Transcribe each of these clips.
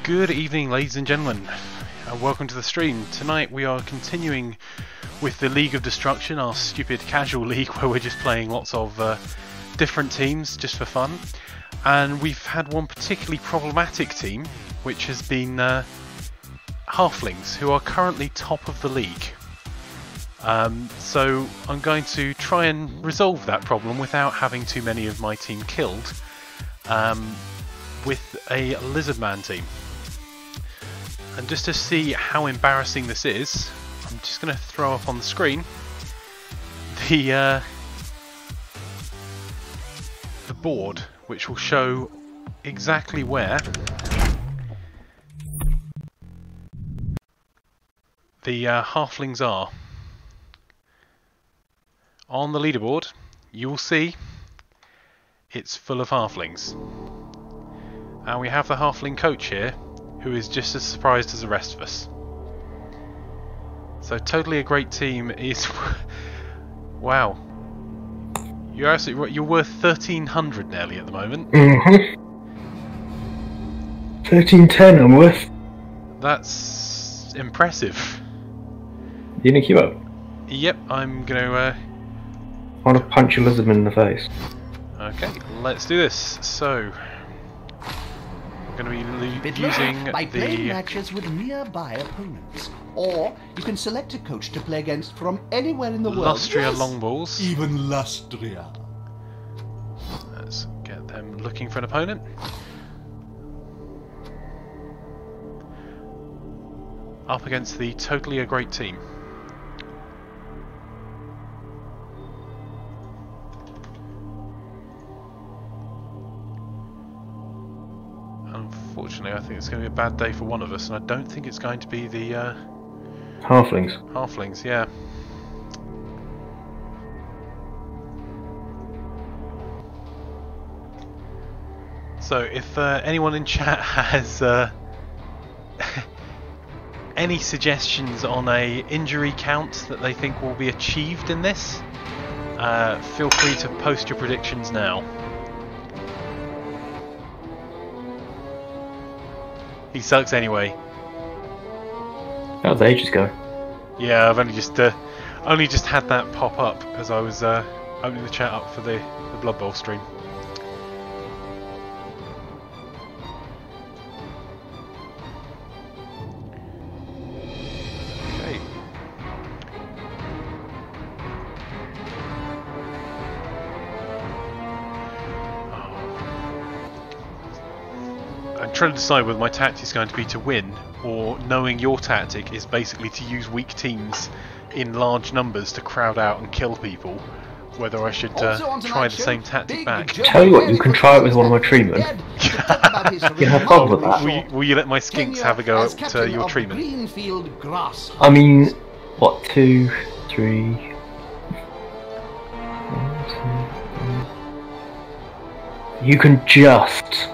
Good evening, ladies and gentlemen, and welcome to the stream. Tonight we are continuing with the League of Destruction, our stupid casual league where we're just playing lots of different teams just for fun. And we've had one particularly problematic team, which has been Halflings, who are currently top of the league. So I'm going to try and resolve that problem without having too many of my team killed with a Lizardman team. And just to see how embarrassing this is, I'm just going to throw up on the screen the board, which will show exactly where the Halflings are. On the leaderboard, you will see it's full of Halflings. And we have the Halfling coach here, who is just as surprised as the rest of us. So totally a great team is... Wow. You're absolutely right. You're worth 1,300 nearly at the moment. 1310 I'm worth. That's impressive. You gonna keep up? Yep, I'm gonna... I want to punch a Lizardman in the face. Okay, let's do this. So... going to be using by playing the matches with nearby opponents, or you can select a coach to play against from anywhere in the world. Lustria longballs. Even Lustria. Let's get them looking for an opponent. Up against the totally a great team. Unfortunately, I think it's going to be a bad day for one of us, and I don't think it's going to be the Halflings. Halflings, yeah. So, if anyone in chat has any suggestions on a injury count that they think will be achieved in this, feel free to post your predictions now. He sucks anyway. That was ages ago. Yeah, I've only just had that pop up as I was opening the chat up for the Blood Bowl stream. Okay. I'm trying to decide whether my tactic is going to be to win, or knowing your tactic is basically to use weak teams in large numbers to crowd out and kill people. Whether I should try the same tactic back. Tell you what, you can try it with one of my treatmen. You have a problem with that? Will you let my skinks have a go at your treatment? I mean, what, 2, 3... 1, 2, 3. You can just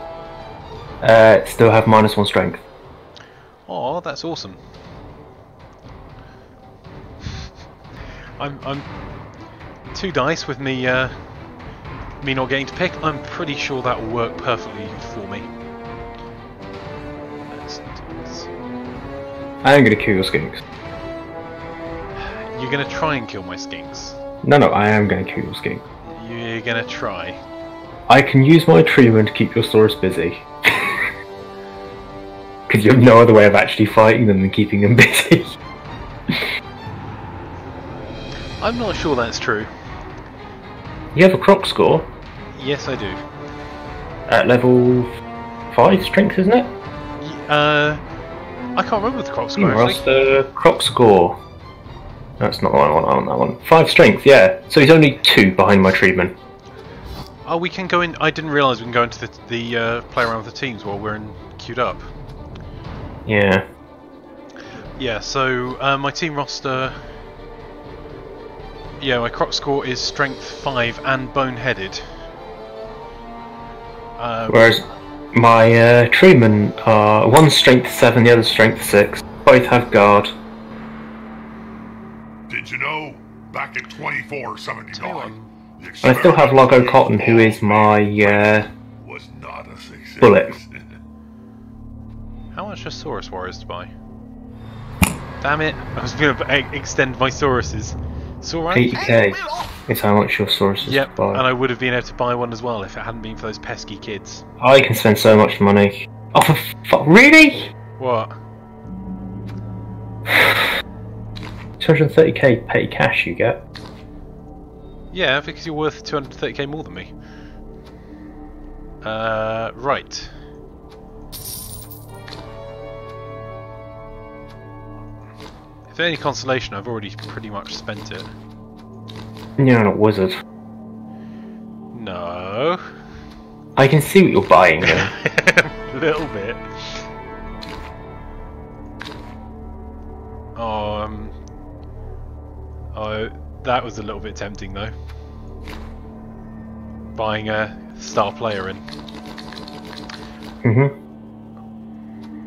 still have -1 strength. Oh, that's awesome. I'm 2 dice with me me not getting to pick. I'm pretty sure that will work perfectly for me. Let's do this. I am going to kill your skinks. You're going to try and kill my skinks. No, I am going to kill your skinks. You're going to try. I can use my treatment to keep your Saurus busy. Because you have no other way of actually fighting them than keeping them busy. I'm not sure that's true. You have a croc score? Yes, I do. At level 5 strength, isn't it? I can't remember the croc score, What's actually. the croc score? That's not the one I want that one. 5 strength, yeah. So he's only 2 behind my treatment. Oh, we can go in. I didn't realise we can go into the play around with the teams while we're queued up. Yeah. Yeah, so my team roster... Yeah, my croc score is strength 5 and boneheaded. Whereas my treatment are one's strength 7, the other's strength 6. Both have guard. Did you know? Back in 2479, And I still have Logo Cotton, who is my was not a success. bullet. How much are Saurus Warriors to buy? Damn it! I was going to extend my Sauruses. It's alright. 80k is how much your source is Yep, to buy. and I would have been able to buy one as well if it hadn't been for those pesky kids. I can spend so much money. Oh, for fuck, really? What? 230k petty cash you get. Yeah, because you're worth 230k more than me. Right. If any consolation, I've already pretty much spent it. You're not a wizard. No. I can see what you're buying though. A little bit. Oh, that was a little bit tempting though. Buying a star player in.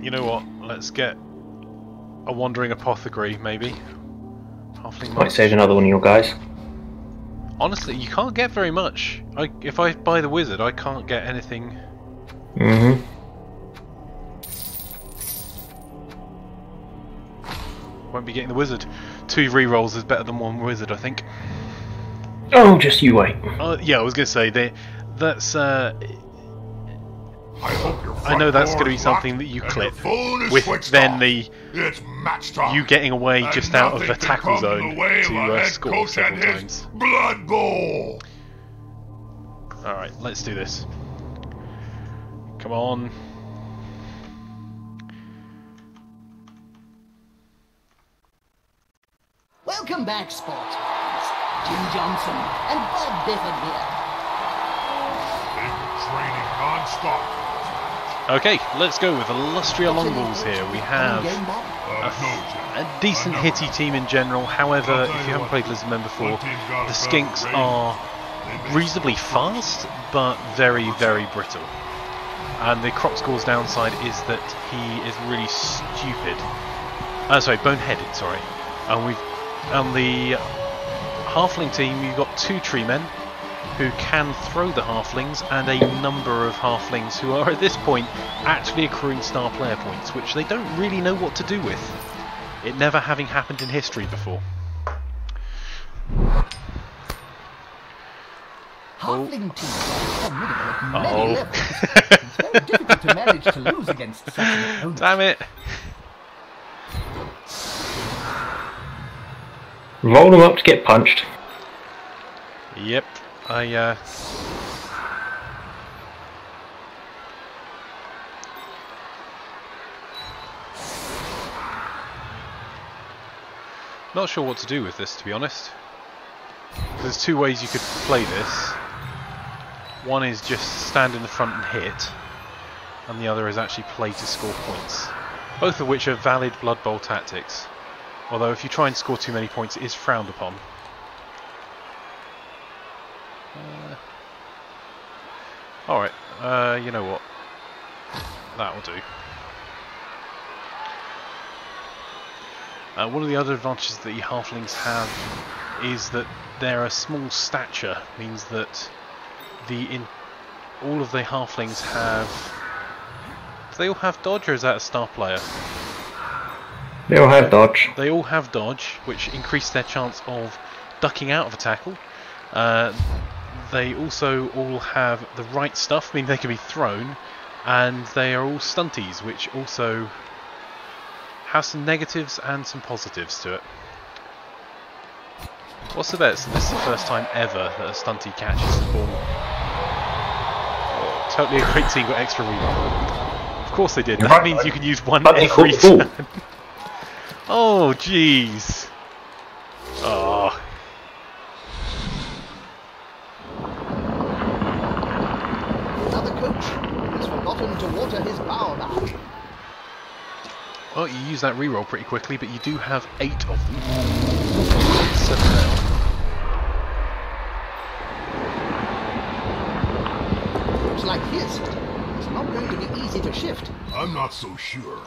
You know what? Let's get a wandering apothecary, maybe. Halfling Might save another one of your guys. Honestly, you can't get very much. If I buy the wizard, I can't get anything. Won't be getting the wizard. 2 rerolls is better than 1 wizard, I think. Oh, just you wait. Yeah, I was going to say that's. I know that's going to be something that you clip with then you getting away just out of the tackle zone to score several times. Blood goal. Alright, let's do this. Come on. Welcome back, sports fans. Jim Johnson and Bob Bifford here. Training non-stop. Okay, let's go with Illustria Longballs here. We have a decent hitty team in general. However, if you haven't played Lizardmen before, the Skinks are reasonably fast, but very, very brittle. And the Crocscore's downside is that he is really stupid. Sorry, boneheaded, sorry. And on the Halfling team, you've got 2 tree men who can throw the Halflings, and a number of Halflings who are at this point actually accruing star player points, which they don't really know what to do with. It never having happened in history before. Halfling teams are formidable at many levels. It's very difficult to manage to lose against such an opponent. Damn it! Roll them up to get punched. Yep, not sure what to do with this, to be honest. There's 2 ways you could play this. One is just stand in the front and hit, and the other is actually play to score points. Both of which are valid Blood Bowl tactics. Although if you try and score too many points, it is frowned upon. Alright, you know what? That'll do. One of the other advantages that the Halflings have is that they're a small stature, means that all of the Halflings have... Do they all have dodge, or is that a star player? They all have dodge. They all have dodge, which increase their chance of ducking out of a tackle. They also all have the right stuff, meaning they can be thrown, and they are all stunties, which also have some negatives and some positives to it. What's the bet? So this is the first time ever that a stunty catches the ball. Oh, totally a great team got extra reroll. Of course they did. That means you can use one every turn. Oh, jeez. Oh. Another coach has forgotten to water his baobab. Well, you use that reroll pretty quickly, but you do have 8 of them. 7 now. Looks like his. It's not going to be easy to shift. I'm not so sure.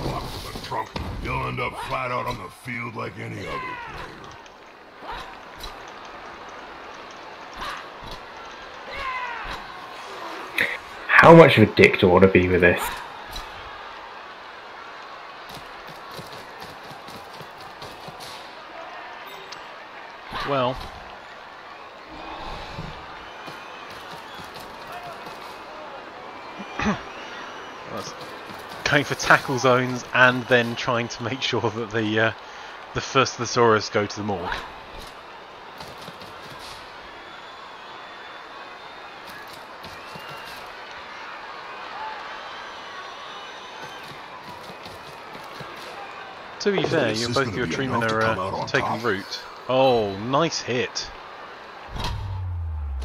Walk to the trunk, you'll end up flat out on the field like any other player. How much of a dick do I want to be with this? That's going for tackle zones and then trying to make sure that the first Thesaurus go to the morgue. To be fair, you both your treatment are taking root. Oh, nice hit.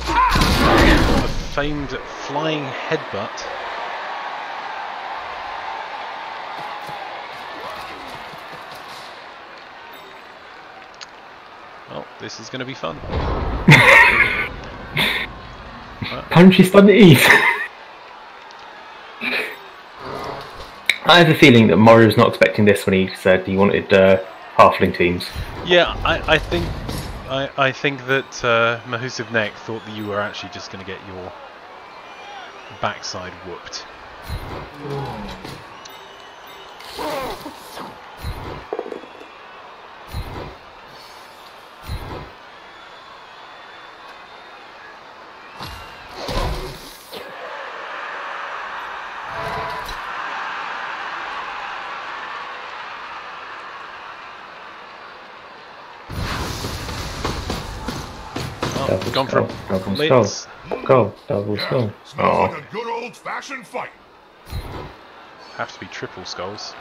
A famed flying headbutt. Oh, this is going to be fun. Punchy stun ease. I have a feeling that Mori was not expecting this when he said he wanted halfling teams. Yeah, I think that Mahusiv Nek thought that you were actually just going to get your backside whooped. Gone for double skull. Go, double skull. Smells like a good old-fashioned fight. Have to be triple skulls.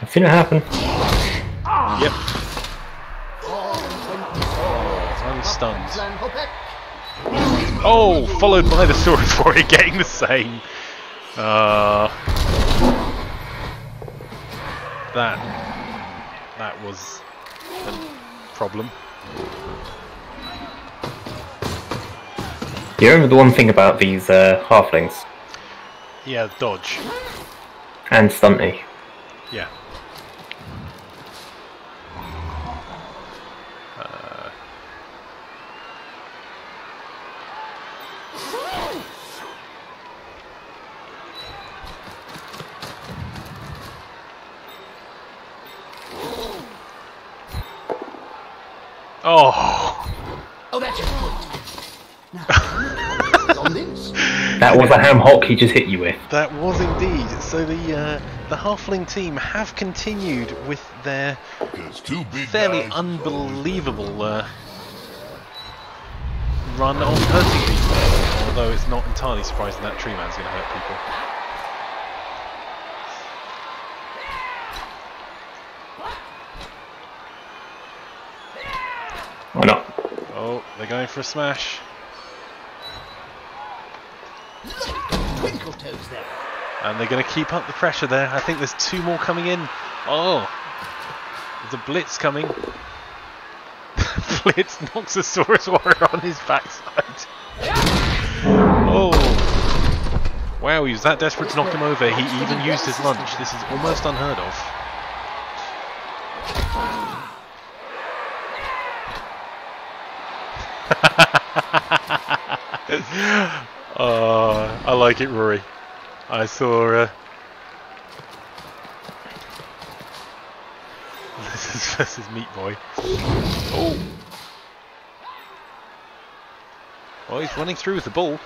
I've seen it happen. Yep. I'm stunned. Oh, followed by the Saurus Warrior getting the same. That was a problem. You remember the one thing about these halflings? Yeah, dodge. And stunty. Yeah. Oh, that's your point. Now, on this. That was a ham hock he just hit you with. That was indeed. So the Halfling team have continued with their fairly unbelievable run on hurting people. Although it's not entirely surprising that Tree Man's going to hurt people. Why not? Oh, they're going for a smash. Twinkle toes there. And they're going to keep up the pressure there. I think there's two more coming in. Oh, there's a blitz coming. Blitz knocks a Saurus Warrior on his backside. Oh, wow, he was that desperate to knock him over. He even used his lunge. This is almost unheard of. I like it, Rory. I saw this is versus Meat Boy. Oh, well, he's running through with the ball.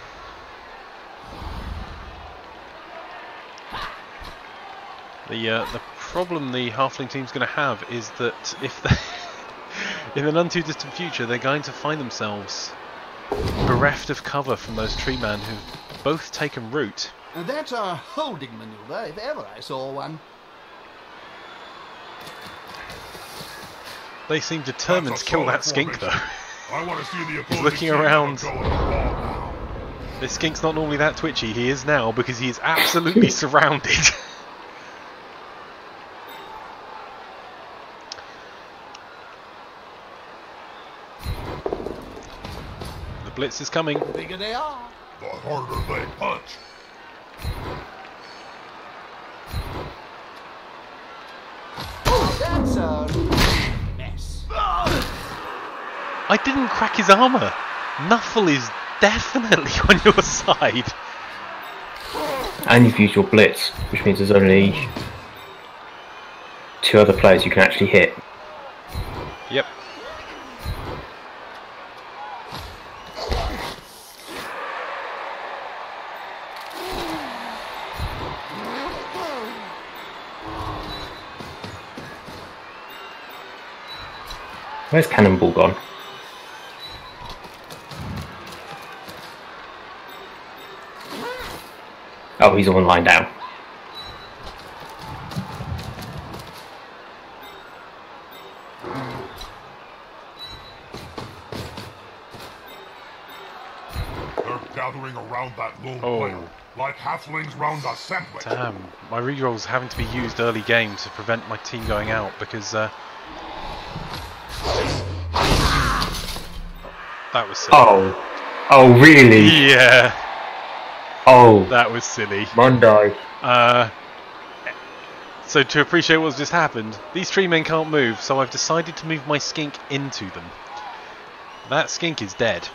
The problem the Halfling team's going to have is that if they in the none too distant future they're going to find themselves bereft of cover from those tree men who've both taken root. And that's a holding maneuver, if ever I saw one. They seem determined to kill that skink, though. I want to see the He's looking around. This skink's not normally that twitchy. He is now because he is absolutely surrounded. The blitz is coming. The bigger they are, the harder they punch. that's a mess. I didn't crack his armour. Nuffle is definitely on your side. And you've used your blitz, which means there's only 2 other players you can actually hit. Yep. Where's Cannonball gone? Oh, he's on line down. They're gathering around that lone Oh. player, like halflings round a sandwich. Damn, my rerolls having to be used early game to prevent my team going out because that was silly. Oh, really? Yeah, Oh, that was silly. Monday. So to appreciate what's just happened, these tree men can't move, so I've decided to move my skink into them. That skink is dead.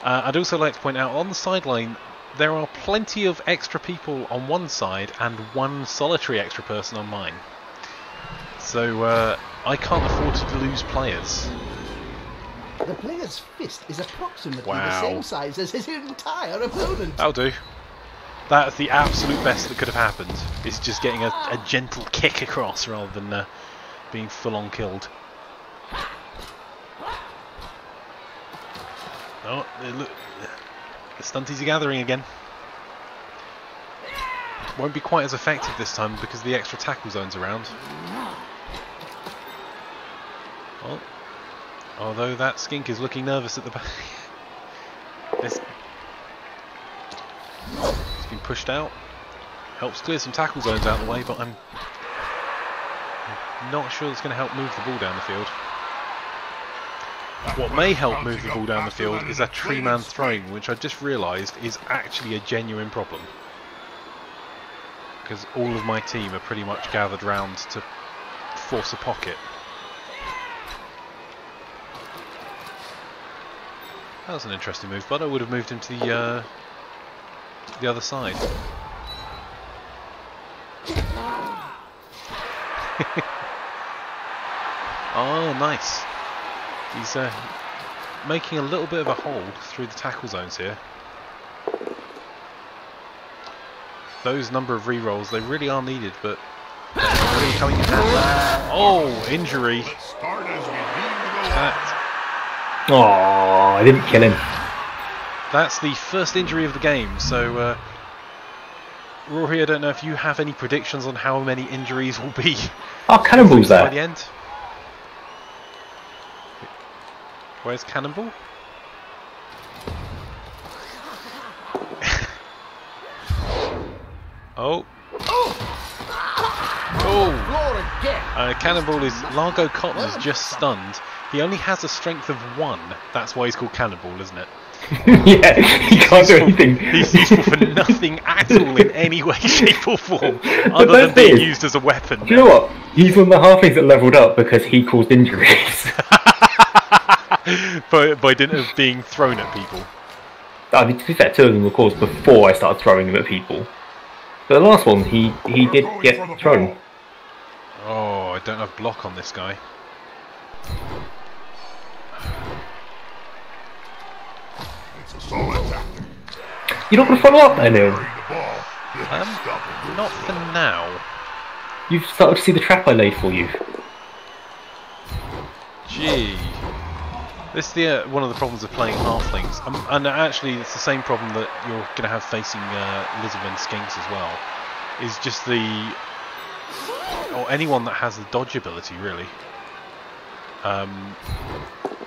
I'd also like to point out, on the sideline, there are plenty of extra people on one side and one solitary extra person on mine. So I can't afford to lose players. The player's fist is approximately Wow. the same size as his entire opponent. That'll do. That's the absolute best that could have happened. Is just getting a gentle kick across rather than being full on killed. Oh, look, the stunties are gathering again. Won't be quite as effective this time because of the extra tackle zones around. Well, although that skink is looking nervous at the back. It's been pushed out. Helps clear some tackle zones out of the way, but I'm not sure it's going to help move the ball down the field. What may help move the ball down the field is a tree-man throwing, which I just realised is actually a genuine problem. Because all of my team are pretty much gathered round to force a pocket. That was an interesting move, but I would have moved him to the other side. Oh, nice. He's making a little bit of a hole through the tackle zones here. Those number of rerolls, they really are needed, but they're really coming in handy. Oh, injury. Let's start as we leave That, Oh, I didn't kill him. that's the first injury of the game, so Rory, I don't know if you have any predictions on how many injuries will be Oh, Cannonball's by the there. end. Where's Cannonball? Oh. Oh. Cannonball is... Largo Cotton is just stunned. He only has a strength of 1. That's why he's called Cannonball, isn't it? Yeah, he can't do anything. He's useful for nothing at all in any way, shape or form, other that's than being it. used as a weapon. Do you know what? He's one of the halflings that leveled up because he caused injuries. by dint of being thrown at people. I mean, to be fair, 2 of them were caused before I started throwing them at people. But the last one, he did get thrown. Oh, I don't have block on this guy. It's a solid tactic. You're not going to follow up there, Neil. Bury the ball. Not for now. You've started to see the trap I laid for you. Gee. This is the one of the problems of playing Halflings. And actually it's the same problem that you're going to have facing Lizardmen Skinks as well. Is just the... or anyone that has the dodge ability, really.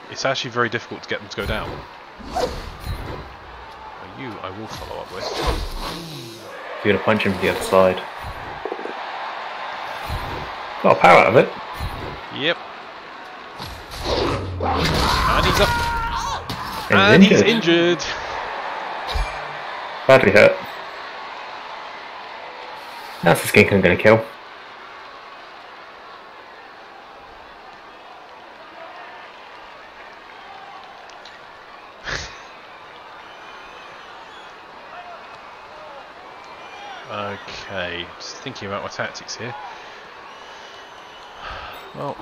It's actually very difficult to get them to go down. You, I will follow up with. You're going to punch him from the other side. Got a power out of it. Yep. And he's up. And he's injured. Badly hurt. That's the skink I'm going to kill. Okay, just thinking about my tactics here. Well,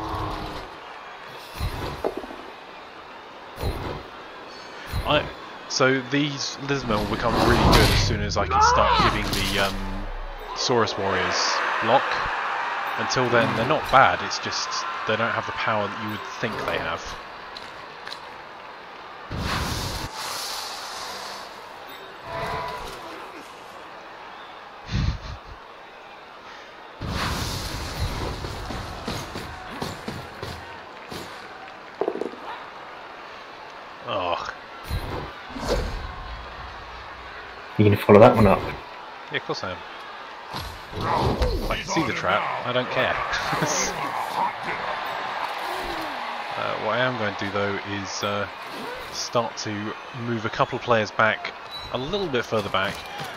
so these Lizardmen will become really good as soon as I can start giving the Saurus Warriors block. Until then, they're not bad, it's just they don't have the power that you would think they have. Oh. You gonna follow that one up? Yeah, of course I am. I can see the trap, I don't care. What I am going to do though is start to move a couple of players back, a little bit further back,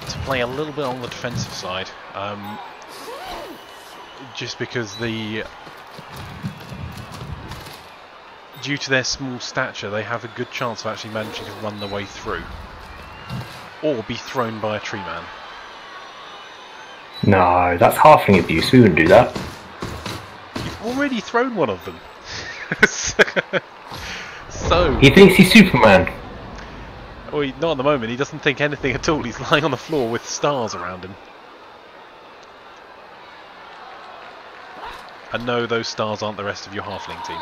to play a little bit on the defensive side. Just because due to their small stature, they have a good chance of actually managing to run their way through. Or be thrown by a tree man. No, that's halfling abuse. We wouldn't do that. You've already thrown one of them. So... He thinks he's Superman. Well, not at the moment. He doesn't think anything at all. He's lying on the floor with stars around him. And no, those stars aren't the rest of your halfling team.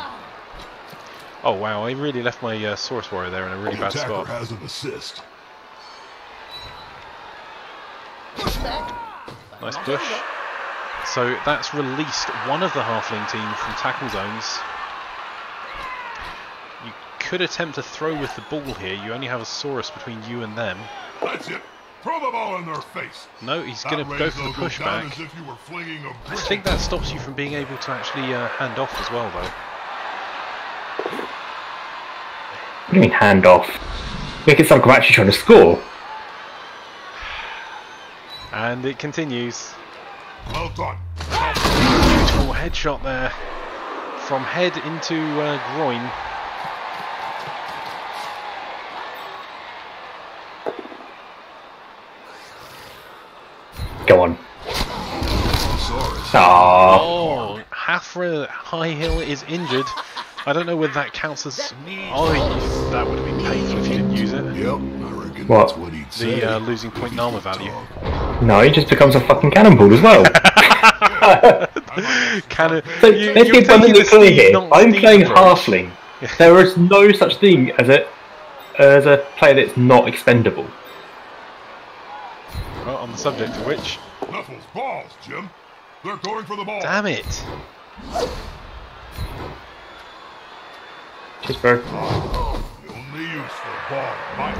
Oh wow, I really left my Saurus Warrior there in a really bad spot. Has an assist. Nice push. So that's released one of the halfling team from tackle zones. You could attempt to throw with the ball here. You only have a Saurus between you and them. That's it. Throw the ball in their face. No, he's going to go for the pushback. I think that stops you from being able to actually hand off as well, though. What do you mean hand off? Make it sound like I'm actually trying to score. And it continues. Well done. Beautiful headshot there. From head into groin. Go on. Oh, Hafra High Hill is injured. I don't know whether that counts as... Oh, that would have been painful if you didn't use it. Yep, I reckon What? that's what he'd say. The losing point in armor value. No, he just becomes a fucking cannonball as well. So let's be abundantly clear here. I'm playing halfling. There is no such thing as a player that's not expendable. Well, on the subject of which... Knuckles balls, Jim. They're going for the ball. Damn it! Cheers, bro. The only use for the ball, Mike.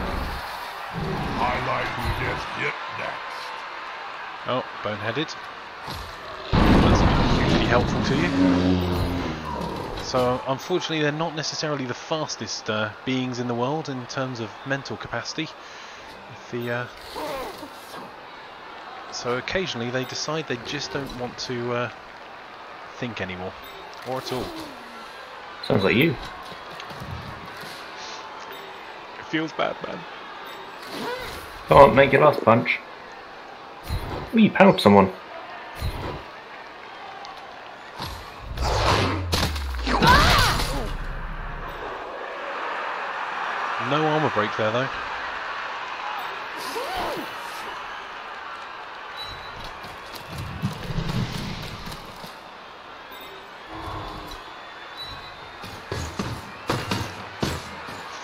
Highlight who gets hit next. Oh, boneheaded. That's been hugely helpful to you. So, unfortunately, they're not necessarily the fastest beings in the world in terms of mental capacity. So occasionally they decide they just don't want to think anymore, or at all. Sounds like you. It feels bad, man. Come on, make your last punch. Oh, you powered someone. No armor break there, though.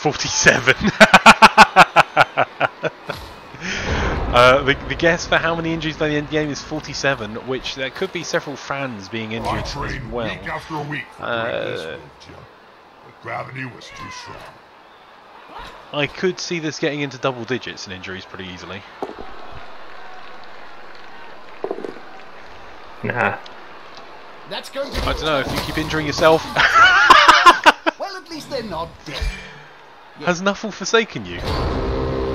$47. The guess for how many injuries by the end of the game is 47, which there could be several fans being injured as well. Week after week for this one, Jim. But gravity was too strong. I could see this getting into double digits in injuries pretty easily. Nah. That's going to I don't know, if you keep injuring yourself... Well, at least they're not dead. Has Nuffle forsaken you?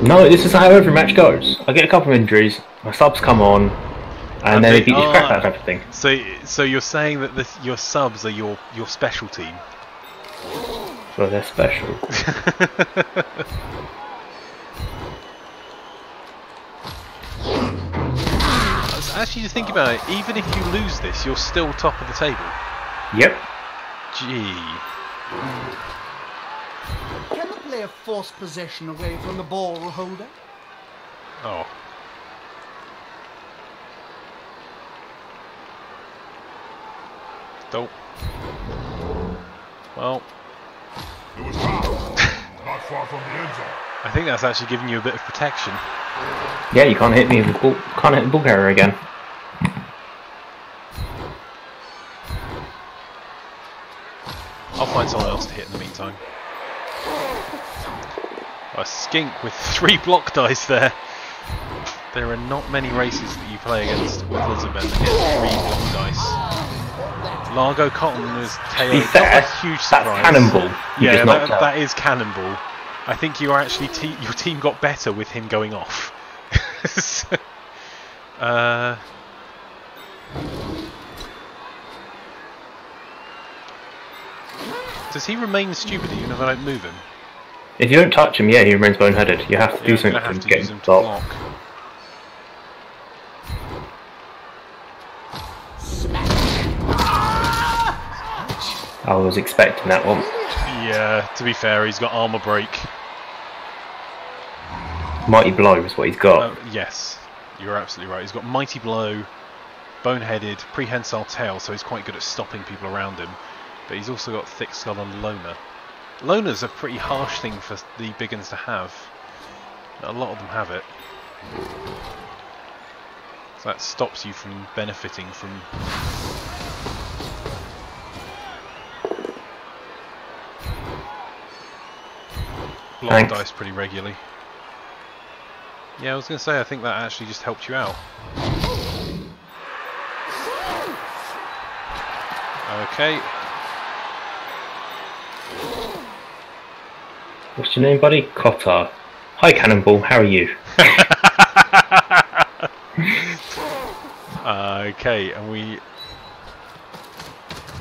No, this is how every match goes. I get a couple of injuries, my subs come on, and then they beat the crap out of everything. So you're saying that your subs are your special team? So they're special. Actually, to think about it, even if you lose this, you're still top of the table. Yep. Gee. Can the player force possession away from the ball holder? Oh. Nope. Well. It was foul. Not far from the end zone. I think that's actually giving you a bit of protection. Yeah, you can't hit me with the ball. Can't hit the ball carrier again. I'll find someone else to hit in the meantime. A skink with 3 block dice there. There are not many races that you play against with Lizardmen that get 3 block dice. Largo Cotton was KO. Not a huge surprise. That's Cannonball. Yeah, that is Cannonball. I think you are actually your team got better with him going off. Does he remain stupid even if I don't move him? If you don't touch him, yeah, he remains boneheaded. You have to do something to get him to block. I was expecting that one. Yeah, to be fair, he's got armor break. Mighty Blow is what he's got. Yes, you're absolutely right. He's got Mighty Blow, Boneheaded, Prehensile Tail, so he's quite good at stopping people around him. But he's also got Thick Skull and Loner. Loner's a pretty harsh thing for the big uns to have. A lot of them have it. So that stops you from benefiting from... block dice pretty regularly. Yeah, I was going to say, I think that actually just helped you out. Okay. What's your name, buddy? Kotar. Hi, Cannonball. How are you? Okay, and we...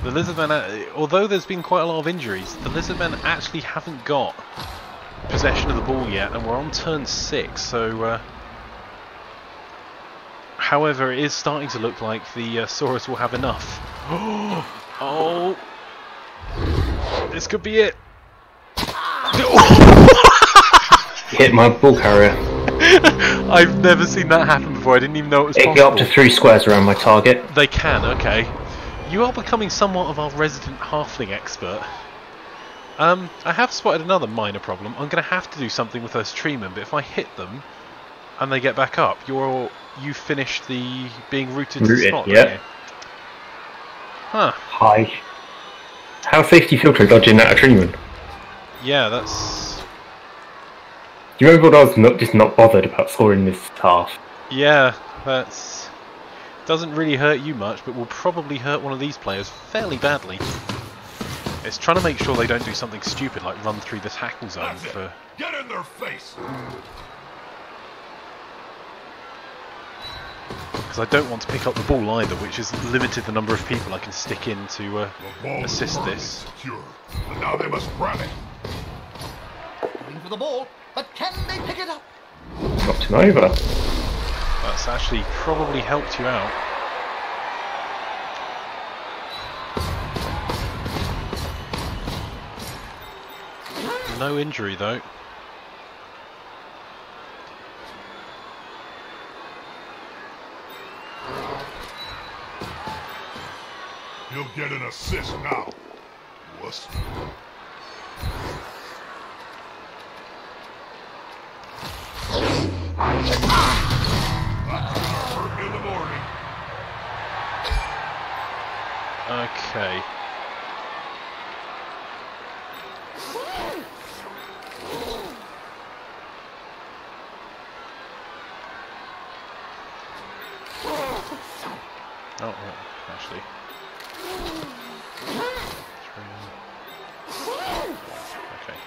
The Lizardmen, although there's been quite a lot of injuries, the Lizardmen actually haven't got possession of the ball yet, and we're on turn 6, so... however, it is starting to look like the Saurus will have enough. Oh! This could be it! Hit my ball carrier. I've never seen that happen before, I didn't even know it was possible. It got up to 3 squares around my target. They can, okay. You are becoming somewhat of our resident halfling expert. I have spotted another minor problem. I'm going to have to do something with those treemen, but if I hit them and they get back up, you finish the being rooted to the spot, yeah. don't you? Huh. Hi. How safety filter dodging that a treeman? Yeah, that's... Do you remember when I was just not bothered about scoring this half? Yeah, that's... doesn't really hurt you much, but will probably hurt one of these players fairly badly. It's trying to make sure they don't do something stupid like run through the tackle zone for... Get in their face! Because I don't want to pick up the ball either, which has limited the number of people I can stick in to assist this. Secure. And now they must grab it. Going for the ball, but can they pick it up? Knocked him over. That's actually probably helped you out. No injury though. He'll get an assist now. Wuss. In the morning. Okay. Oh, actually. Okay.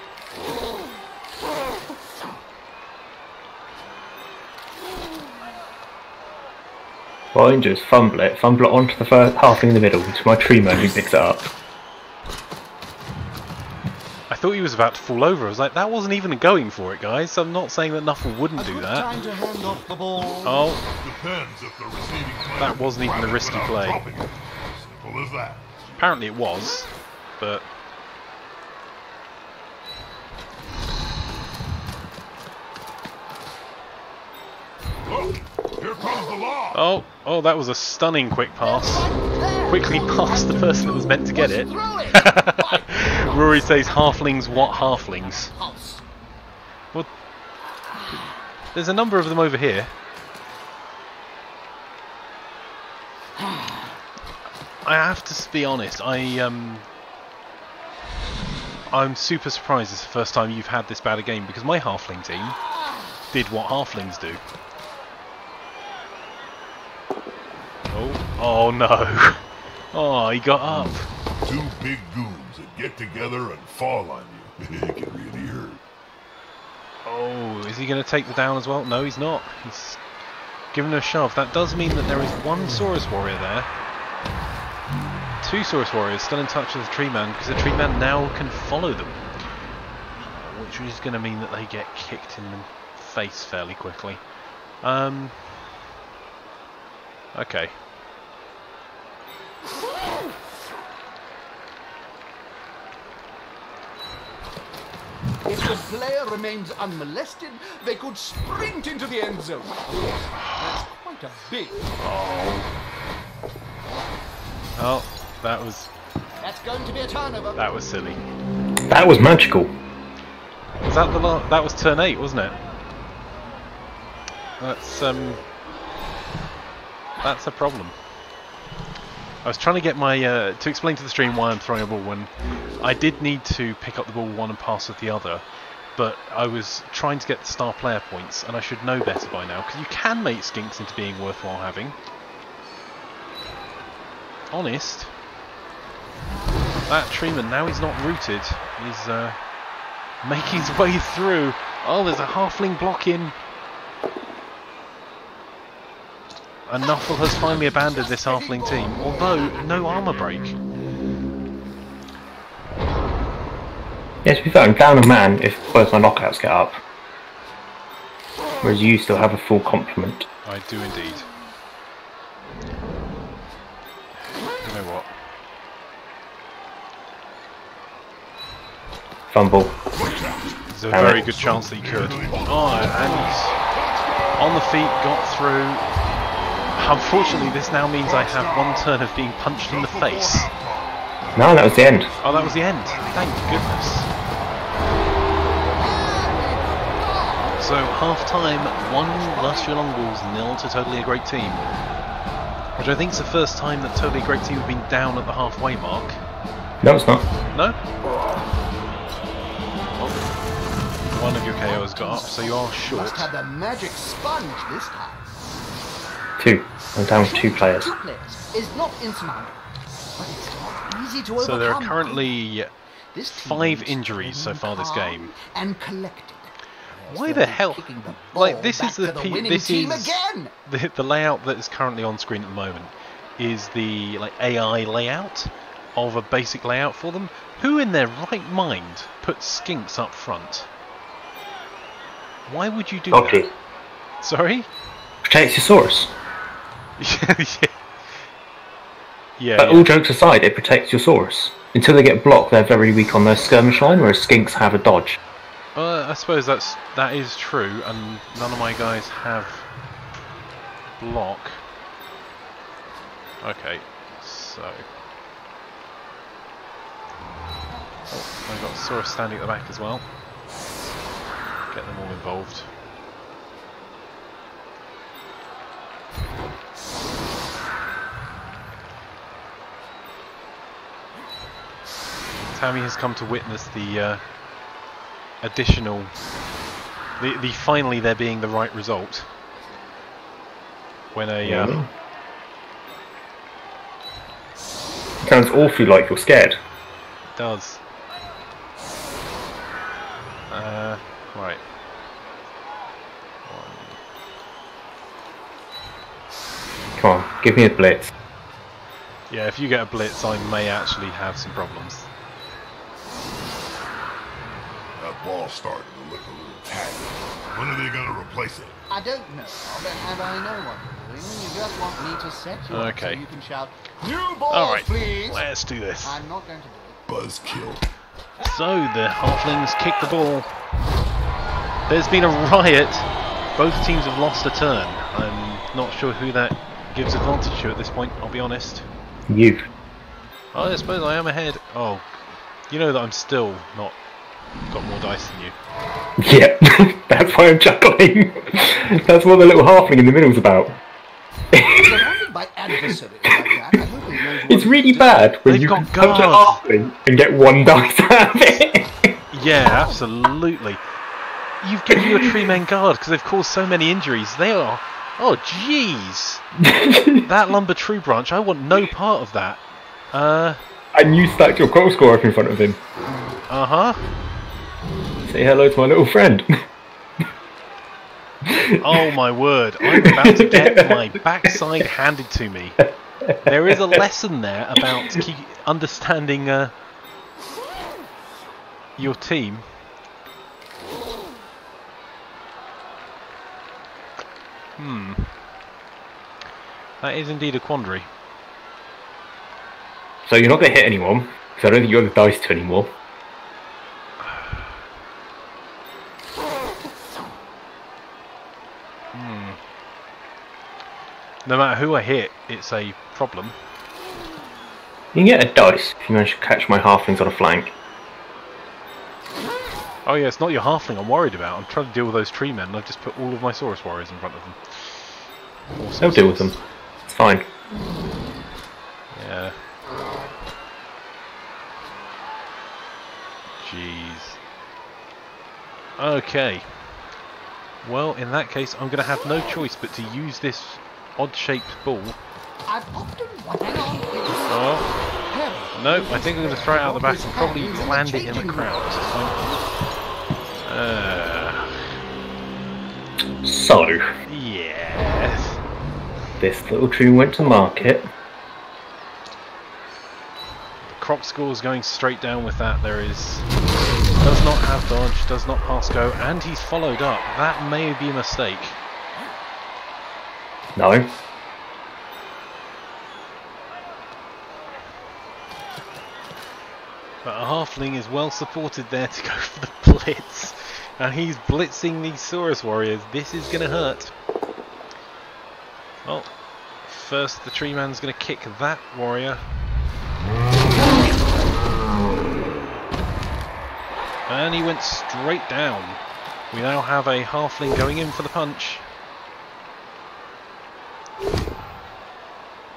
What I can do is fumble it onto the first halfling in the middle, which is my treeman who picks it up. I thought he was about to fall over. I was like, that wasn't even going for it, guys. I'm not saying that Nuffle wouldn't do that. Time to hand off the ball. Oh, Depends if the receiving player that wasn't even a risky without play. dropping it. Simple as that. Apparently it was, but... Look, here comes the law. Oh, that was a stunning quick pass. Right there. quickly past the person that was meant to get it. Rory says, halflings, what halflings? Well, there's a number of them over here. I have to be honest, I'm super surprised it's the first time you've had this bad a game, because my halfling team did what halflings do. Oh no. Oh, he got up. Two big goons that get together and fall on you. It can really hurt. Oh, is he going to take the down as well? No, he's not. He's given a shove. That does mean that there is one Saurus warrior there. Two Saurus warriors still in touch with the tree man, because the tree man now can follow them. Which is going to mean that they get kicked in the face fairly quickly. Okay. If the player remains unmolested, they could sprint into the end zone. That's quite a big... Oh, that was... That's going to be a turnover. That was silly. That was magical. Was that the that was turn 8, wasn't it? That's a problem. I was trying to get my to explain to the stream why I'm throwing a ball when I did need to pick up the ball one and pass with the other, but I was trying to get the star player points, and I should know better by now, because you can make skinks into being worthwhile having. Honest. That treeman, now he's not rooted, he's making his way through. Oh, there's a halfling blocking. And Nuffle has finally abandoned this halfling team, although no armour break. Yes, to be fair, I'm down a man if both my knockouts get up. Whereas you still have a full complement. I do indeed. You know what? Fumble. There's a very good chance that he could. Oh, and he's on the feet, got through. Unfortunately, this now means I have one turn of being punched in the face. No, that was the end. Oh, that was the end. Thank goodness. So, half-time, 1 Lustria Longballs, 0 to Totally a Great Team. Which I think is the first time that Totally a Great Team have been down at the halfway mark. No, it's not. No? Oh. One of your KOs got up, so you are short. Must have the magic sponge this time. 2. I'm down with 2 players. Is not insurmountable, but it's not easy to overcome. So there are currently 5 injuries so far this game. And collected. Why the hell? Like, this is the layout that is currently on screen at the moment is the AI layout of a basic layout for them. Who in their right mind puts skinks up front? Why would you do that? Sorry? Protects your Saurus. Yeah. But all jokes aside, it protects your Saurus. Until they get blocked, they're very weak on their skirmish line, whereas skinks have a dodge. I suppose that is true, and none of my guys have block. Okay, so I've got Saurus standing at the back as well. Get them all involved. Tammy has come to witness the additional, the finally there being the right result when a sounds awfully like you're scared. It does. Right. Come on, give me a blitz. Yeah, if you get a blitz, I may actually have some problems. That ball's starting to look a little tatty. When are they going to replace it? I don't know, but have I know what you're doing? You just want me to set you up so you can shout, "New balls, please!" Let's do this. I'm not going to do it. Buzzkill. So the Halflings kick the ball. There's been a riot. Both teams have lost a turn. I'm not sure who that gives advantage to at this point, I'll be honest. You. I suppose I am ahead. Oh, you know that I'm still not got more dice than you. Yeah, that's why I'm chuckling. That's what the little halfling in the middle's about. Surrounded by adversaries like that, I hope he knows what It's really he's doing. bad when They've you got punch a guards. halfling and get 1 dice out of it. Yeah, absolutely. You've given you a tree men guard because they've caused so many injuries. They are. Oh, jeez. That lumber tree branch. I want no part of that. And you stacked your croc score up in front of him. Say hello to my little friend. Oh my word, I'm about to get my backside handed to me. There is a lesson there about understanding your team. That is indeed a quandary. So you're not going to hit anyone, because I don't think you have the dice to anymore. No matter who I hit, it's a problem. You can get a dice if you manage to catch my halflings on a flank. Oh yeah, it's not your halfling I'm worried about. I'm trying to deal with those tree men and I've just put all of my Saurus warriors in front of them. Awesome. They'll deal with them. It's fine. Yeah. Jeez. Okay. Well, in that case, I'm going to have no choice but to use this odd-shaped ball. Oh. No, I think I'm going to throw it out the back and probably land it in the crowd. So. Yes. This little tree went to market. The croc score is going straight down with that. There is... Does not have dodge, does not pass go, and he's followed up. That may be a mistake. No. But a halfling is well supported there to go for the blitz. And he's blitzing these Saurus warriors. This is going to hurt. Well, first the tree man's going to kick that warrior. And he went straight down. We now have a halfling going in for the punch.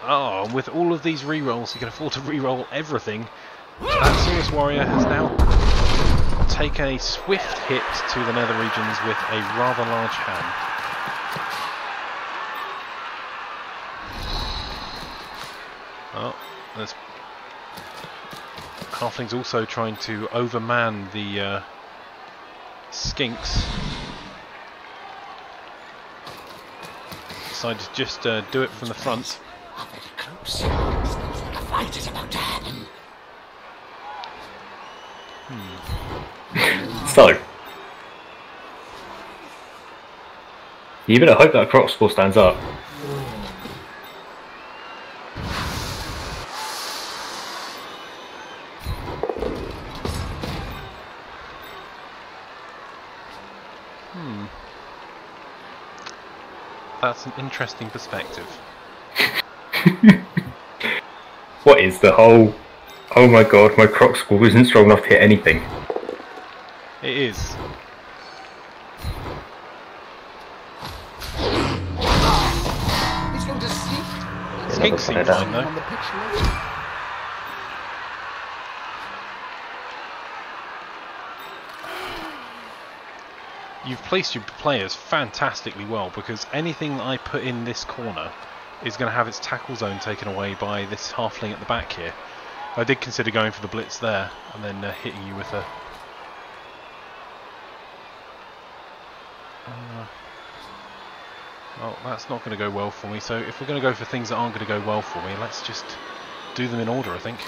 Oh, with all of these rerolls, he can afford to reroll everything. That Saurus warrior has now taken a swift hit to the nether regions with a rather large hand. Oh, there's halflings also trying to overman the skinks. Decided to just do it from the front. Close. Smells like a fight is about to happen. So. You better hope that croc score stands up. That's an interesting perspective. What is the whole... Oh my god, my croc score isn't strong enough to hit anything. It is. He's going to sleep. Skinks seem fine though. On the pitch later. You've placed your players fantastically well, because anything that I put in this corner is going to have its tackle zone taken away by this halfling at the back here. I did consider going for the blitz there and then hitting you with a... well, that's not going to go well for me, so if we're going to go for things that aren't going to go well for me, let's just do them in order, I think.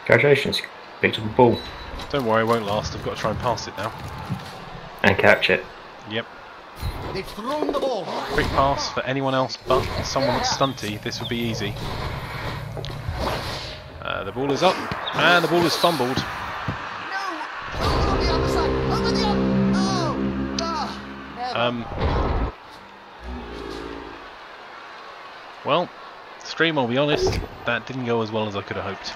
Congratulations, picked up the ball. Don't worry, it won't last. I've got to try and pass it now. And catch it. Yep. They've thrown the ball. Quick pass for anyone else but someone that's stunty. This would be easy. The ball is up, and the ball is fumbled. No! On the other side! Over the other! Oh! Well, stream, I'll be honest, that didn't go as well as I could have hoped.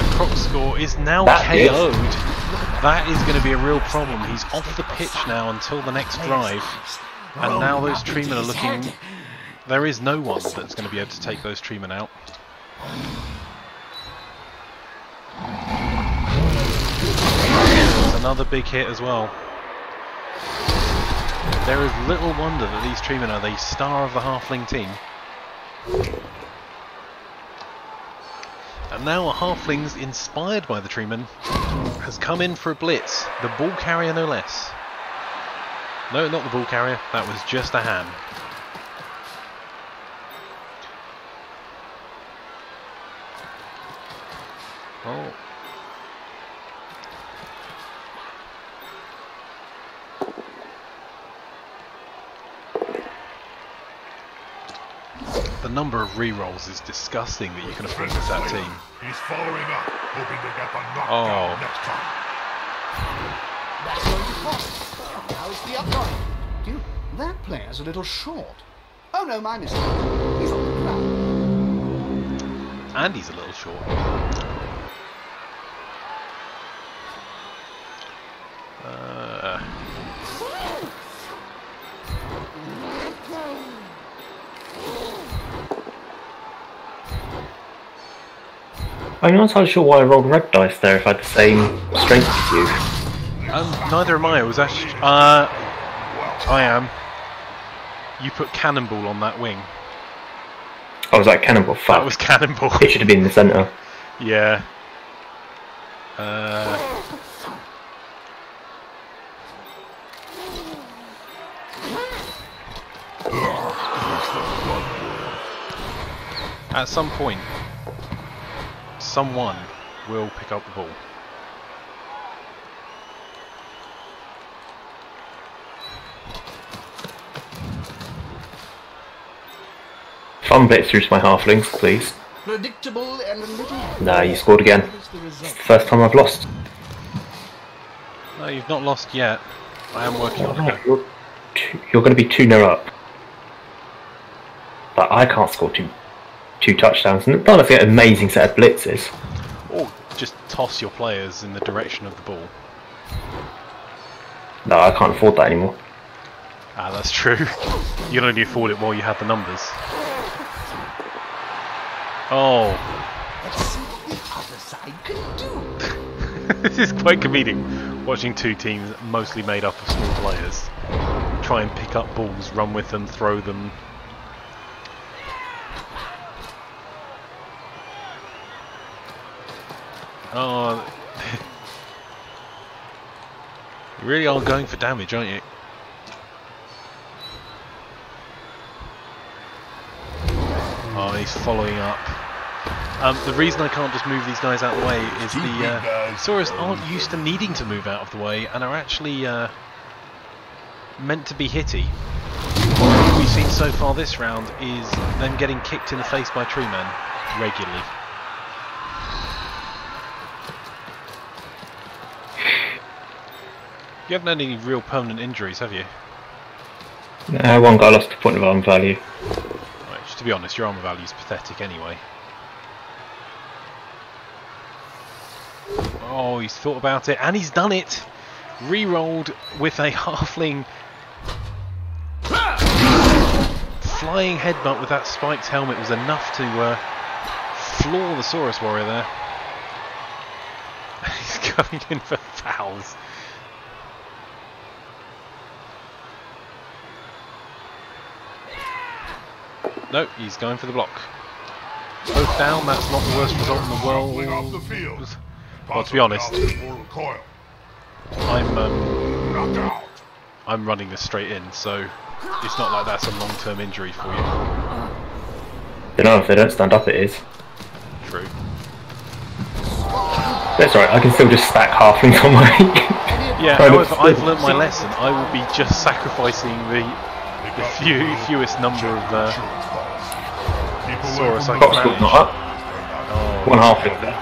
The Croc score is now KO'd. That is going to be a real problem. He's off the pitch now until the next drive. And now those treemen are looking... There is no one that's going to be able to take those treemen out. There's another big hit as well. There is little wonder that these treemen are the star of the Halfling team. And now a Halflings, inspired by the treemen, has come in for a blitz. The ball carrier no less. No, not the ball carrier, that was just a ham. Oh. The number of re-rolls is disgusting that you can afford with that team. He's following up, hoping to get the knockdown next time. That's going to cost. How's the upline? Dude, that player's a little short. Oh no, my mistake. He's on the ground. And he's a little short. I'm not entirely sure why I rolled red dice there if I had the same strength as you. Neither am I. It was actually... I am. You put cannonball on that wing. Oh, was that cannonball? Fuck. That was cannonball. It should have been in the centre. Yeah. At some point, someone will pick up the ball. Fun bits through to my halflings, please. Predictable and a little... Nah, you scored again. It's the first time I've lost. No, you've not lost yet. I am working on it. You're going to be 2-0 up. But I can't score two touchdowns. And not get an amazing set of blitzes. Or just toss your players in the direction of the ball. No, I can't afford that anymore. Ah, that's true. You can only afford it while you have the numbers. Oh. Let's see what the other side can do. This is quite comedic, watching two teams mostly made up of small players try and pick up balls, run with them, throw them. Oh, you really are going for damage, aren't you? Oh, he's following up. The reason I can't just move these guys out of the way is the Saurus aren't used to needing to move out of the way and are actually meant to be hitty. What we've seen so far this round is them getting kicked in the face by tree men regularly. You haven't had any real permanent injuries, have you? One guy lost a point of arm value. Right, to be honest, your armor value is pathetic anyway. Oh, he's thought about it, and he's done it! Re-rolled with a halfling flying headbutt with that spiked helmet was enough to floor the Saurus warrior there. He's going in for fouls. No, he's going for the block. Both down, that's not the worst result in the world. Well, to be honest, I'm running this straight in, so it's not like that's a long-term injury for you. Don't know, if they don't stand up it is. True. That's alright, I can still just stack halflings on my... Yeah, however, I've learnt my lesson. I will be just sacrificing the fewest number of Saurus I can manage. Not up. Oh, one halfling there.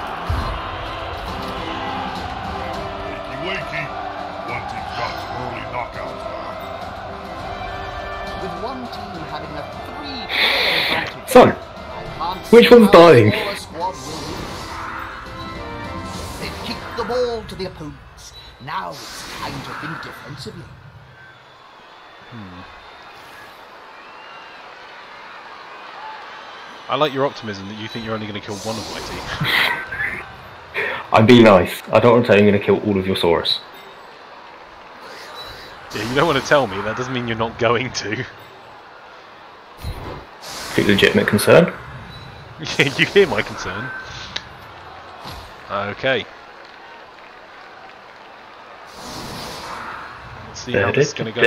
So, which one's dying? They've kicked the ball to the opponents. Now it's time to think defensively. I like your optimism that you think you're only going to kill one of my team. I'm being nice. I don't want to tell you I'm going to kill all of your Saurus. Yeah, you don't want to tell me. That doesn't mean you're not going to. Pretty legitimate concern. Yeah, you hear my concern. Okay. Let's see how this is going to go.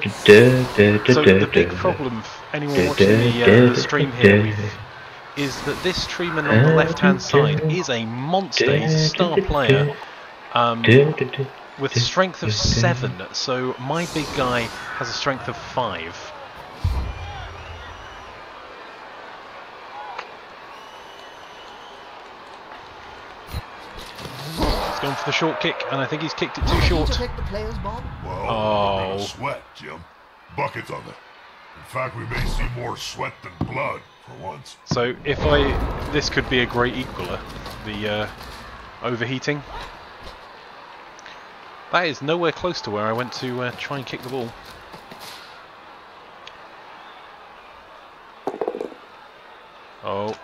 So the big problem, for anyone watching the stream here, is that this streamer on the left-hand side is a monster. He's a star player with strength of 7. So my big guy has a strength of 5. Going for the short kick, and I think he's kicked it too short. Well, sweat, Jim. Buckets of it. In fact, we may see more sweat than blood for once. So if this could be a great equaler, the overheating. That is nowhere close to where I went to try and kick the ball. Oh,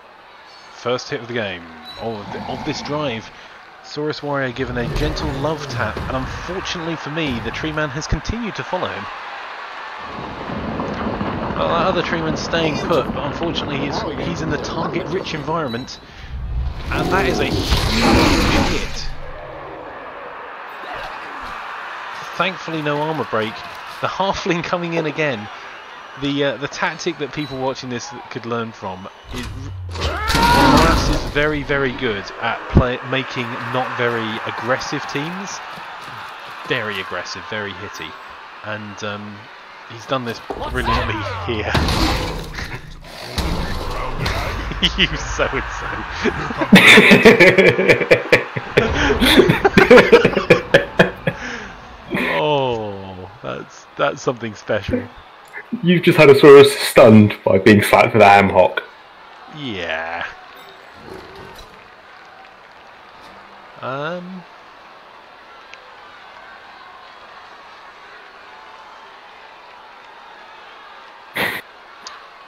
first hit of the game, of this drive. Saurus Warrior given a gentle love tap, and unfortunately for me, the tree man has continued to follow him. Well, that other tree man's staying put, but unfortunately he's in the target-rich environment, and that is a huge hit. Thankfully, no armor break. The halfling coming in again. The tactic that people watching this could learn from is. Brass is very, very good at making not very aggressive teams very aggressive, very hitty, and he's done this brilliantly here. You so and so. Oh, that's something special. You've just had a Saurus stunned by being slapped with a ham hock. Yeah.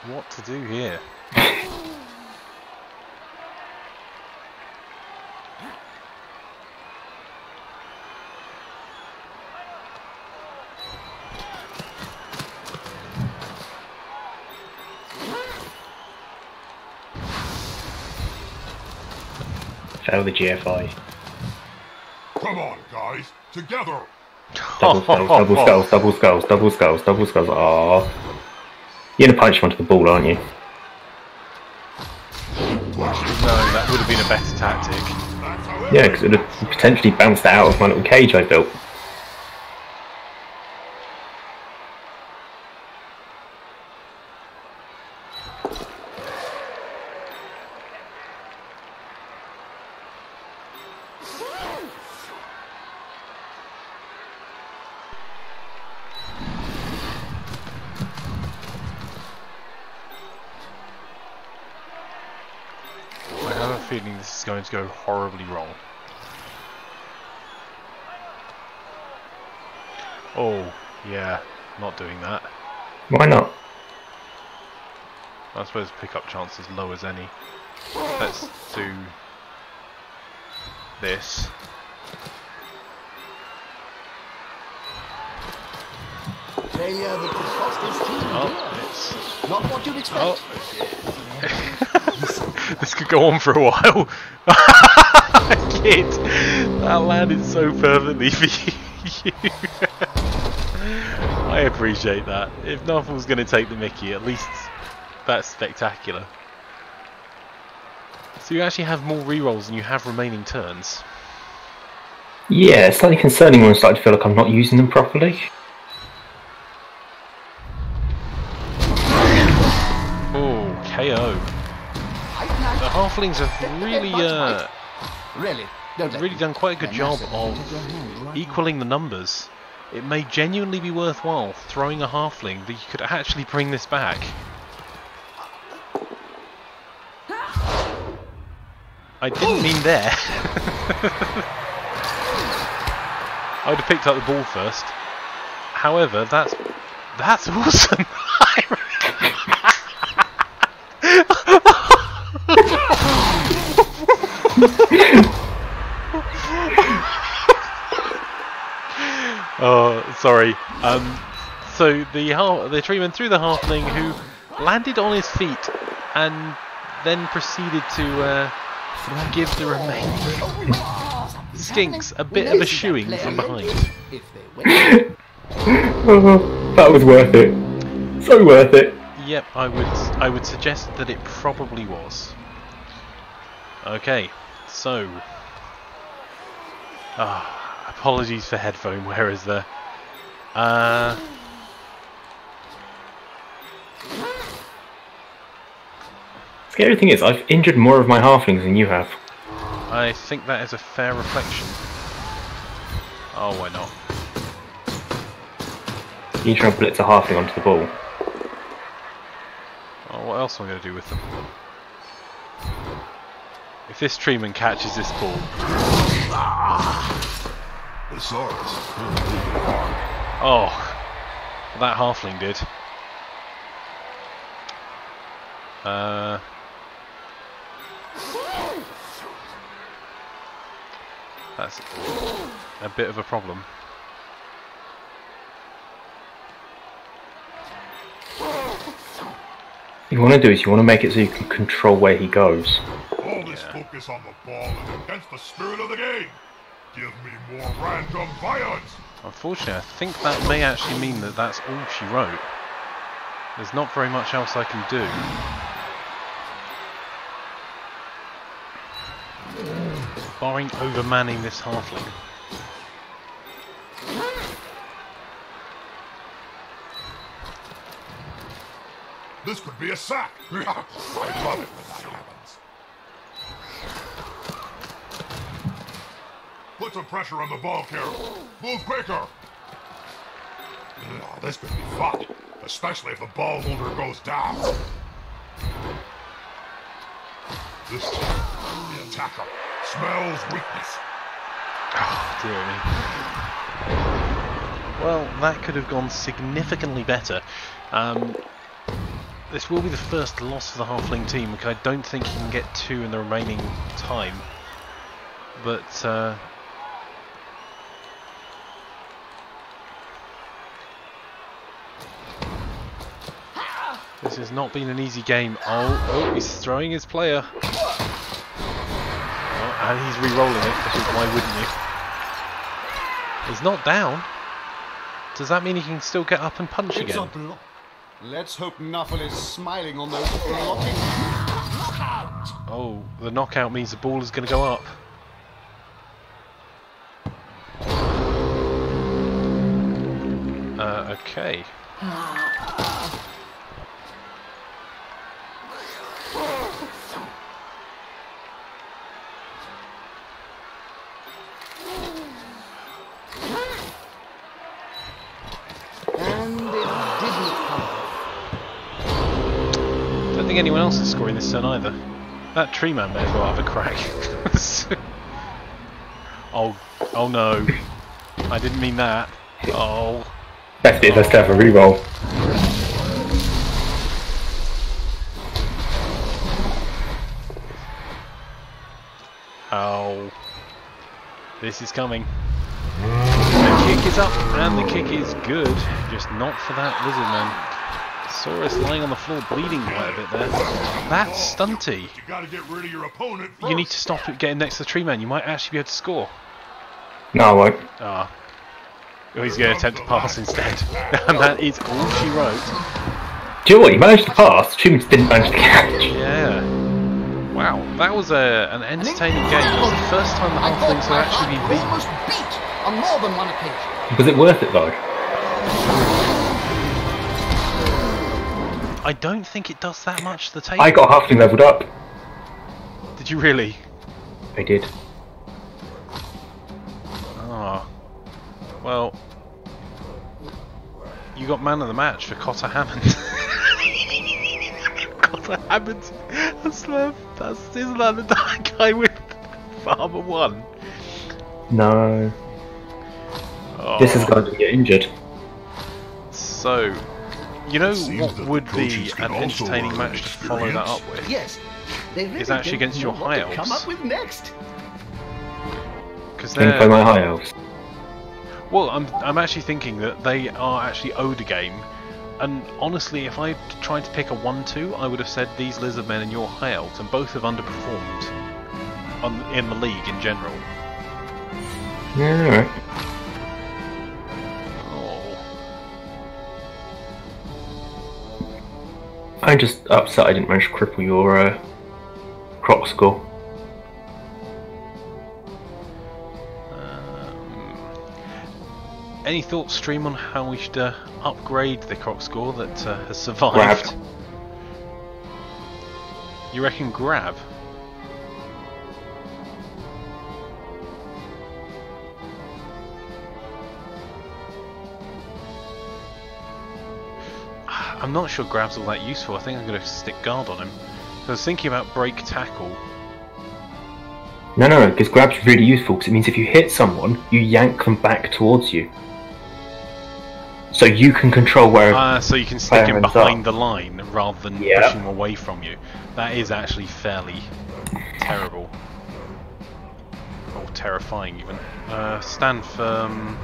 What to do here? Fail the GFI. Come on, guys, together. Double skulls, double skulls, double skulls, double skulls, double skulls. Aww. You're gonna punch him onto the ball, aren't you? No, that would have been a better tactic. Yeah, because it would have potentially bounced out of my little cage I built. Feeling this is going to go horribly wrong. Oh, yeah, not doing that. Why not? I suppose pick-up chance is low as any. Let's do this. Failure that could cost his team. Oh, it's not what you'd expect. This could go on for a while. Kid, that landed so perfectly for you. I appreciate that. If nothing was going to take the mickey, at least that's spectacular. So you actually have more rerolls than you have remaining turns. Yeah, it's slightly concerning when I start to feel like I'm not using them properly. Oh, KO. The Halflings have really done quite a good job of equaling the numbers. It may genuinely be worthwhile throwing a Halfling that you could actually bring this back. I didn't mean there. I would have picked up the ball first. However, that's awesome. Oh, sorry. So the treeman threw the halfling, who landed on his feet and then proceeded to give the remaining skinks a bit of a shoeing from behind. Oh, that was worth it. So worth it. Yep, I would suggest that it probably was. Okay, so apologies for headphone wearers there. Scary thing is, I've injured more of my halflings than you have. I think that is a fair reflection. Oh, why not? You try and blitz a halfling onto the ball. Oh, what else am I going to do with them? If this treeman catches this ball... Oh, that halfling did. That's a bit of a problem. What you want to do is you want to make it so you can control where he goes. All this focus on the ball is against the spirit of the game. Give me more random violence. Unfortunately, I think that may actually mean that that's all she wrote. There's not very much else I can do. Barring overmanning this halfling. This could be a sack. I love it when that happens. Put some pressure on the ball carrier. Move quicker. This could be fun, especially if the ball holder goes down. This time, the attacker smells weakness. Oh, dear me. Well, that could have gone significantly better. This will be the first loss for the halfling team, because I don't think he can get 2 in the remaining time. But this has not been an easy game. Oh, he's throwing his player. Oh, and he's re-rolling it, because why wouldn't you? He's not down. Does that mean he can still get up and punch again? Let's hope Nuffle is smiling on those blocking knockout. Oh, the knockout means the ball is going to go up. Okay. I don't think anyone else is scoring this turn either. That tree man may as well have a crack. Oh no. I didn't mean that. Oh. Best it is to have a reroll. Oh. This is coming. The kick is up, and the kick is good. Just not for that Lizardman. Saurus lying on the floor bleeding quite a bit there. That's stunty. You gotta get rid of your opponent first. You need to stop it getting next to the tree man. You might actually be able to score. No, I won't. Ah. Oh, he's going to attempt to pass instead. And that is all she wrote. Do you know what? You managed to pass, Tunes didn't manage to catch. Yeah. Wow, that was an entertaining game. It was the first time the Halflings have actually been beaten. Almost beat on more than one occasion. Was it worth it though? I don't think it does that much to the table. I got halfling leveled up. Did you really? I did. Ah. Well, you got man of the match for Cotter Hammond. Cotter Hammond. Isn't that the guy with Farmer 1? No. Oh. This is going to get injured. So, you know what would be an entertaining match to follow that up with? Yes, they really is actually against your high elves. Come up with next. Because Can you play my high elves? Well, I'm actually thinking that they are actually owed a game, and honestly, if I tried to pick a 1-2, I would have said these Lizardmen and your high elves, and both have underperformed in the league in general. Yeah, alright. I'm just upset I didn't manage to cripple your croc score. Any thoughts, stream, on how we should upgrade the croc score that has survived? Grab. You reckon grab? I'm not sure grab's all that useful. I think I'm going to stick guard on him. So I was thinking about break tackle. No, because grab's really useful because it means if you hit someone, you yank them back towards you. So you can control where. So you can stick him behind the line rather than pushing him away from you. That is actually fairly terrible. Or terrifying even. Stand firm.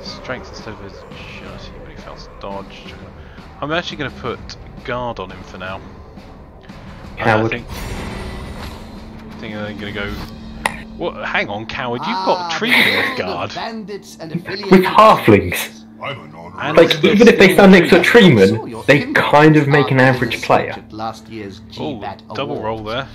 Strength instead of agility, but he fails to dodge. I'm actually going to put guard on him for now. Coward. I think I'm going to go. Well, hang on, coward. You've got treated with guard. With halflings. Like, even if they stand next to a treeman, they kind of make an average player. Oh, double roll there.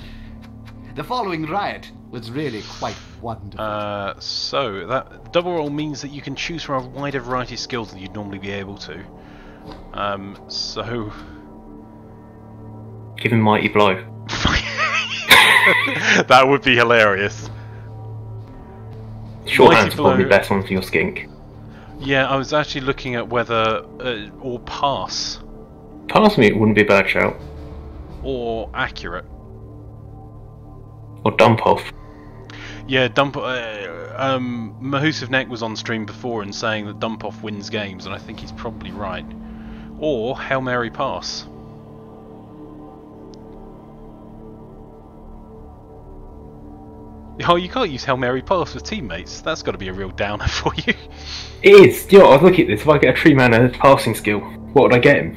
The following riot was really quite wonderful. So that double roll means that you can choose from a wider variety of skills than you'd normally be able to. So give him mighty blow. That would be hilarious. Shorthand's probably the best one for your skink. Yeah, I was actually looking at whether or pass. Pass me, it wouldn't be a bad shout. Or accurate. Or dump off. Yeah, dump. Mahusive Neck was on stream before and saying that dump off wins games, and I think he's probably right. Or Hail Mary pass. Oh, you can't use Hail Mary pass with teammates. That's got to be a real downer for you. It is. You know, I was looking at this. If I get a tree man and a passing skill, what would I get him?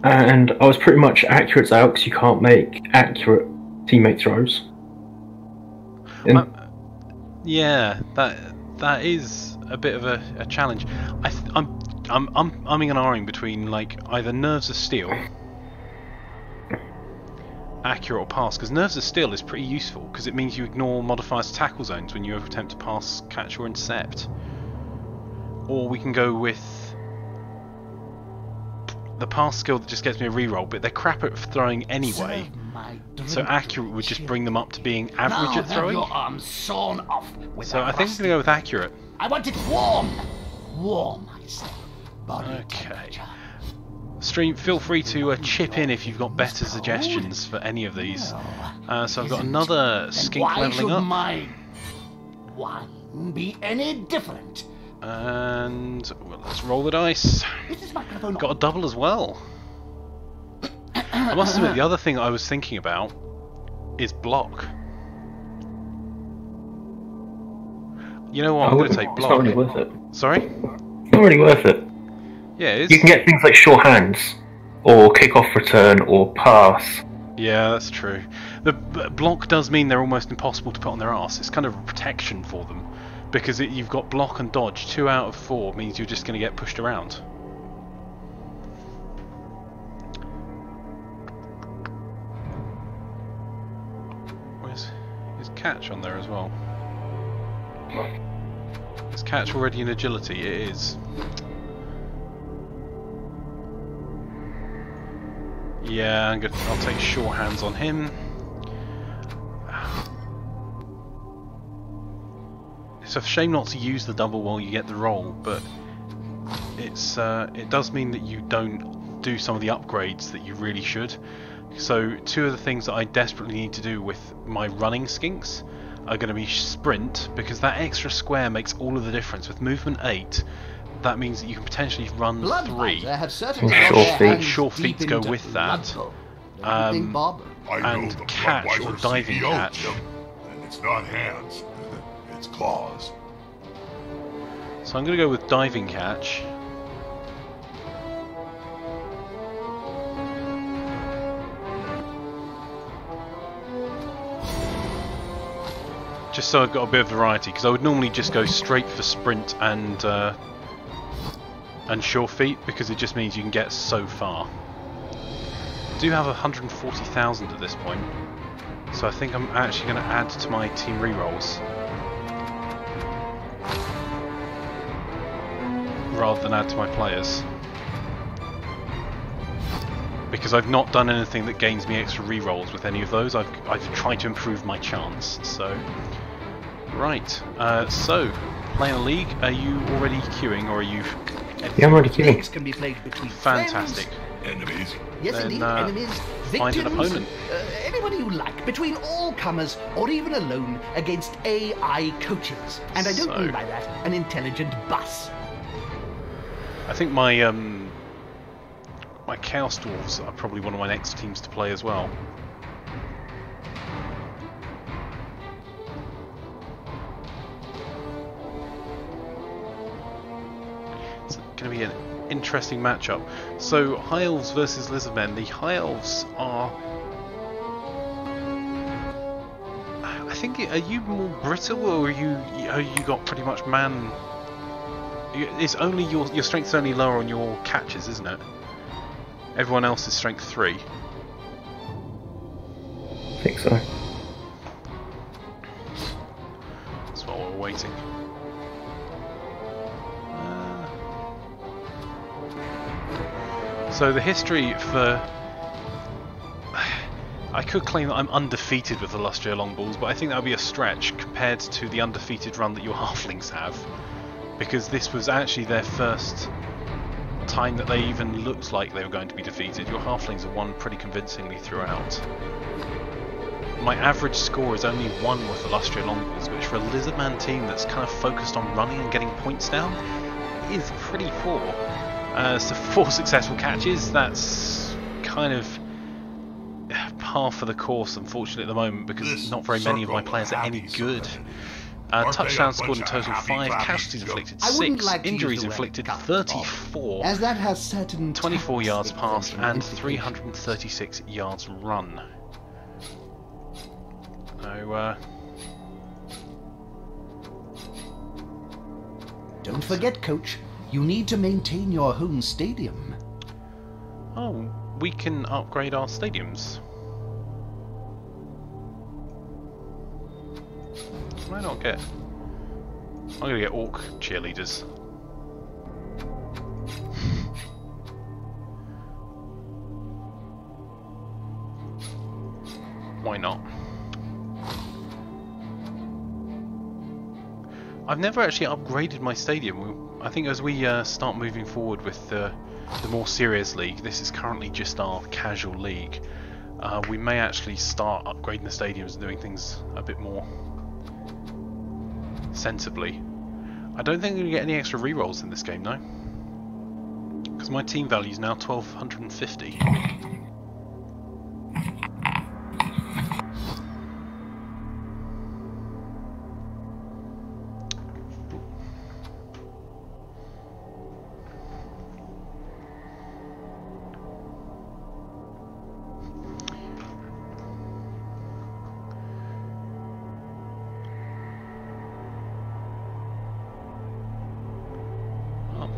And I was pretty much accurate's out because you can't make accurate teammate throws. Yeah, that is a bit of a challenge. I'm umming and ahhing between like either Nerves of Steel, accurate, or pass. Because Nerves of Steel is pretty useful because it means you ignore modifiers to tackle zones when you attempt to pass, catch, or intercept. Or we can go with the pass skill that just gets me a reroll, but they're crap at throwing anyway. So accurate would just bring them up to being average at throwing. So I think I'm gonna go with accurate. I want it warm. Warm, I say. Okay. Stream, feel free to chip in if you've got better suggestions for any of these. So I've got another skink leveling up. My wine be any different? And well, let's roll the dice. Got a double as well. I must admit, the other thing I was thinking about is block. You know what? I'm going to take block. It's not really worth it. Sorry? It's not really worth it. Yeah, it is. You can get things like sure hands, or kick off return, or pass. Yeah, that's true. The block does mean they're almost impossible to put on their arse. It's kind of a protection for them. Because you've got block and dodge. 2 out of 4 means you're just going to get pushed around. Where's catch on there as well? Is catch already in agility? It is. Yeah, I'll take sure hands on him. It's a shame not to use the double while you get the roll, but it does mean that you don't do some of the upgrades that you really should. So 2 of the things that I desperately need to do with my running skinks are going to be sprint, because that extra square makes all of the difference. With movement 8, that means that you can potentially run 3. Bloodbiter have certainly And got sure their feet. hands Sure deep feet go into with that. blood bowl. Don't you think, Bob? I know And the catch or Bloodbiter diving CEO, catch. Jim. And it's not hands. It's claws. So I'm going to go with diving catch. Just so I've got a bit of variety, because I would normally just go straight for sprint and sure feet, because it just means you can get so far. I do have 140,000 at this point, so I think I'm actually going to add to my team rerolls rather than add to my players, because I've not done anything that gains me extra rerolls with any of those. I've tried to improve my chance. So right, so playing a league. Are you already queuing, or are you? Yeah, I'm already queuing. Leagues can be played between Fantastic. Enemies. Yes, Then, indeed. Enemies, find an victims, opponent. Anybody you like, between all comers or even alone against AI coaches. And I don't So- mean by that an intelligent bus. I think my my Chaos Dwarves are probably one of my next teams to play as well. It's going to be an interesting matchup. So High Elves versus Lizardmen. The High Elves are, I think, are you more brittle, or are you got pretty much man? It's only your strength's only lower on your catches, isn't it? Everyone else is strength 3. I think so. That's what we're waiting. So the history for... I could claim that I'm undefeated with the Lustria Longballs, but I think that would be a stretch compared to the undefeated run that your Halflings have, because this was actually their first time that they even looked like they were going to be defeated. Your Halflings have won pretty convincingly throughout. My average score is only 1 with the Lustria Longballs, which for a Lizardman team that's kind of focused on running and getting points down is pretty poor. So 4 successful catches, that's kind of par for the course, unfortunately, at the moment, because not very many of my players are any good. Touchdowns scored in total 5, casualties inflicted I wouldn't 6, like to use injuries the word inflicted cut, 34, As that has certain 24 tax yards passed, exemption and implications. 336 yards run. So, Don't forget, Coach, you need to maintain your home stadium. oh, we can upgrade our stadiums. Why not get... I'm gonna get orc cheerleaders. Why not? I've never actually upgraded my stadium. I think as we start moving forward with the more serious league, this is currently just our casual league, we may actually start upgrading the stadiums and doing things a bit more sensibly. I don't think I'm going to get any extra rerolls in this game though, because my team value is now 1250.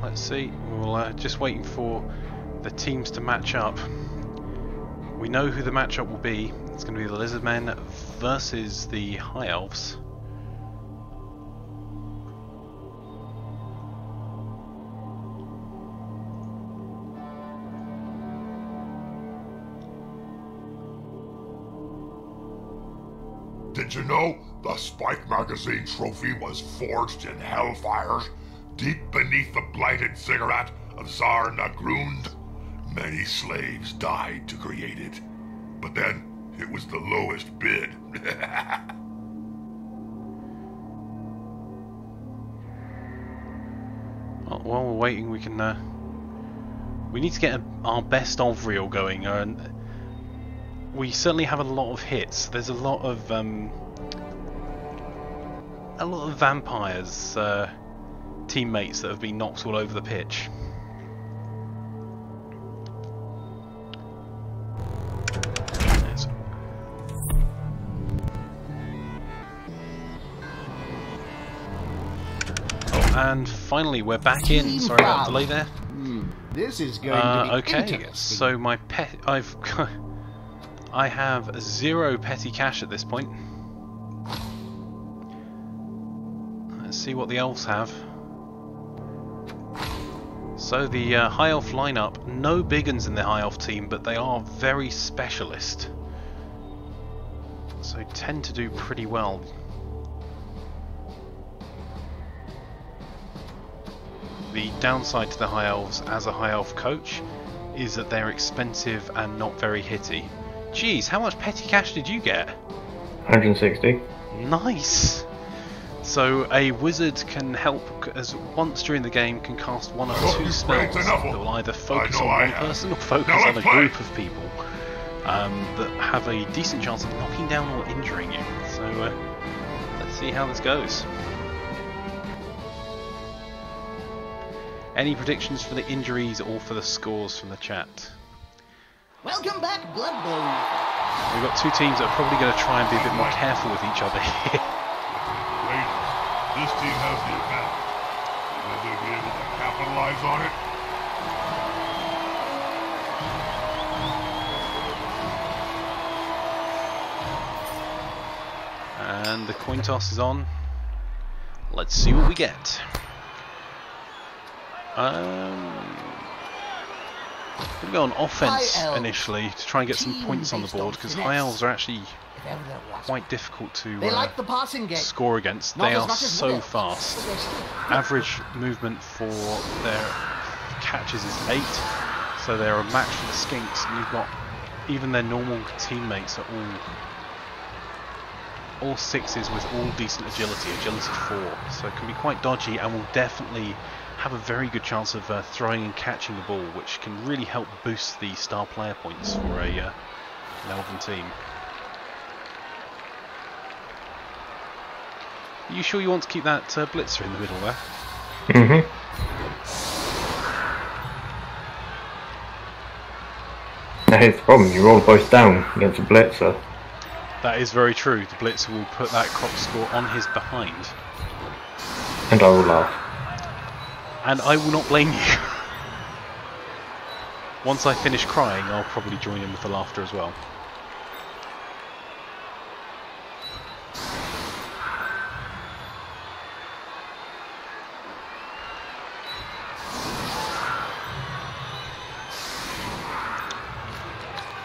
Let's see, we'll just waiting for the teams to match up. We know who the matchup will be. It's going to be the Lizardmen versus the High Elves. Did you know the Spike Magazine trophy was forged in hellfires deep beneath the blighted ziggurat of Tsar Nagrund? Many slaves died to create it. but then it was the lowest bid. Well, while we're waiting, we can. We need to get our best of reel going, and we certainly have a lot of hits. There's a lot of vampires teammates that have been knocked all over the pitch. And finally, we're back in. Sorry about the delay there. This is going to be okay, interesting. so my I have 0 petty cash at this point. Let's see what the elves have. So the high elf lineup, no big uns in the high elf team, but they are very specialist. So tend to do pretty well. The downside to the high elves as a high elf coach is that they're expensive and not very hitty. Jeez, how much petty cash did you get? 160. Nice! So a wizard can help, as once during the game can cast 1 or 2 spells that will either focus on one person or focus on a group of people that have a decent chance of knocking down or injuring you. So let's see how this goes. Any predictions for the injuries or for the scores from the chat? Welcome back, Blood Bowl. We've got 2 teams that are probably going to try and be a bit more careful with each other here. This team has the advantage. Will they be able to capitalize on it? And the coin toss is on. Let's see what we get. We'll go on offense initially to try and get some points on the board, because high elves are actually quite difficult to score against. They are so fast. Average movement for their catches is 8, so they're a match for the skinks, and you've got even their normal teammates are all 6s with all decent agility 4, so it can be quite dodgy and will definitely have a very good chance of throwing and catching the ball, which can really help boost the star player points for an elven team. Are you sure you want to keep that blitzer in the middle there? Mm-hmm. Now here's the problem, you roll both down against a blitzer. That is very true. The blitzer will put that croc score on his behind. And I will laugh. And I will not blame you. Once I finish crying, I'll probably join in with the laughter as well.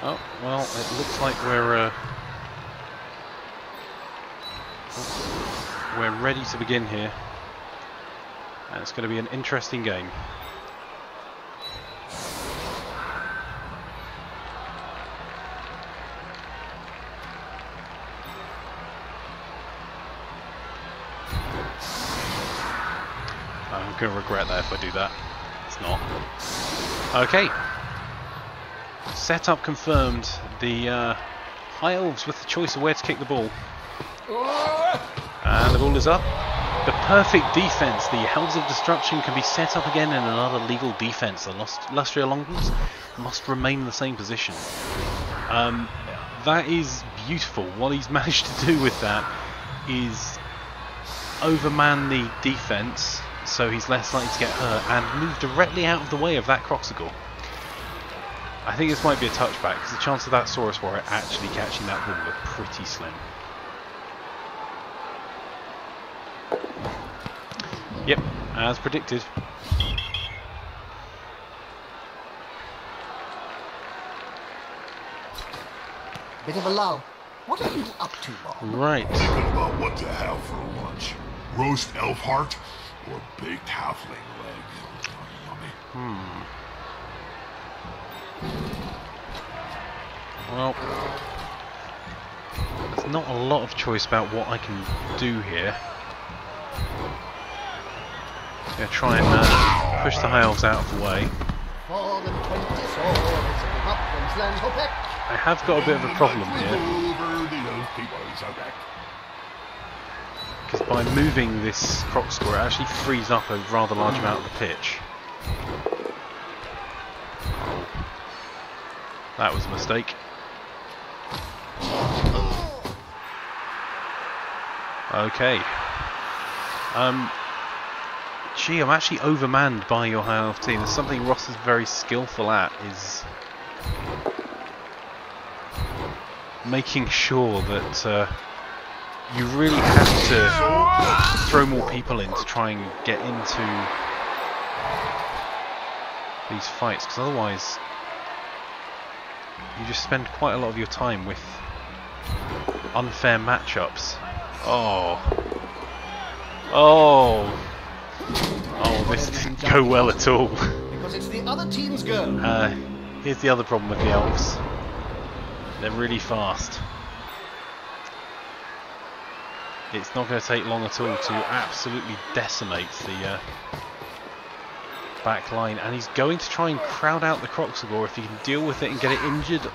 Oh, well, it looks like we're ready to begin here. And it's going to be an interesting game. I'm going to regret that if I do that. It's not. Okay. Setup confirmed. The High Elves with the choice of where to kick the ball. And the ball is up. The perfect defense. The Helms of Destruction can be set up again in another legal defense. The Lustria Longboots must remain in the same position. That is beautiful. What he's managed to do with that is overman the defense, so he's less likely to get hurt, and move directly out of the way of that Croxicle. I think this might be a touchback, because the chance of that Saurus Warrior actually catching that ball are pretty slim. Yep, as predicted. Bit of a lull. What are you up to, Bob? Right. Thinking about what to have for lunch. Roast elf heart or baked halfling leg. Yummy. Well, there's not a lot of choice about what I can do here. I'm going to try and push the high elves out of the way. I have got a bit of a problem here. Because by moving this croc score, it actually frees up a rather large amount of the pitch. That was a mistake. Okay. Gee, I'm actually overmanned by your high elf team. There's something Ross is very skillful at, is making sure that you really have to throw more people in to try and get into these fights, because otherwise you just spend quite a lot of your time with unfair matchups. Oh, this didn't go well at all. Because it's the other team's go. Here's the other problem with the elves. They're really fast. It's not going to take long at all to absolutely decimate the back line, and he's going to try and crowd out the Croxagore. If he can deal with it and get it injured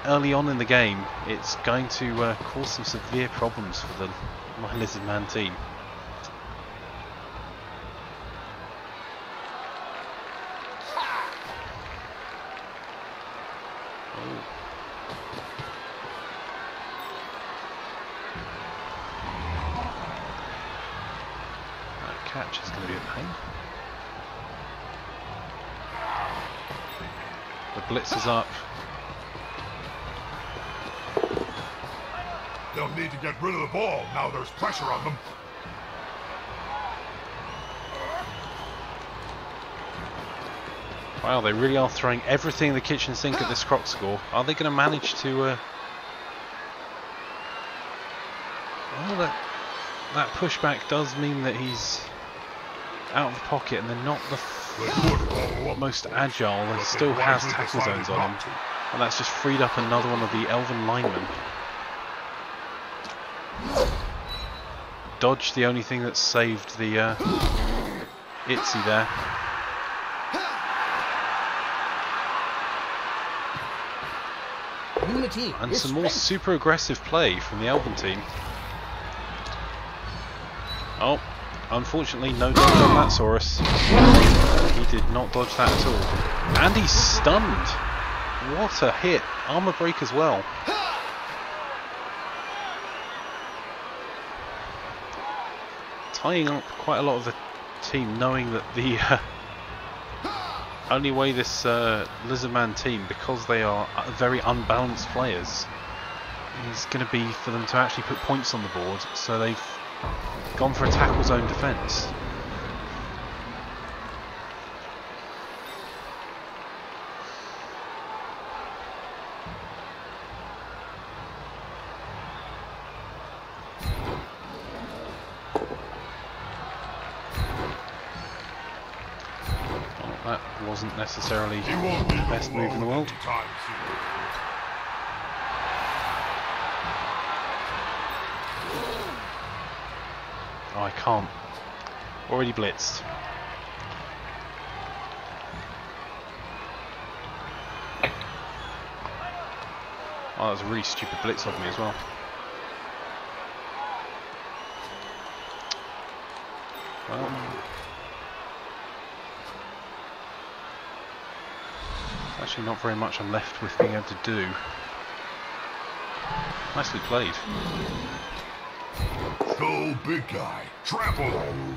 early on in the game, it's going to cause some severe problems for my Lizardman team. Catch is going to be a pain. The blitz is up. They'll need to get rid of the ball now there's pressure on them. Wow, they really are throwing everything in the kitchen sink at this Croxagore. Are they going to manage to... Oh, that pushback does mean that he's out of the pocket, and they're not the most agile. He still has tackle zones on him, and that's just freed up another one of the elven linemen. Dodge, the only thing that saved the Itzy there. And some more super aggressive play from the elven team. Oh, unfortunately no dodge on that Saurus. He did not dodge that at all. And he's stunned. What a hit. Armor break as well. Tying up quite a lot of the team, knowing that the only way this Lizardman team, because they are very unbalanced players, is going to be for them to actually put points on the board. So they've gone for a tackle zone defence. Well, that wasn't necessarily the best move in the world. Oh, I can't. Already blitzed. Oh, that was a really stupid blitz of me as well. Well, there's actually not very much I'm left with being able to do. Nicely played. Go, big guy. Trample all over.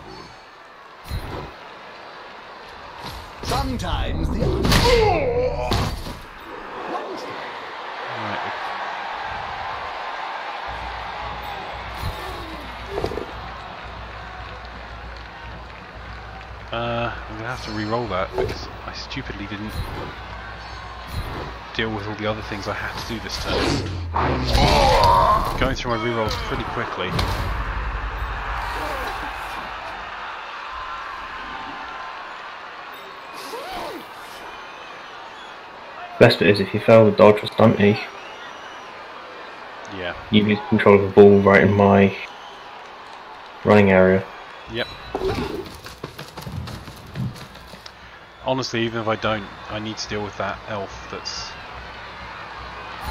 Sometimes the... Right. I'm going to have to re-roll that because I stupidly didn't deal with all the other things I had to do this turn. Going through my re-rolls pretty quickly. Best bit is if you fail the dodge or stunt me, Yeah. you lose control of the ball right in my running area. Yep. Honestly, even if I don't, I need to deal with that elf that's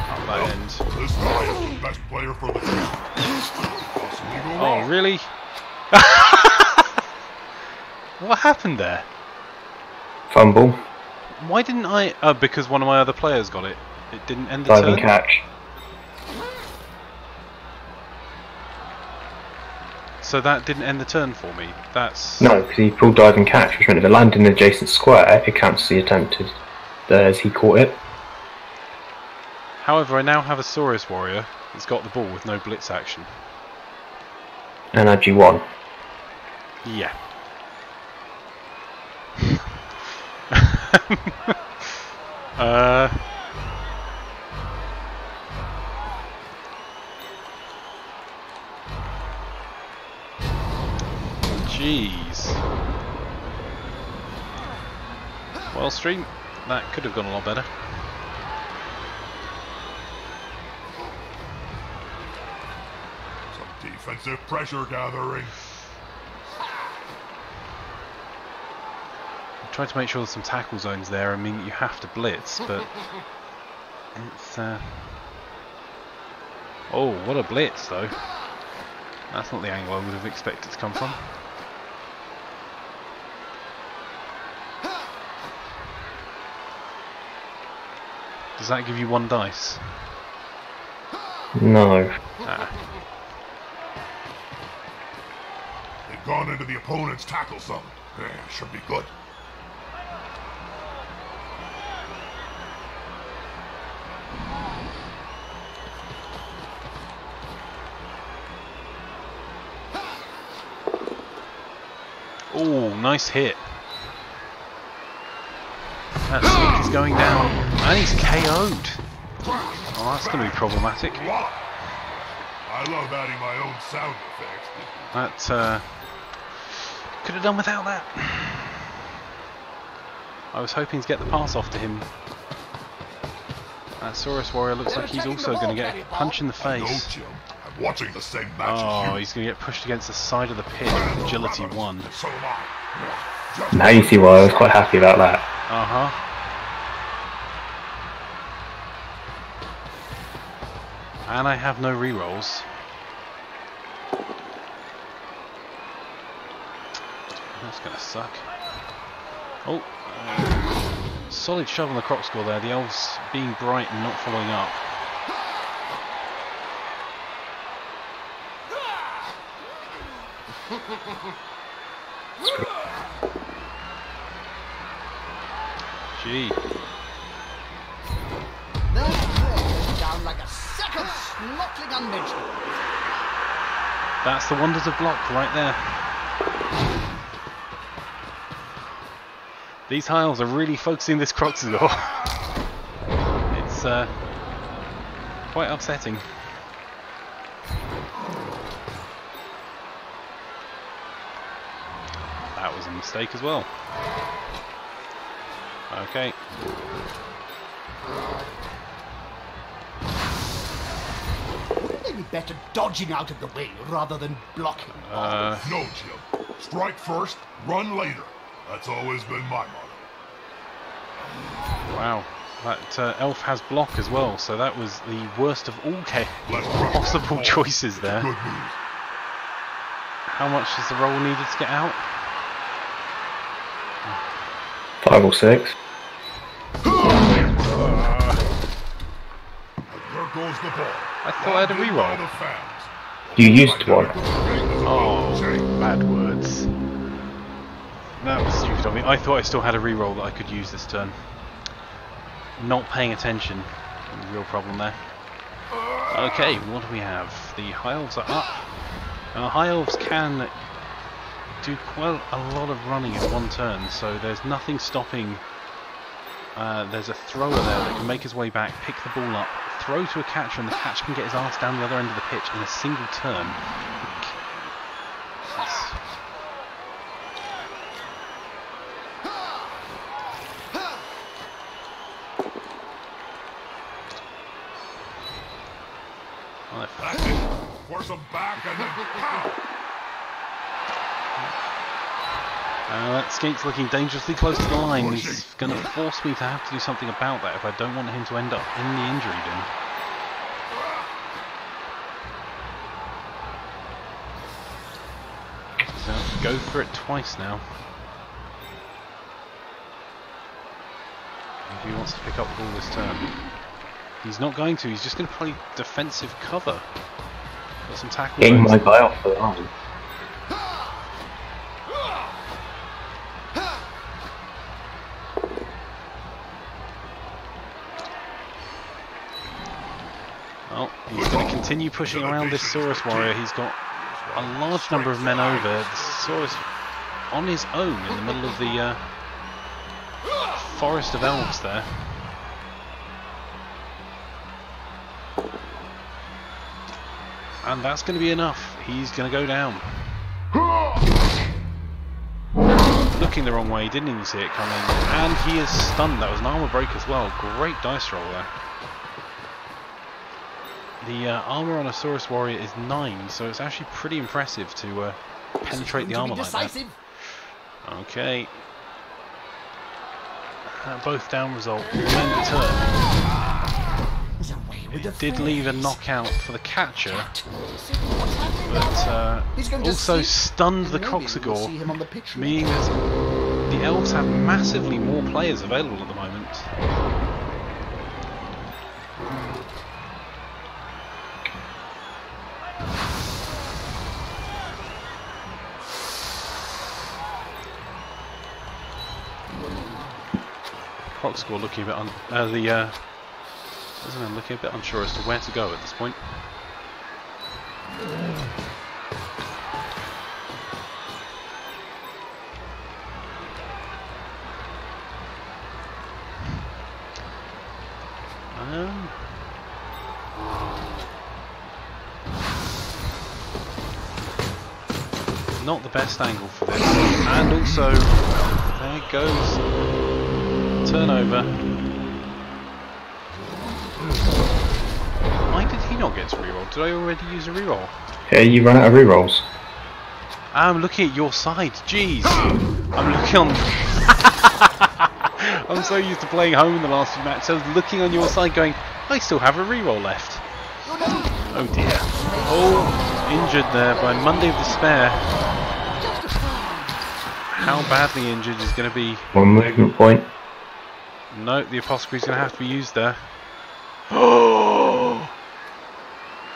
up that end. This guy is the best player for the team. Possibly go Oh, wrong. really? What happened there? Fumble, Why didn't I... Oh, because one of my other players got it. It didn't end the diving turn? catch. So that didn't end the turn for me. That's... No, because he pulled diving catch, which meant if it landed in the adjacent square, it counts as he attempted. There's he caught it. However, I now have a Saurus warrior that's got the ball with no blitz action. And add you one. Yeah. Jeez. Well, stream, that could have gone a lot better. Some defensive pressure gathering. I tried to make sure there's some tackle zones there. I mean, you have to blitz, but it's oh, what a blitz though. That's not the angle I would have expected to come from. Does that give you 1 dice? No. Ah. They've gone into the opponent's tackle zone. Should be good. Oh, nice hit. That sneak is going down. And he's KO'd. Oh, that's going to be problematic. Wow. I love adding my own sound effects. That, could have done without that. I was hoping to get the pass off to him. That Saurus warrior looks like he's also going to get a punch in the No, face. Jim. I'm watching the same match as Oh, you. he's going to get pushed against the side of the pit with agility 1. So am I. Just Now you see why I was quite happy about that. Uh-huh. And I have no rerolls. That's going to suck. Oh, solid shove on the croc score there. The elves being bright and not following up. Gee. Those players down like a sack of snortling unmentionables. That's the wonders of block right there. These high elves are really focusing this croc score. It's quite upsetting. That was a mistake as well. Okay. Wouldn't they be better dodging out of the way rather than blocking? No, Jim. Strike first, run later. That's always been my motto. Wow. That elf has block as well, so that was the worst of all possible choices there. Good move. How much is the roll needed to get out? 5 or 6. There goes the ball. I thought I had a reroll. The fans. You used one. Oh, bad words. That was stupid of me. I thought I still had a reroll that I could use this turn. Not paying attention. Real problem there. Okay, what do we have? The High Elves are up. High Elves can do quite a lot of running in one turn, so there's nothing stopping. There's a thrower there that can make his way back, pick the ball up, throw to a catcher, and the catcher can get his ass down the other end of the pitch in a single turn. him back and then pow! That skink's looking dangerously close to the line. He's going to force me to have to do something about that if I don't want him to end up in the injury bin. He's going to have to go for it twice now. If he wants to pick up the ball this turn. He's not going to, he's just going to play defensive cover. Got some tackle. Getting my guy off the line. Well, he's going to continue pushing around this Saurus warrior. He's got a large number of men over. The Saurus on his own in the middle of the forest of elves there. And that's going to be enough. He's going to go down. Looking the wrong way, didn't even see it coming. And he is stunned. That was an armor break as well. Great dice roll there. The armor on a Saurus warrior is 9, so it's actually pretty impressive to penetrate the armor like that. Okay. Both down result. And the turn. It did leave a knockout for the catcher, but also stunned the Coxagore, meaning that the elves have massively more players available at the moment. Coxagore looking a bit Lizardman looking a bit unsure as to where to go at this point. Not the best angle for this, and also there it goes. Turnover. Why did he not get to reroll? Did I already use a reroll? Yeah, you run out of rerolls. I'm looking at your side. Jeez. I'm looking on. I'm so used to playing home in the last few matches. I was looking on your side going, I still have a reroll left. Oh dear. Oh, injured there by Monday of Despair. How badly injured is going to be. 1 movement point. No, the apothecary is going to have to be used there.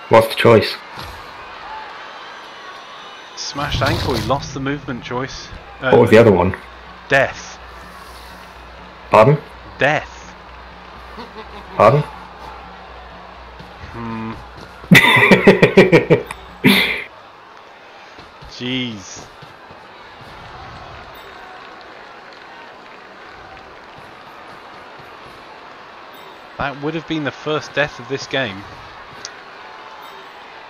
What's the choice? Smashed ankle, he lost the movement choice. What was the other one? Death. Pardon? Death. Pardon? Jeez. That would have been the first death of this game.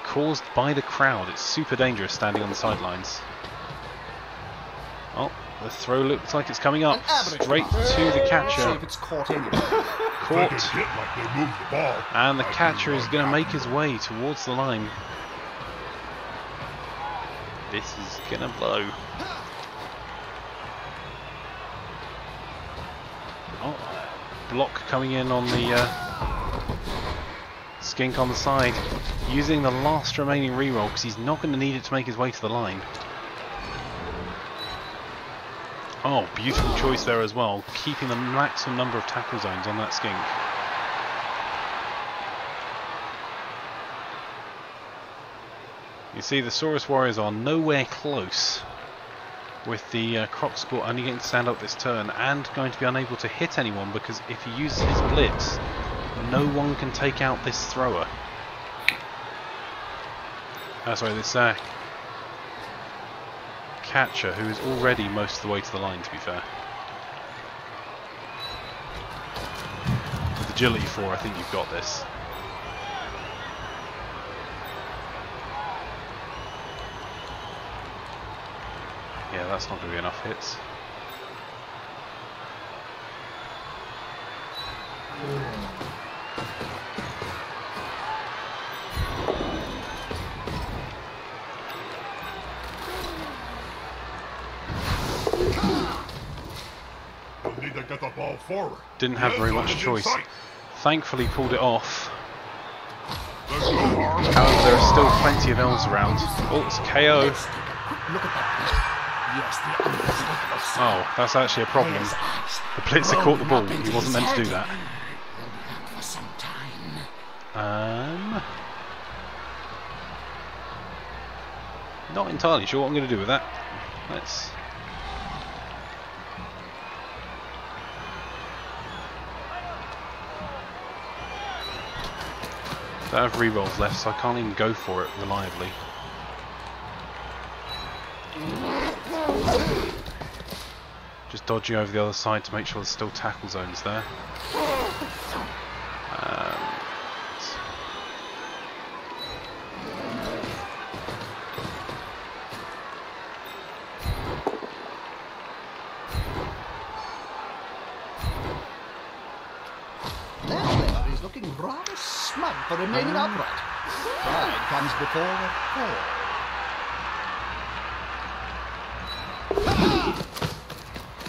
Caused by the crowd. It's super dangerous standing on the sidelines. Oh, the throw looks like it's coming up. Straight to the catcher. Caught. And the catcher is going to make his way towards the line. This is going to blow. Oh, block coming in on the skink on the side, using the last remaining reroll because he's not going to need it to make his way to the line. Oh, beautiful choice there as well, keeping the maximum number of tackle zones on that skink. You see the Saurus Warriors are nowhere close, with the Crocscore only getting to stand up this turn and going to be unable to hit anyone because if he uses his blitz, no one can take out this thrower. Sorry, this catcher, who is already most of the way to the line, to be fair. With agility 4, I think you've got this. Yeah, that's not going to be enough hits. You'll need to get the ball forward. Didn't have very much choice. Thankfully pulled it off. There's no harm. However, there are still plenty of elves around. Oh, it's a KO. Look at that. Yes, the unmistakable sign. Oh, that's actually a problem. Player's eyes. The blitzer caught the ball. He wasn't meant to do that. He'll be out for some time. Not entirely sure what I'm going to do with that. Let's. Don't have rerolls left, so I can't even go for it reliably. Just dodging over the other side to make sure there's still tackle zones there. That is looking rather smug for remaining upright. Pride comes before a fall.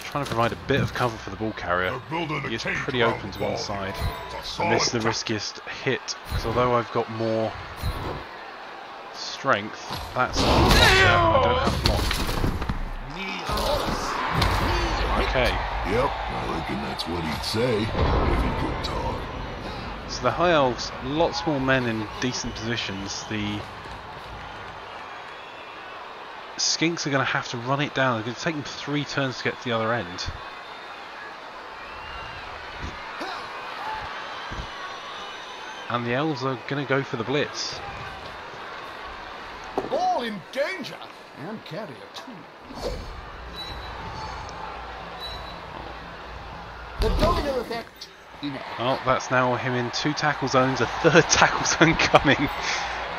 Trying to provide a bit of cover for the ball carrier. They're building a He is cage pretty around open to the one ball. side. It's a And this is the solid riskiest hit, because although I've got more strength, that's not blocker. I don't have block. Okay, Yep, I reckon that's what he'd say if he could talk. so the high elves, lots more men in decent positions. The skinks are going to have to run it down. It's going to take them 3 turns to get to the other end. And the elves are going to go for the blitz. Ball in danger. And carrier too. The domino effect. Oh, that's now him in 2 tackle zones, a 3rd tackle zone coming.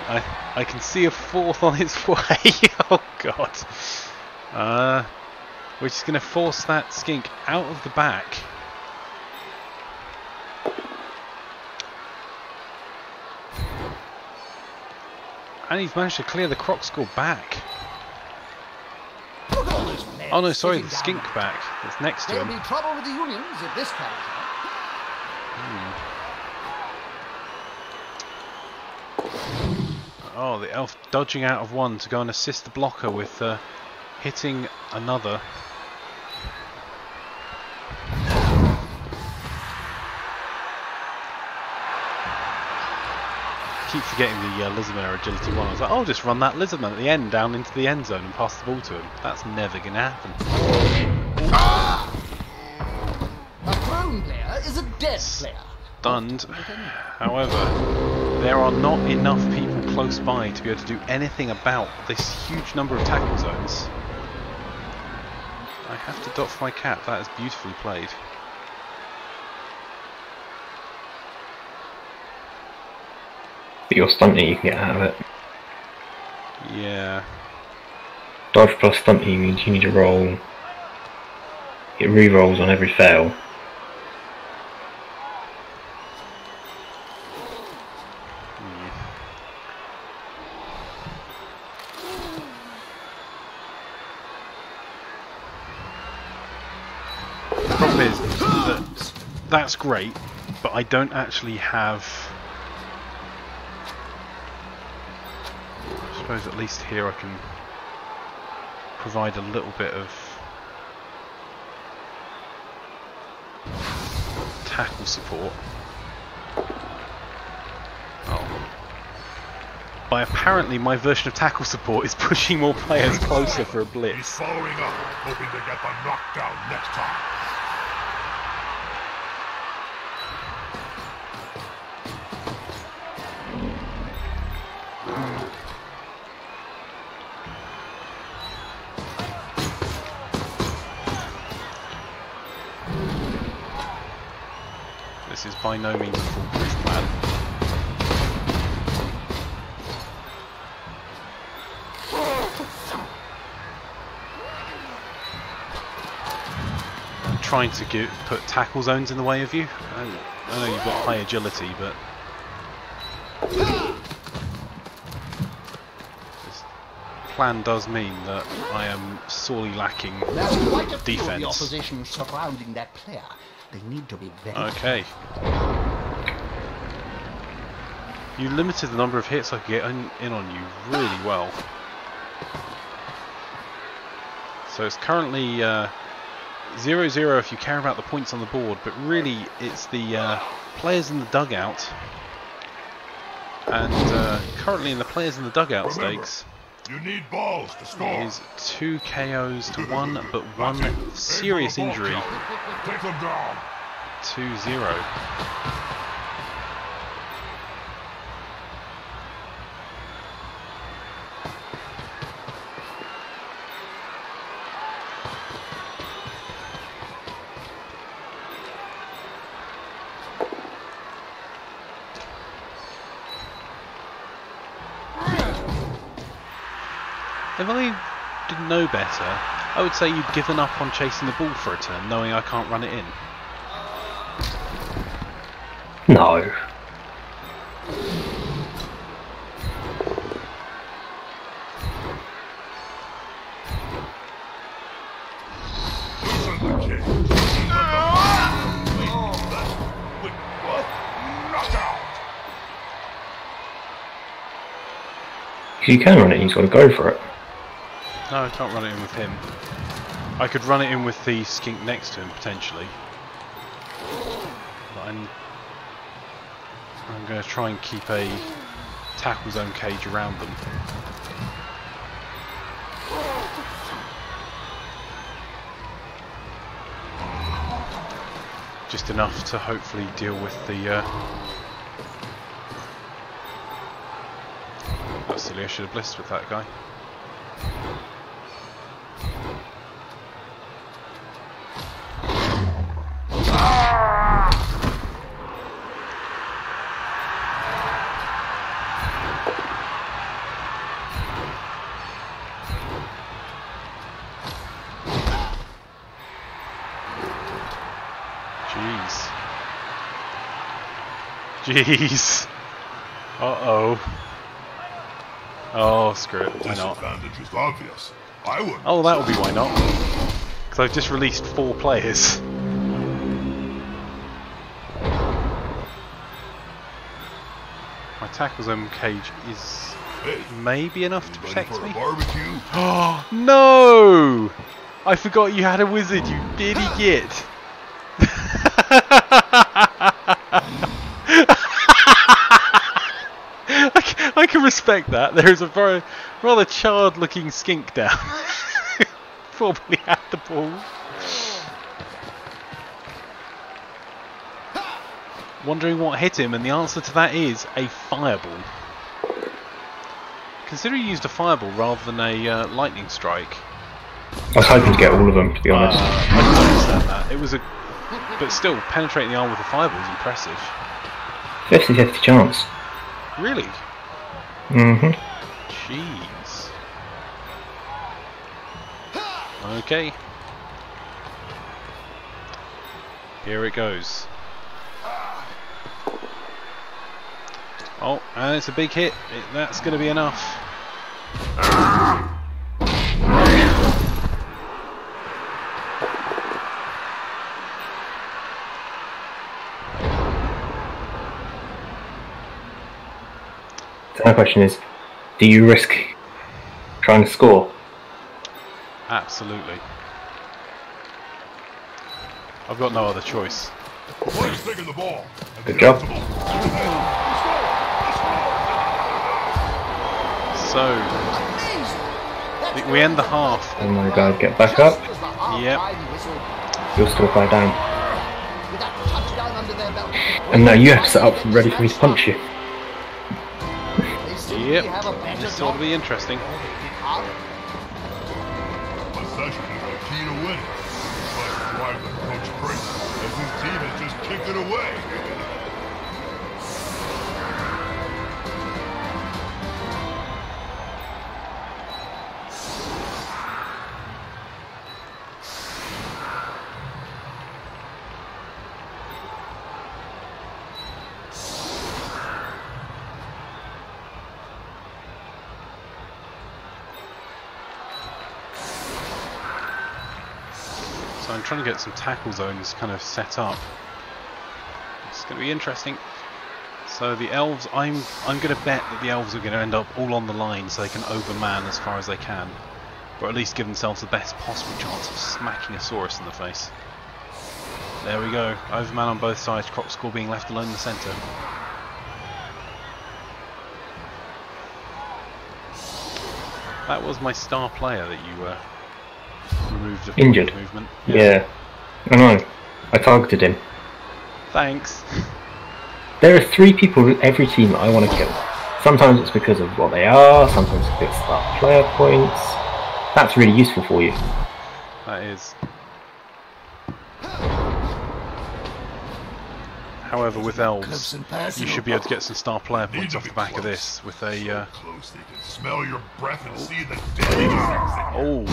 I can see a 4th on its way. Oh god. Which is going to force that skink out of the back. And he's managed to clear the croc skull back. Look at all those men Oh no, sorry, the sitting skink down. back. That's next to There'll him. be trouble with the unions if this carries Oh, the elf dodging out of one to go and assist the blocker with hitting another. Keep forgetting the Lizardman are agility 1. I was like, I'll just run that Lizardman at the end down into the end zone and pass the ball to him. That's never going to happen. out. A prone player is a dead player. Stunned. However, there are not enough people close by to be able to do anything about this huge number of tackle zones. I have to doff my cap. That is beautifully played. But your stunting you can get out of it. Yeah. Dodge plus stunting means you need to roll. It re-rolls on every fail. The problem is that that's great, but I don't actually have. I suppose at least here I can provide a little bit of tackle support. Oh. By apparently my version of tackle support is pushing more players closer for a He's blitz. following up, hoping to get the knockdown next time. This is by no means a foolproof plan. I'm trying to put tackle zones in the way of you. I know you've got high agility, but just plan does mean that I am sorely lacking There's quite a few of the defense. opposition surrounding that player. They need to be very Okay. You limited the number of hits I could get in on you really well. So it's currently 0-0 if you care about the points on the board, but really it's the players in the dugout. And currently in the players in the dugout stakes, You need balls to score. is 2 KOs to 1, but 1 serious injury. Take them down. 2-0. If I didn't know better, I would say you'd given up on chasing the ball for a turn, knowing I can't run it in. No. Loosen the kick. Wait, what? Knockout. You can run it, you just got to go for it. No, I can't run it in with him. I could run it in with the skink next to him, potentially. But I'm going to try and keep a tackle zone cage around them. Just enough to hopefully deal with the... That's silly, I should have blissed with that guy. Jeez. Uh-oh. Oh, screw it. Why not? Disadvantage is obvious. I wouldn't. Oh, that would be why not. Because I've just released 4 players. My tackle zone cage is maybe enough to protect for me. a barbecue? Oh, no! I forgot you had a wizard, you idiot. I can respect that. There is a very rather charred looking skink down. Probably had the ball. Wondering what hit him, and the answer to that is a fireball. Consider you used a fireball rather than a lightning strike. I was hoping to get all of them, to be honest. I can understand that. It was a... But still, penetrating the arm with a fireball is impressive. 50-50 chance. Really? Mm-hmm. Jeez. Okay. Here it goes. Oh, and it's a big hit. That's going to be enough. So my question is, do you risk trying to score? Absolutely. I've got no other choice. Player's taking the ball. Good job. So, we end the half. Oh my god, get back up. Yep. You'll still fly down. And now you have to set up ready for me to punch you. Yep. This ought to be interesting. Possession is the key to winning. But drive the coach crazy as his team has just kicked it away. So I'm trying to get some tackle zones kind of set up. It's going to be interesting. So the elves, I'm going to bet that the elves are going to end up all on the line so they can overman as far as they can. Or at least give themselves the best possible chance of smacking a Saurus in the face. There we go. Overman on both sides, Crocskull being left alone in the centre. That was my star player that you removed a Injured. movement. Yeah. I know. I targeted him. Thanks. There are 3 people in every team that I want to kill. Sometimes it's because of what they are, sometimes it's because star player points. That's really useful for you. That is. However, with elves, you should be able to get some star player points off the back of this with a. Close they can smell your breath and see the deadly. Oh,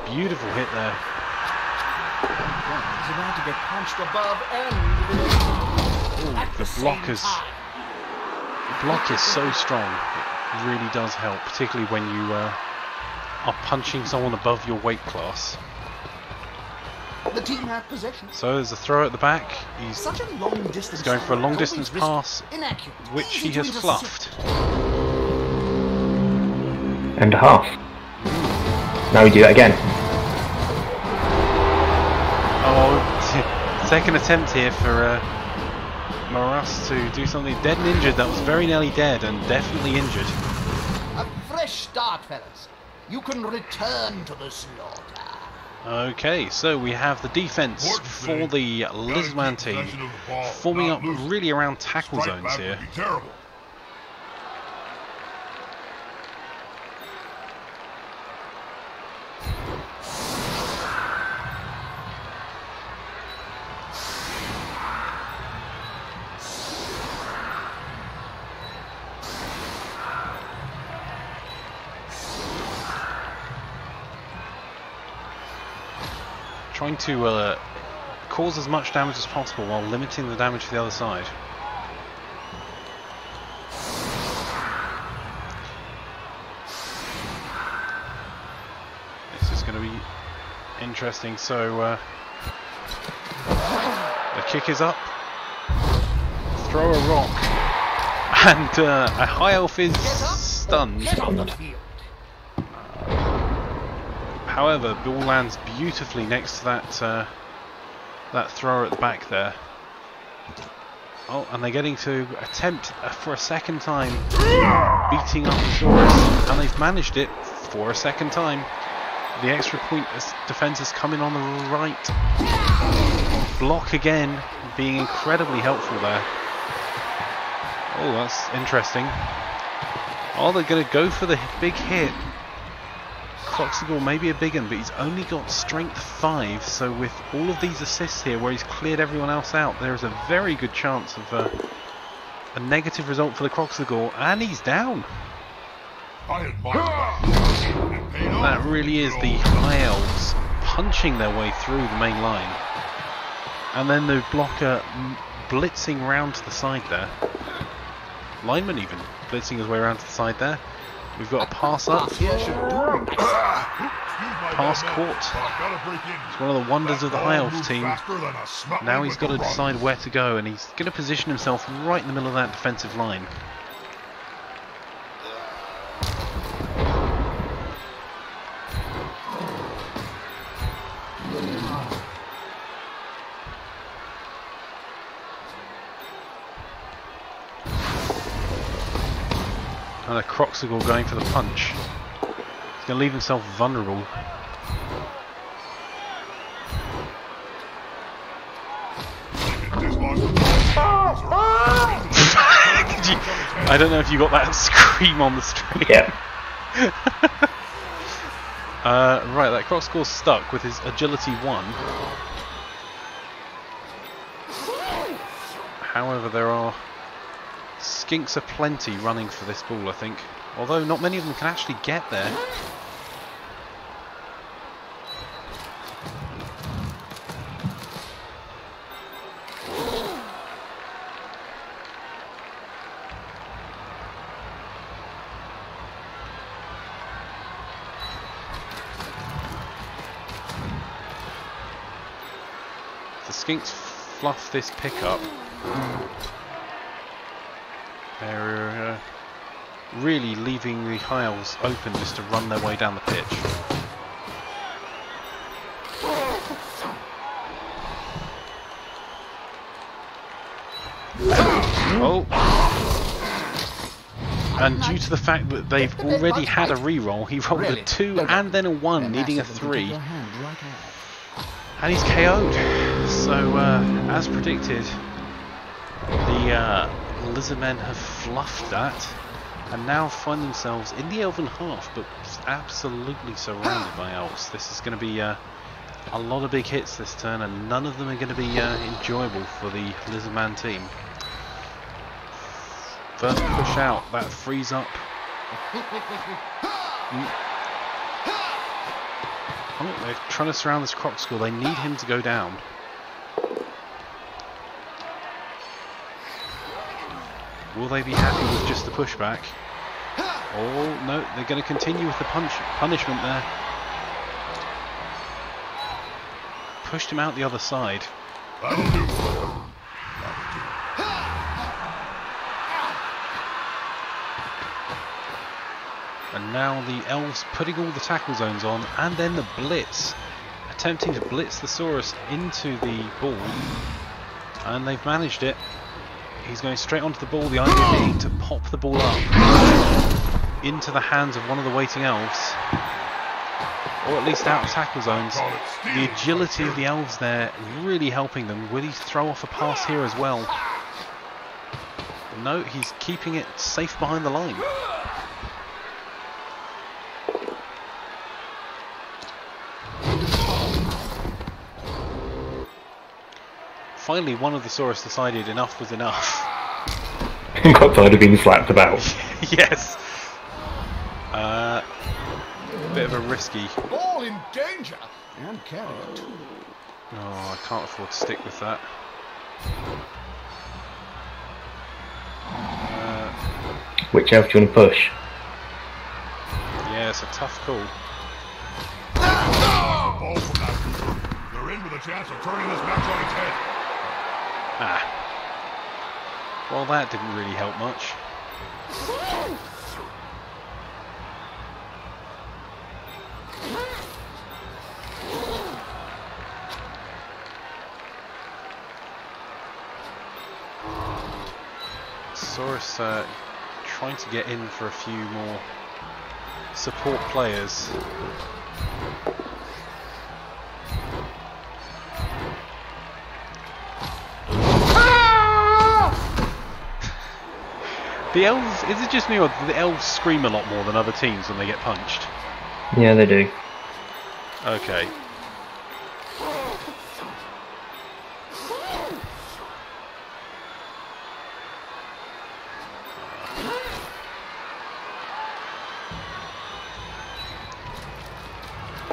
beautiful hit there. He's about to get punched above and Oh, the block is so strong. It really does help, particularly when you are punching someone above your weight class. the team have possession. So there's a throw at the back. He's Such a long distance going for a long distance always pass, inaccurate, which easy he to has intercept. fluffed. And a half. Now we do that again. Oh, second attempt here for Moras to do something. Dead and injured. That was very nearly dead and definitely injured. A fresh start, fellas. You can return to the slaughter. Okay, so we have the defense for the Lizardman team forming up really around tackle zones here. Terrible. Trying to cause as much damage as possible while limiting the damage to the other side. This is going to be interesting. So the kick is up. Throw a rock, and a high elf is stunned. Get on the field. However, ball lands beautifully next to that thrower at the back there. Oh, and they're getting to attempt for a second time beating up the Saurus, and they've managed it for a second time. The extra point as defense has come in on the right. Block again, being incredibly helpful there. Oh, that's interesting. Oh, they're going to go for the big hit. Crocskull may be a big one, but he's only got strength 5, so with all of these assists here where he's cleared everyone else out, there is a very good chance of a negative result for the Crocskull, and he's down. That really is the High Elves punching their way through the main line, and then the blocker blitzing round to the side there. Lineman even blitzing his way around to the side there. We've got a pass up. Pass caught. It's one of the wonders of the High Elf team. Now he's got to decide where to go, and he's going to position himself right in the middle of that defensive line. And a Crocskull going for the punch. He's going to leave himself vulnerable. I don't know if you got that scream on the stream. Yeah. Right, that Crocskull's stuck with his agility 1. However, there are skinks aplenty running for this ball, I think. Although not many of them can actually get there. Skinks fluff this pickup. They're really leaving the high elves open just to run their way down the pitch. Oh! And due to the fact that they've already had a reroll, he rolled a 2 and then a 1, needing a 3. And he's KO'd. So, as predicted, the Lizardmen have fluffed that and now find themselves in the elven half, but absolutely surrounded by elves. This is going to be a lot of big hits this turn, and none of them are going to be enjoyable for the Lizardman team. First push out, that frees up. Oh, they're trying to surround this croc school. They need him to go down. Will they be happy with just the pushback? Oh no, they're going to continue with the punishment there. Pushed him out the other side. That'll do. And now the elves putting all the tackle zones on, and then the blitz, attempting to blitz the Saurus into the ball, and they've managed it. He's going straight onto the ball, the idea being to pop the ball up into the hands of one of the waiting elves, or at least out of tackle zones. The agility of the elves there really helping them. Will he throw off a pass here as well? No, he's keeping it safe behind the line. Finally, one of the Saurus decided enough was enough. Got tired of being slapped about. Yes. Bit of a risky. All in danger and carry it too. No, I can't afford to stick with that. Which elf do you want to push? Yeah, it's a tough call. Ball from that group. They're in with a chance of turning this match on its head. Ah. Well, that didn't really help much. Saurus trying to get in for a few more support players. The elves, is it just me or do the elves scream a lot more than other teams when they get punched? Yeah, they do. Okay.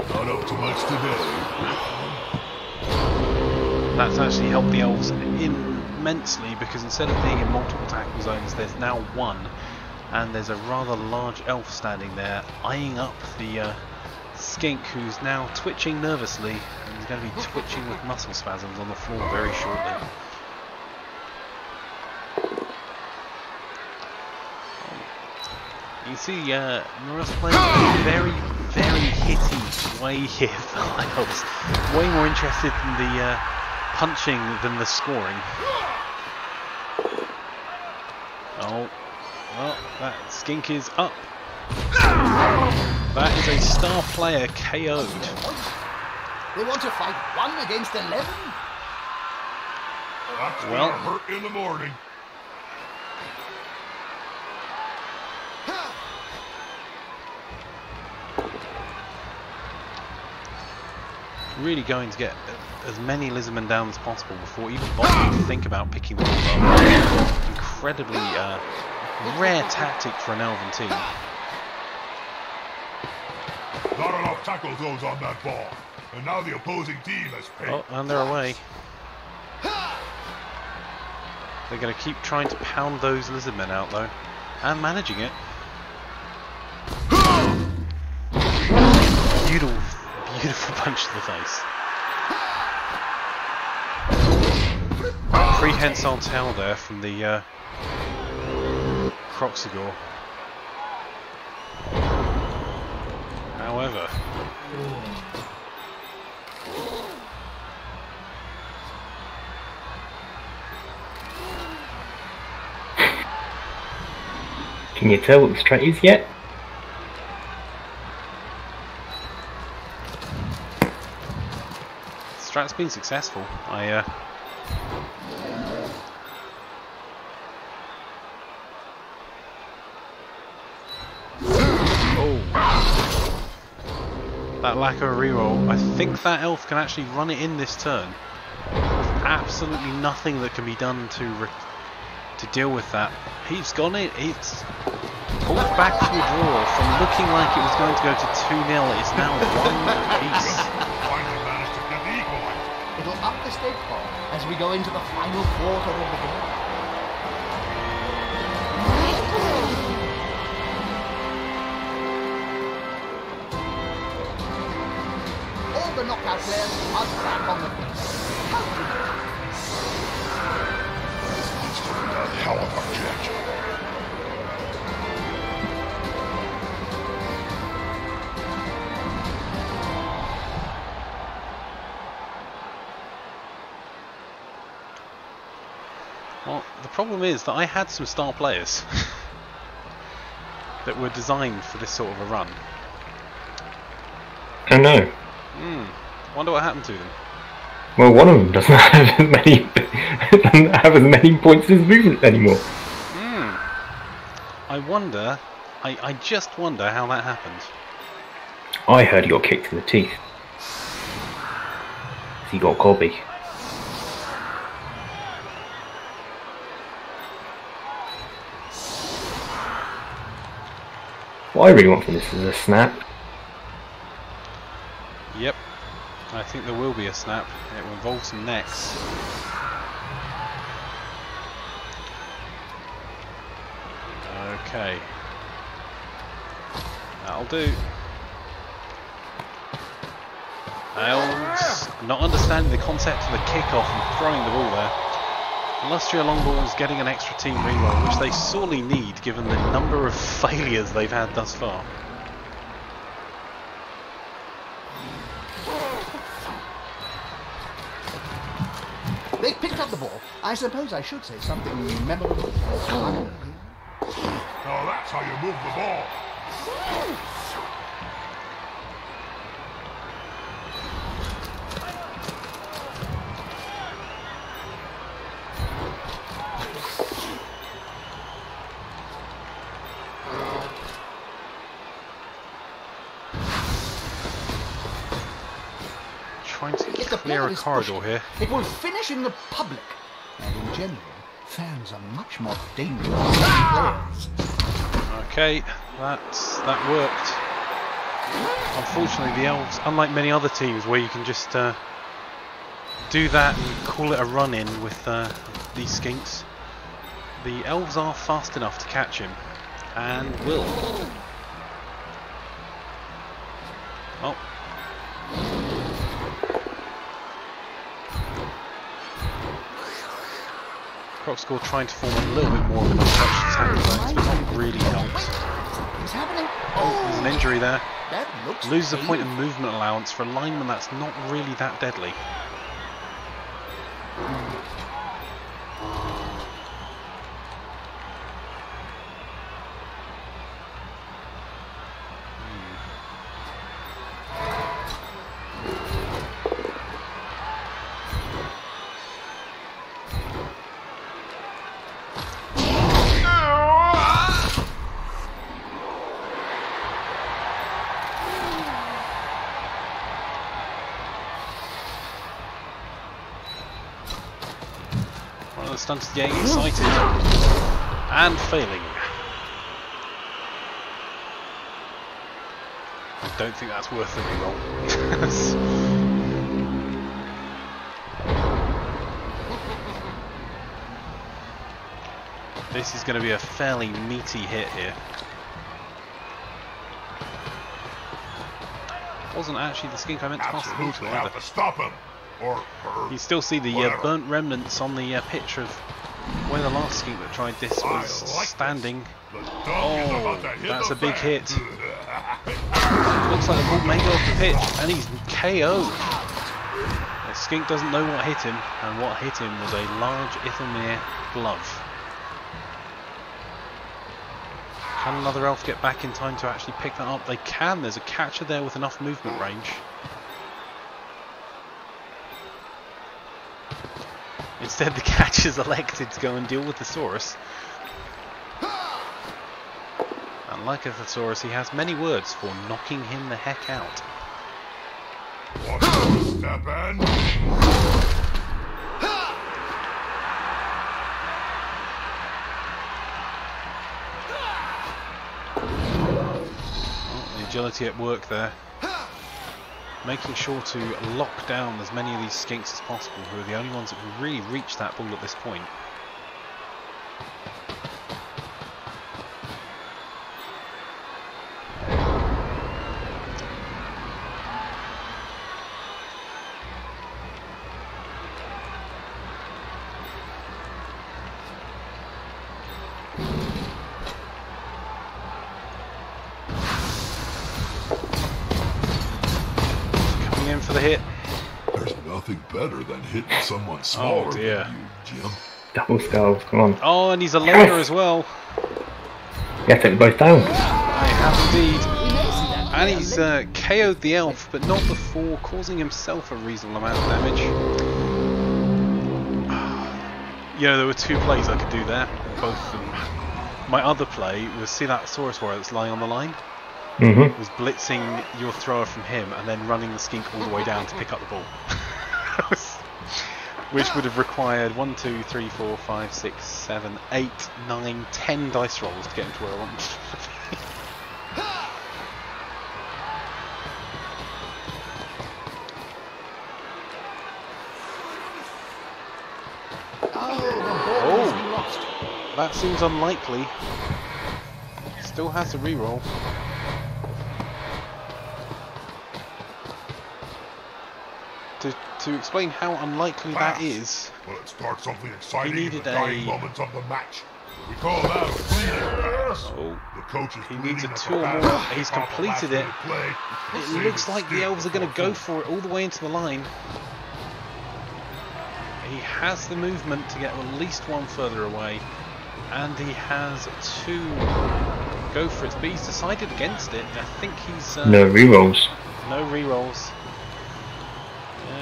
Not up to much today. That's actually helped the elves immensely, because instead of being in multiple tackle zones, there's now one, and there's a rather large elf standing there eyeing up the skink, who's now twitching nervously, and he's going to be twitching with muscle spasms on the floor very shortly. You see, Nora's playing a very, very hitty way here for elves. Way more interested in the punching than the scoring. Oh, well, that skink is up. That is a star player KO'd. They want to fight 1 against 11? That's Well, gonna hurt in the morning. really going to get as many Lizardmen down as possible before even bothering to think about picking them up. Incredibly rare tactic for an elven team. Not enough tackle throws on that ball. And now the opposing team has paid. Oh, and they're away. They're going to keep trying to pound those Lizardmen out though, and managing it. Beautiful, beautiful punch to the face. prehensile tail there from the Croxagore. However, can you tell what the strat is yet? strat's been successful. That lack of a reroll. I think that elf can actually run it in this turn. Absolutely nothing that can be done to deal with that. He's gone it. It's pulled back to a draw from looking like it was going to go to 2-0. It's now 1 apiece. Finally managed to get the equalizer. It'll up the stake bar as we go into the final quarter of the game. All the knockout players are back on the pitch. This needs to be a hell of a jet. Well, the problem is that I had some star players that were designed for this sort of a run. Oh no. Wonder what happened to them. Well, one of them doesn't have as many points as movement anymore. I wonder. I just wonder how that happened. I heard he got kicked in the teeth. He got Cobby. What I really want from this is a snap. Yep. I think there will be a snap. It will involve some necks. Okay. That'll do. Elves not understanding the concept of the kickoff and throwing the ball there. Illustria Longball's getting an extra team reroll, which they sorely need given the number of failures they've had thus far. They picked up the ball. I suppose I should say something memorable. Oh, that's how you move the ball. Trying to clear a corridor here. It will finish in the public. And in general, fans are much more dangerous than players. Okay, that worked. Unfortunately, the Elves, unlike many other teams where you can just do that and call it a run-in with these skinks, the Elves are fast enough to catch him, and will. Oh. Croxagore trying to form a little bit more of an untouched attack zone, but not really helped. Something's happening. Oh, there's an injury there. That looks Loses a point of painful. movement allowance for a lineman that's not really that deadly. The stunt is getting excited and failing. I don't think that's worth the reroll. This is going to be a fairly meaty hit here. Wasn't actually the skink I meant to pass the ball to Absolutely have either. to stop him. or her. You still see the Whatever. burnt remnants on the picture of where the last skink that tried this was standing. The dog is about to hit That's the a big fan. hit. Looks like the ball may go off the pitch, and he's KO'd. The skink doesn't know what hit him, and what hit him was a large Ithelmere glove. Can another elf get back in time to actually pick that up? They can. There's a catcher there with enough movement range. Instead, the catcher's elected to go and deal with the Thesaurus. And like a Thesaurus, he has many words for knocking him the heck out. Watch your step in. Oh, the agility at work there. Making sure to lock down as many of these skinks as possible, who are the only ones that can really reach that ball at this point. For the hit. There's nothing better than hitting someone smaller Oh dear. than you, Jim. Double skulls, come on. Oh, and he's a loner as well. Yeah, take them both down. I have indeed. And he's KO'd the elf, but not before causing himself a reasonable amount of damage. You know, there were two plays I could do there, both of them. My other play was see that Saurus warrior that's lying on the line? Was blitzing your thrower from him and then running the skink all the way down to pick up the ball. Which would have required 1, 2, 3, 4, 5, 6, 7, 8, 9, 10 dice rolls to get him to where I wanted to be. Oh, that seems unlikely. Still has a reroll. To explain how unlikely that is, Will it start something exciting in needed the dying a- moments of the match? We call that a bleeding pass. oh, The coach is he bleeding needs a at the 2 or pass. more. He's Stop the completed it. last minute play. It Save looks it like the still elves are going to go before for it all the way into the line. He has the movement to get at least one further away, and he has 2 go for it, but he's decided against it. I think he's No rerolls. no rerolls.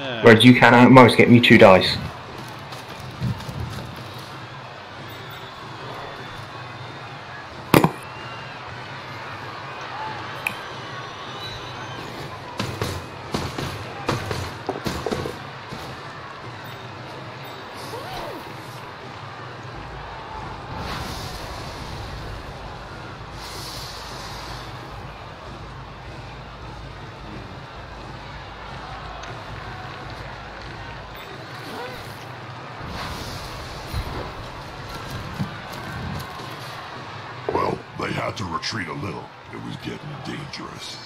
Yeah. Whereas you can at most get me 2 dice. Well, they had to retreat a little. It was getting dangerous.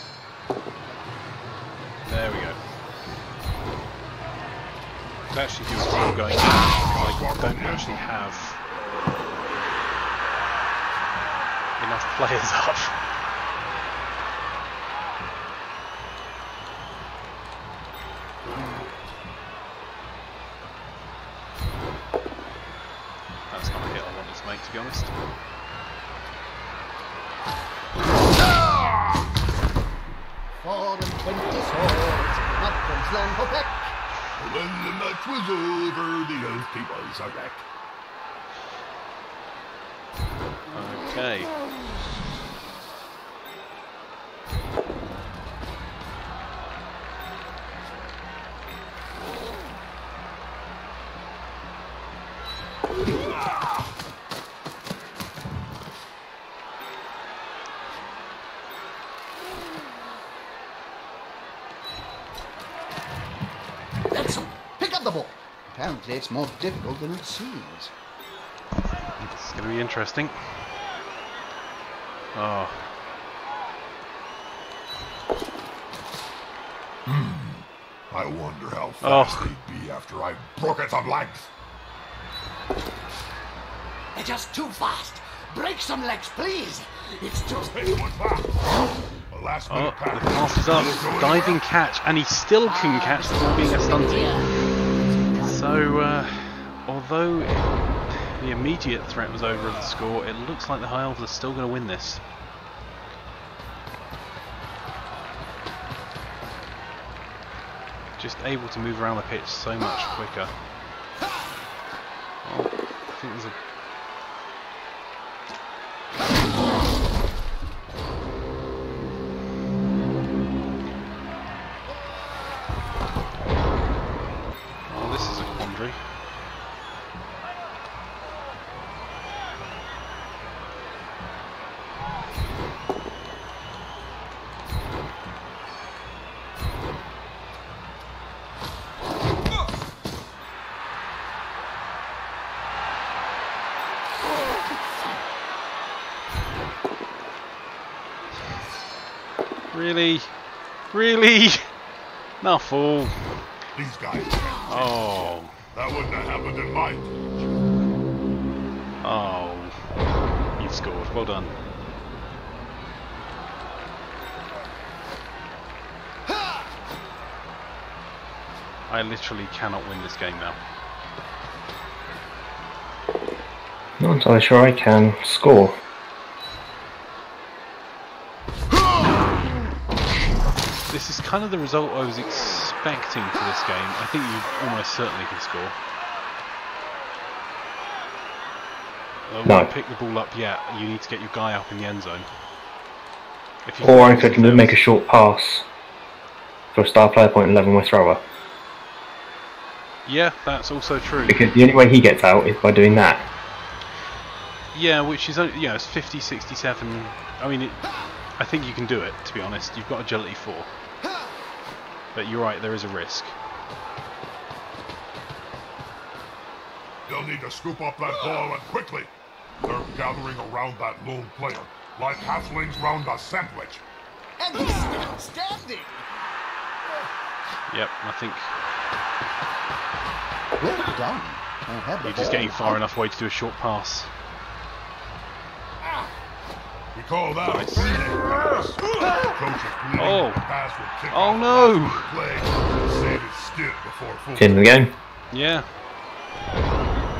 There we go. Could actually do a deal going down because I don't actually have enough players up. That's not a hit I wanted to make, to be honest. Four and 20 swords, not from Slam Hopek. When the match was over, the elf team was a wreck. Okay. Excellent. Pick up the ball. Apparently it's more difficult than it seems. It's going to be interesting. Oh. I wonder how fast they'd be after I broke its legs. They're just too fast. Break some legs, please. It's just... Hey, what's that? A last Oh, minute the pass. pass is up. Diving catch, and he still couldn't catch the ball being a stunting. So, although the immediate threat was over of the score, it looks like the High Elves are still going to win this. Just able to move around the pitch so much quicker. Oh, I think there's a... Oh, this is a quandary. Really? Really? No fool. These guys. Oh. That wouldn't have happened in my team. Oh. You've scored. Well done. I literally cannot win this game now. Not entirely sure I can score. This is kind of the result I was expecting for this game. I think you almost certainly can score. I won't pick the ball up yet. You need to get your guy up in the end zone. If you Or I could make a short pass for a star player point 11 with thrower. Yeah, that's also true. Because the only way he gets out is by doing that. Yeah, which is only, it's 50, 67. I mean, I think you can do it, to be honest. You've got agility 4. But you're right, there is a risk. They'll need to scoop up that ball and quickly. They're gathering around that lone player, like halflings round a sandwich. And he's still standing. Yep, I think Well done. you're just getting far enough away to do a short pass. We call that Nice. a scenic pass. Coach is pleading Oh. the pass will kick Oh, off no. the play. Save it still before full. It's in the game. Yeah.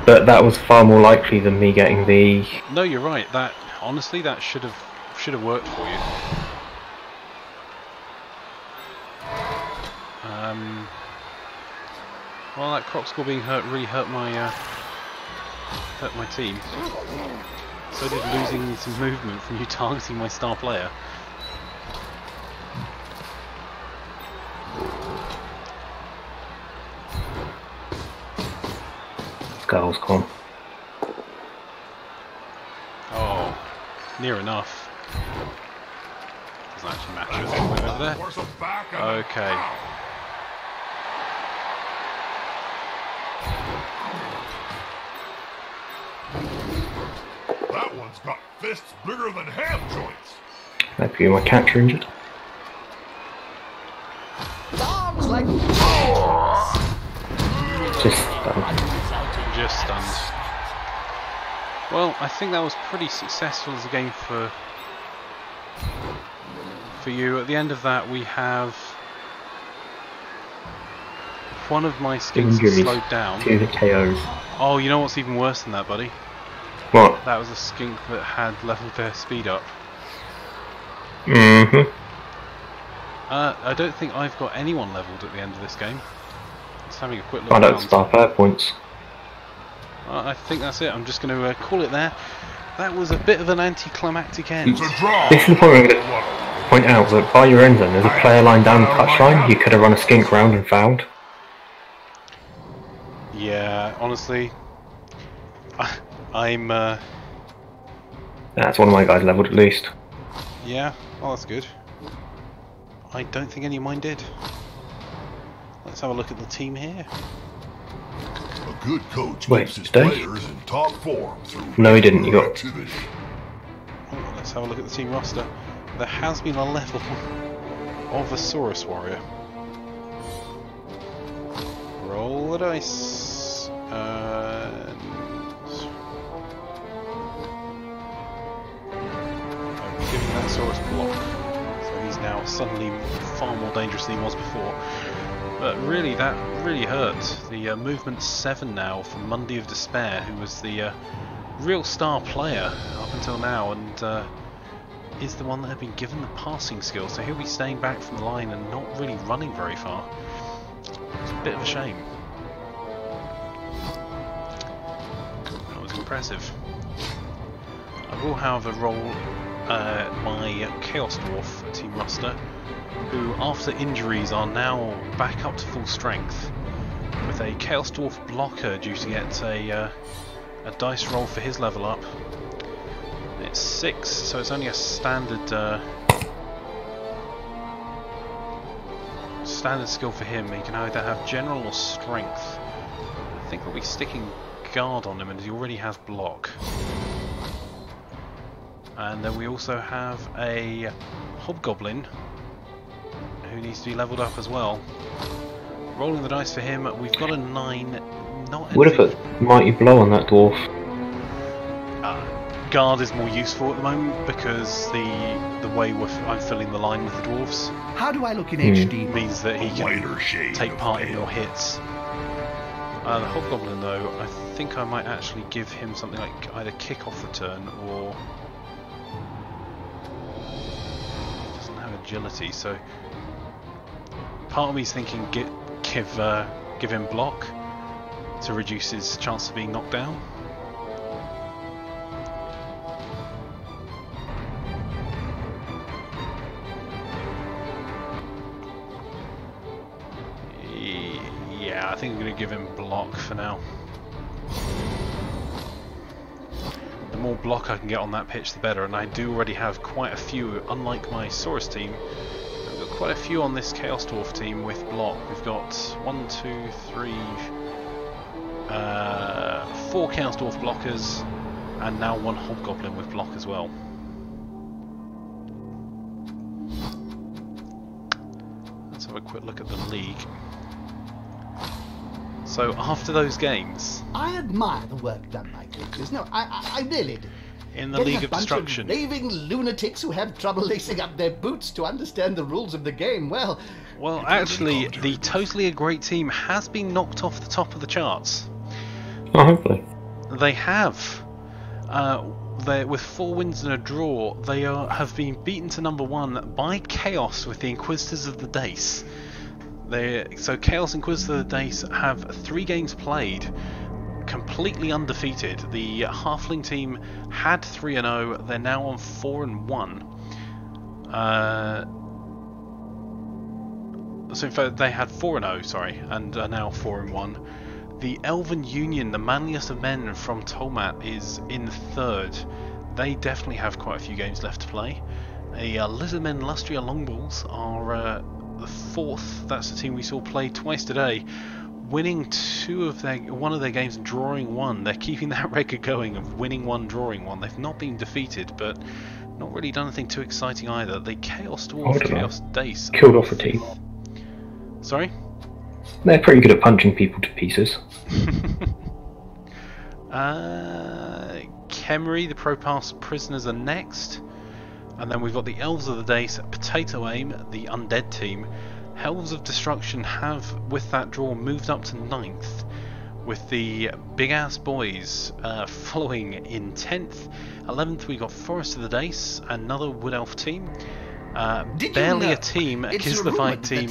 But that was far more likely than me getting the... No, you're right. That honestly, that should have worked for you. Well, that croc score being hurt really hurt my team. So did losing some movement from you targeting my star player. Goals gone. Oh, near enough. Doesn't actually match with it over there. Force 'em back and Okay. that one's got fists bigger than ham joints. Maybe my cats are injured. Arms like... Just Just stunned. Well, I think that was pretty successful as a game for you. At the end of that, we have one of my skinks injuries slowed down. to the KOs. Oh, you know what's even worse than that, buddy? What? That was a skink that had leveled their speed up. Mm-hmm. I don't think I've got anyone leveled at the end of this game. Just having a quick look I don't around. star player points. I think that's it. I'm just going to call it there. That was a bit of an anticlimactic end. It's a draw. This is the point where I'm going to point out that by your end zone, there's a player line down the touchline. You could have run a skink round and fouled. Yeah, honestly, I'm. That's one of my guys leveled at least. Yeah, well, that's good. I don't think any of mine did. Let's have a look at the team here. A good coach Wait, keeps his did I? players in top form through No, he didn't. You got activity. Oh, let's have a look at the team roster. There has been a level of a Saurus Warrior. Roll the dice. And I'm giving that Saurus block. So he's now suddenly far more dangerous than he was before. But really, that really hurt. The movement 7 now from Monday of Despair, who was the real star player up until now, and is the one that had been given the passing skill. So he'll be staying back from the line and not really running very far. It's a bit of a shame. That was impressive. I will, however, roll my Chaos Dwarf team roster, who after injuries are now back up to full strength, with a Chaos Dwarf blocker due to get a dice roll for his level up. It's 6, so it's only a standard standard skill for him. He can either have general or strength. I think we'll be sticking guard on him, and he already has block. And then we also have a hobgoblin who needs to be leveled up as well. Rolling the dice for him, we've got a 9. Not Would have put mighty blow on that dwarf. Guard is more useful at the moment because the way I'm filling the line with the dwarves. How do I look in HD? Means that he Lighter can shade take of part in pale. more hits. The hobgoblin, though, I think I might actually give him something like either kick-off return or he doesn't have agility. So part of me is thinking give him block to reduce his chance of being knocked down. Yeah, I think I'm going to give him block for now. The more block I can get on that pitch, the better, and I do already have quite a few, unlike my Saurus team. I've got quite a few on this Chaos Dwarf team with block. We've got 1, 2, 3, 4 Chaos Dwarf blockers, and now 1 Hobgoblin with block as well. Let's have a quick look at the league. So after those games, I admire the work done by coaches. No, I really do. in the Getting League a of bunch Destruction, raving lunatics who have trouble lacing up their boots to understand the rules of the game. Well, actually, the Totally a Great Team has been knocked off the top of the charts. Oh, hopefully. They have. With 4 wins and a draw, they have been beaten to number 1 by Chaos with the Inquisitors of the Dace. So Chaos Inquisitor of the Dace have 3 games played, completely undefeated. The Halfling team had 3-0, they're now on 4-1. So in fact they had 4-0, sorry, and are now 4-1. The Elven Union, the manliest of men from Tolmat, is in 3rd. They definitely have quite a few games left to play. The Lizardmen Lustria Longballs are the 4th. That's the team we saw play twice today, winning one of their games and drawing 1. They're keeping that record going of winning 1, drawing 1. They've not been defeated, but not really done anything too exciting either. The Chaos Dwarf, Chaos Dace Killed off a team. Sorry? They're pretty good at punching people to pieces. Kemery, the Propass Prisoners, are next. And then we've got the Elves of the Dace, Potato Aim, the Undead team. Elves of Destruction have, with that draw, moved up to 9th, with the Big Ass Boys following in 10th. 11th we got Forest of the Dace, another Wood Elf team. Barely a team, Kislevites team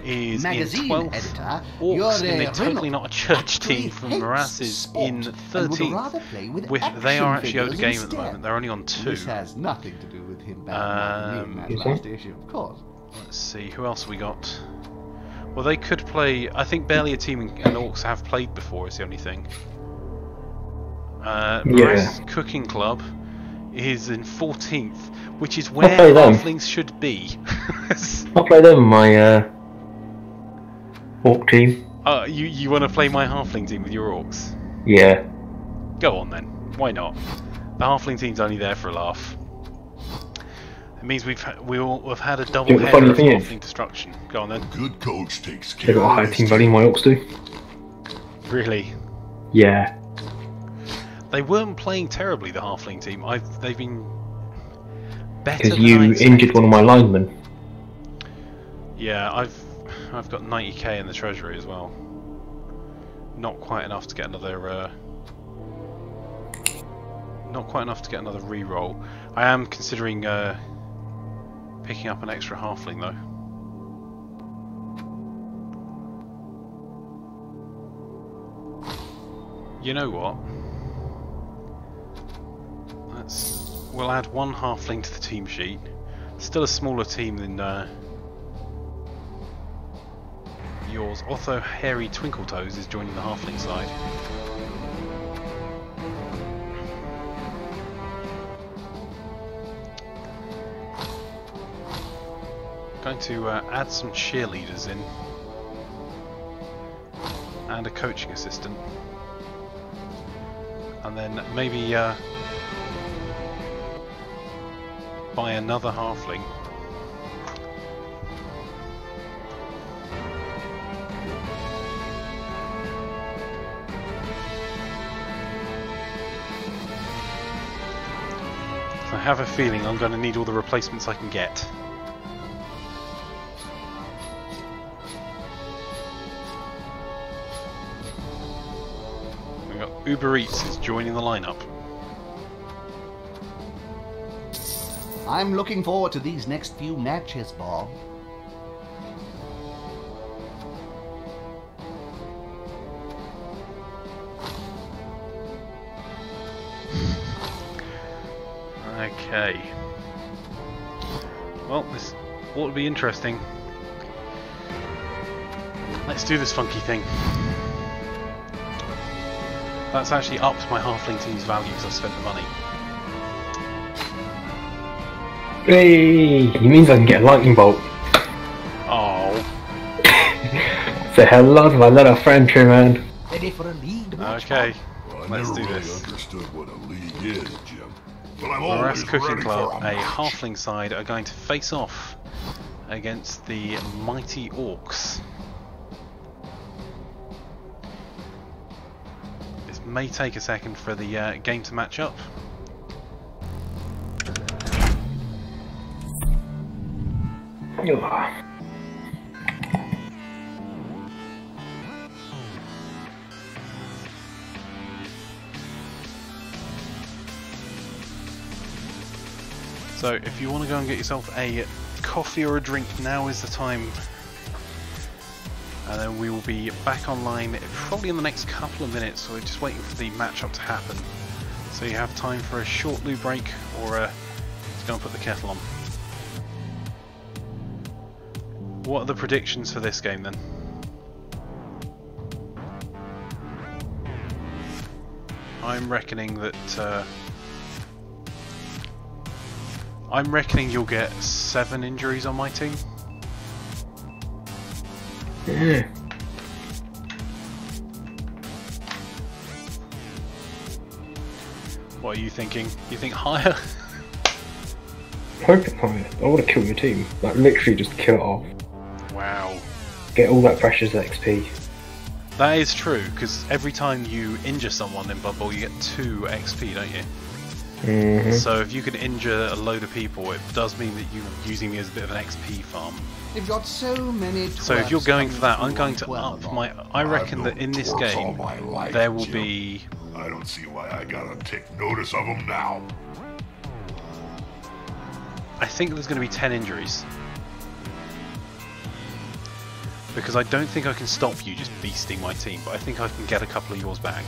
is in 12th. Orcs in a Totally Not a Church team from Morass is in 13th. They are actually out of the game at the moment, they're only on 2. This has nothing to do with him in that last issue, of course. Let's see, who else we got? Well, they could play. I think barely a team and Orcs have played before, is the only thing. Morass Cooking Club is in 14th, which is where Halflings should be. I'll play them, my Orc team. You want to play my Halfling team with your Orcs? Yeah. Go on then, why not? The Halfling team's only there for a laugh. It means we'll have had a double header of Halfling destruction. Go on then. Good coach takes care They've got a high of his team value, my Orcs do. Really? Yeah. They weren't playing terribly, the Halfling team. They've been better Because than I you expected. injured one of my linemen. Yeah, I've got 90k in the treasury as well. Not quite enough to get another. Not quite enough to get another re-roll. I am considering picking up an extra Halfling though. You know what? We'll add one Halfling to the team sheet. Still a smaller team than yours. Although Hairy Twinkletoes is joining the Halfling side. Going to add some cheerleaders in and a coaching assistant, and then maybe buy another Halfling. I have a feeling I'm going to need all the replacements I can get. We've got Uber Eats is joining the lineup. I'm looking forward to these next few matches, Bob. Okay. Well, this ought to be interesting. Let's do this funky thing. That's actually upped my Halfling team's value because I've spent the money. Hey, he means I can get a lightning bolt. Oh. Say hello to my little friend, True Man. Ready for a lead match, Okay. Well, I Let's never do really this. understood what a league is, Jim. But I'm Morass always Cooking ready Club, for a match. Halfling side, are going to face off against the mighty Orcs. This may take a second for the game to match up. Ugh. So if you want to go and get yourself a coffee or a drink, now is the time. And then we will be back online probably in the next couple of minutes, so we're just waiting for the matchup to happen. So you have time for a short loo break or to go and put the kettle on. What are the predictions for this game then? I'm reckoning that I'm reckoning you'll get 7 injuries on my team. Yeah. What are you thinking? You think higher? Hoping higher. I want to kill your team. Like, literally just kill it off. Wow. Get all that precious XP. That is true, because every time you injure someone in Blood Bowl, you get 2 XP, don't you? Mm-hmm. So if you can injure a load of people, it does mean that you're using me as a bit of an XP farm. You've got so many. So if you're going for that, I'm going to Well, up my... I reckon that in this game, there will be... I don't see why I gotta take notice of them now. I think there's going to be 10 injuries. Because I don't think I can stop you just beasting my team, but I think I can get a couple of yours back.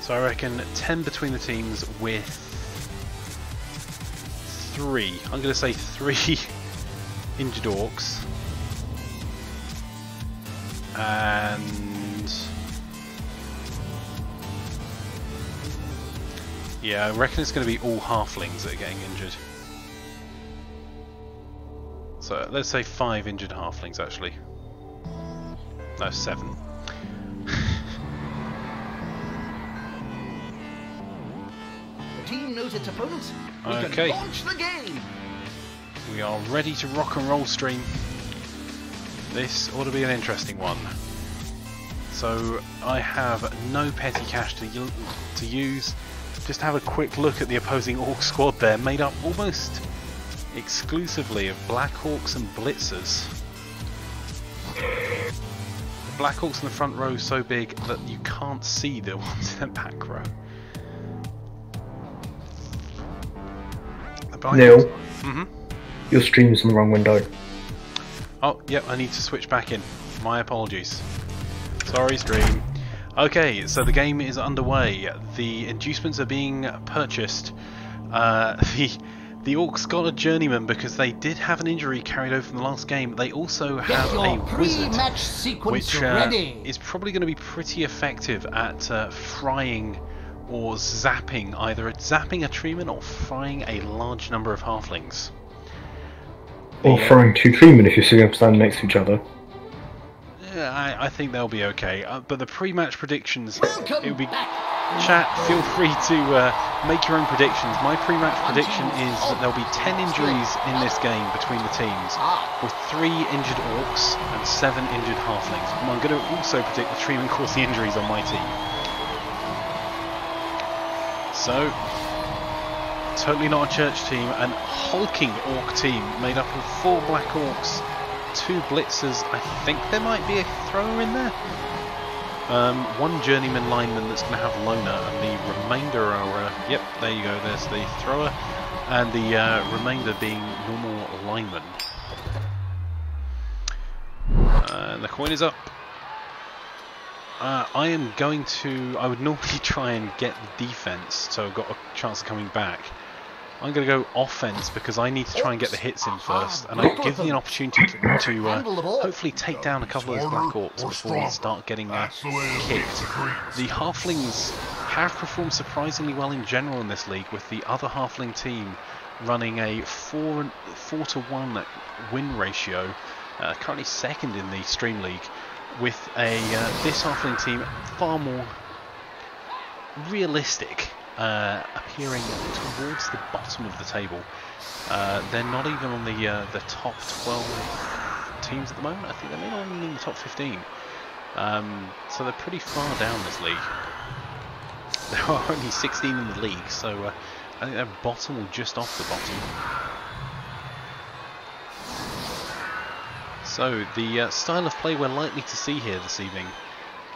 So I reckon 10 between the teams with 3. I'm going to say 3 injured orcs. And... yeah, I reckon it's going to be all halflings that are getting injured. So let's say 5 injured halflings actually. No, 7. team knows its opponents, we Okay. can launch the game. We are ready to rock and roll, stream. This ought to be an interesting one. So I have no petty cash to use. Just have a quick look at the opposing Orc squad there, made up almost exclusively of Black Orcs and Blitzers. The Black Orcs in the front row so big that you can't see the ones in the back row. Neil, Mm-hmm. your stream's in the wrong window. Oh, yep, I need to switch back in. My apologies. Sorry, stream. Okay, so the game is underway. The inducements are being purchased. The Orcs got a journeyman because they did have an injury carried over from the last game. They also have a wizard, which is probably going to be pretty effective at frying or zapping, either at zapping a treeman or frying a large number of halflings. Or throwing two treemen if you're still going to stand next to each other. Yeah, I think they'll be okay. But the pre-match predictions, Welcome it would be back. chat. Feel free to make your own predictions. My pre-match prediction is that there'll be 10 injuries in this game between the teams, with 3 injured orcs and 7 injured halflings. And I'm going to also predict the treemen cause the injuries on my team. So, totally not a church team, an hulking orc team made up of 4 black orcs, 2 blitzers. I think there might be a thrower in there. 1 journeyman lineman that's going to have loner, and the remainder are yep, there you go, there's the thrower, and the remainder being normal linemen. And the coin is up. I am going to, I would normally try and get the defense, so I've got a chance of coming back. I'm going to go offense because I need to try and get the hits in first, and I'll give me an opportunity to hopefully take down a couple of those Black Orcs before we start getting kicked. The Halflings have performed surprisingly well in general in this league, with the other Halfling team running a 4 to 1 win ratio, currently second in the Stream League, with a this Halfling team far more realistic, appearing towards the bottom of the table. They're not even on the top 12 teams at the moment. I think they're not even in the top 15. So they're pretty far down this league. There are only 16 in the league, so I think they're bottom or just off the bottom. So the style of play we're likely to see here this evening,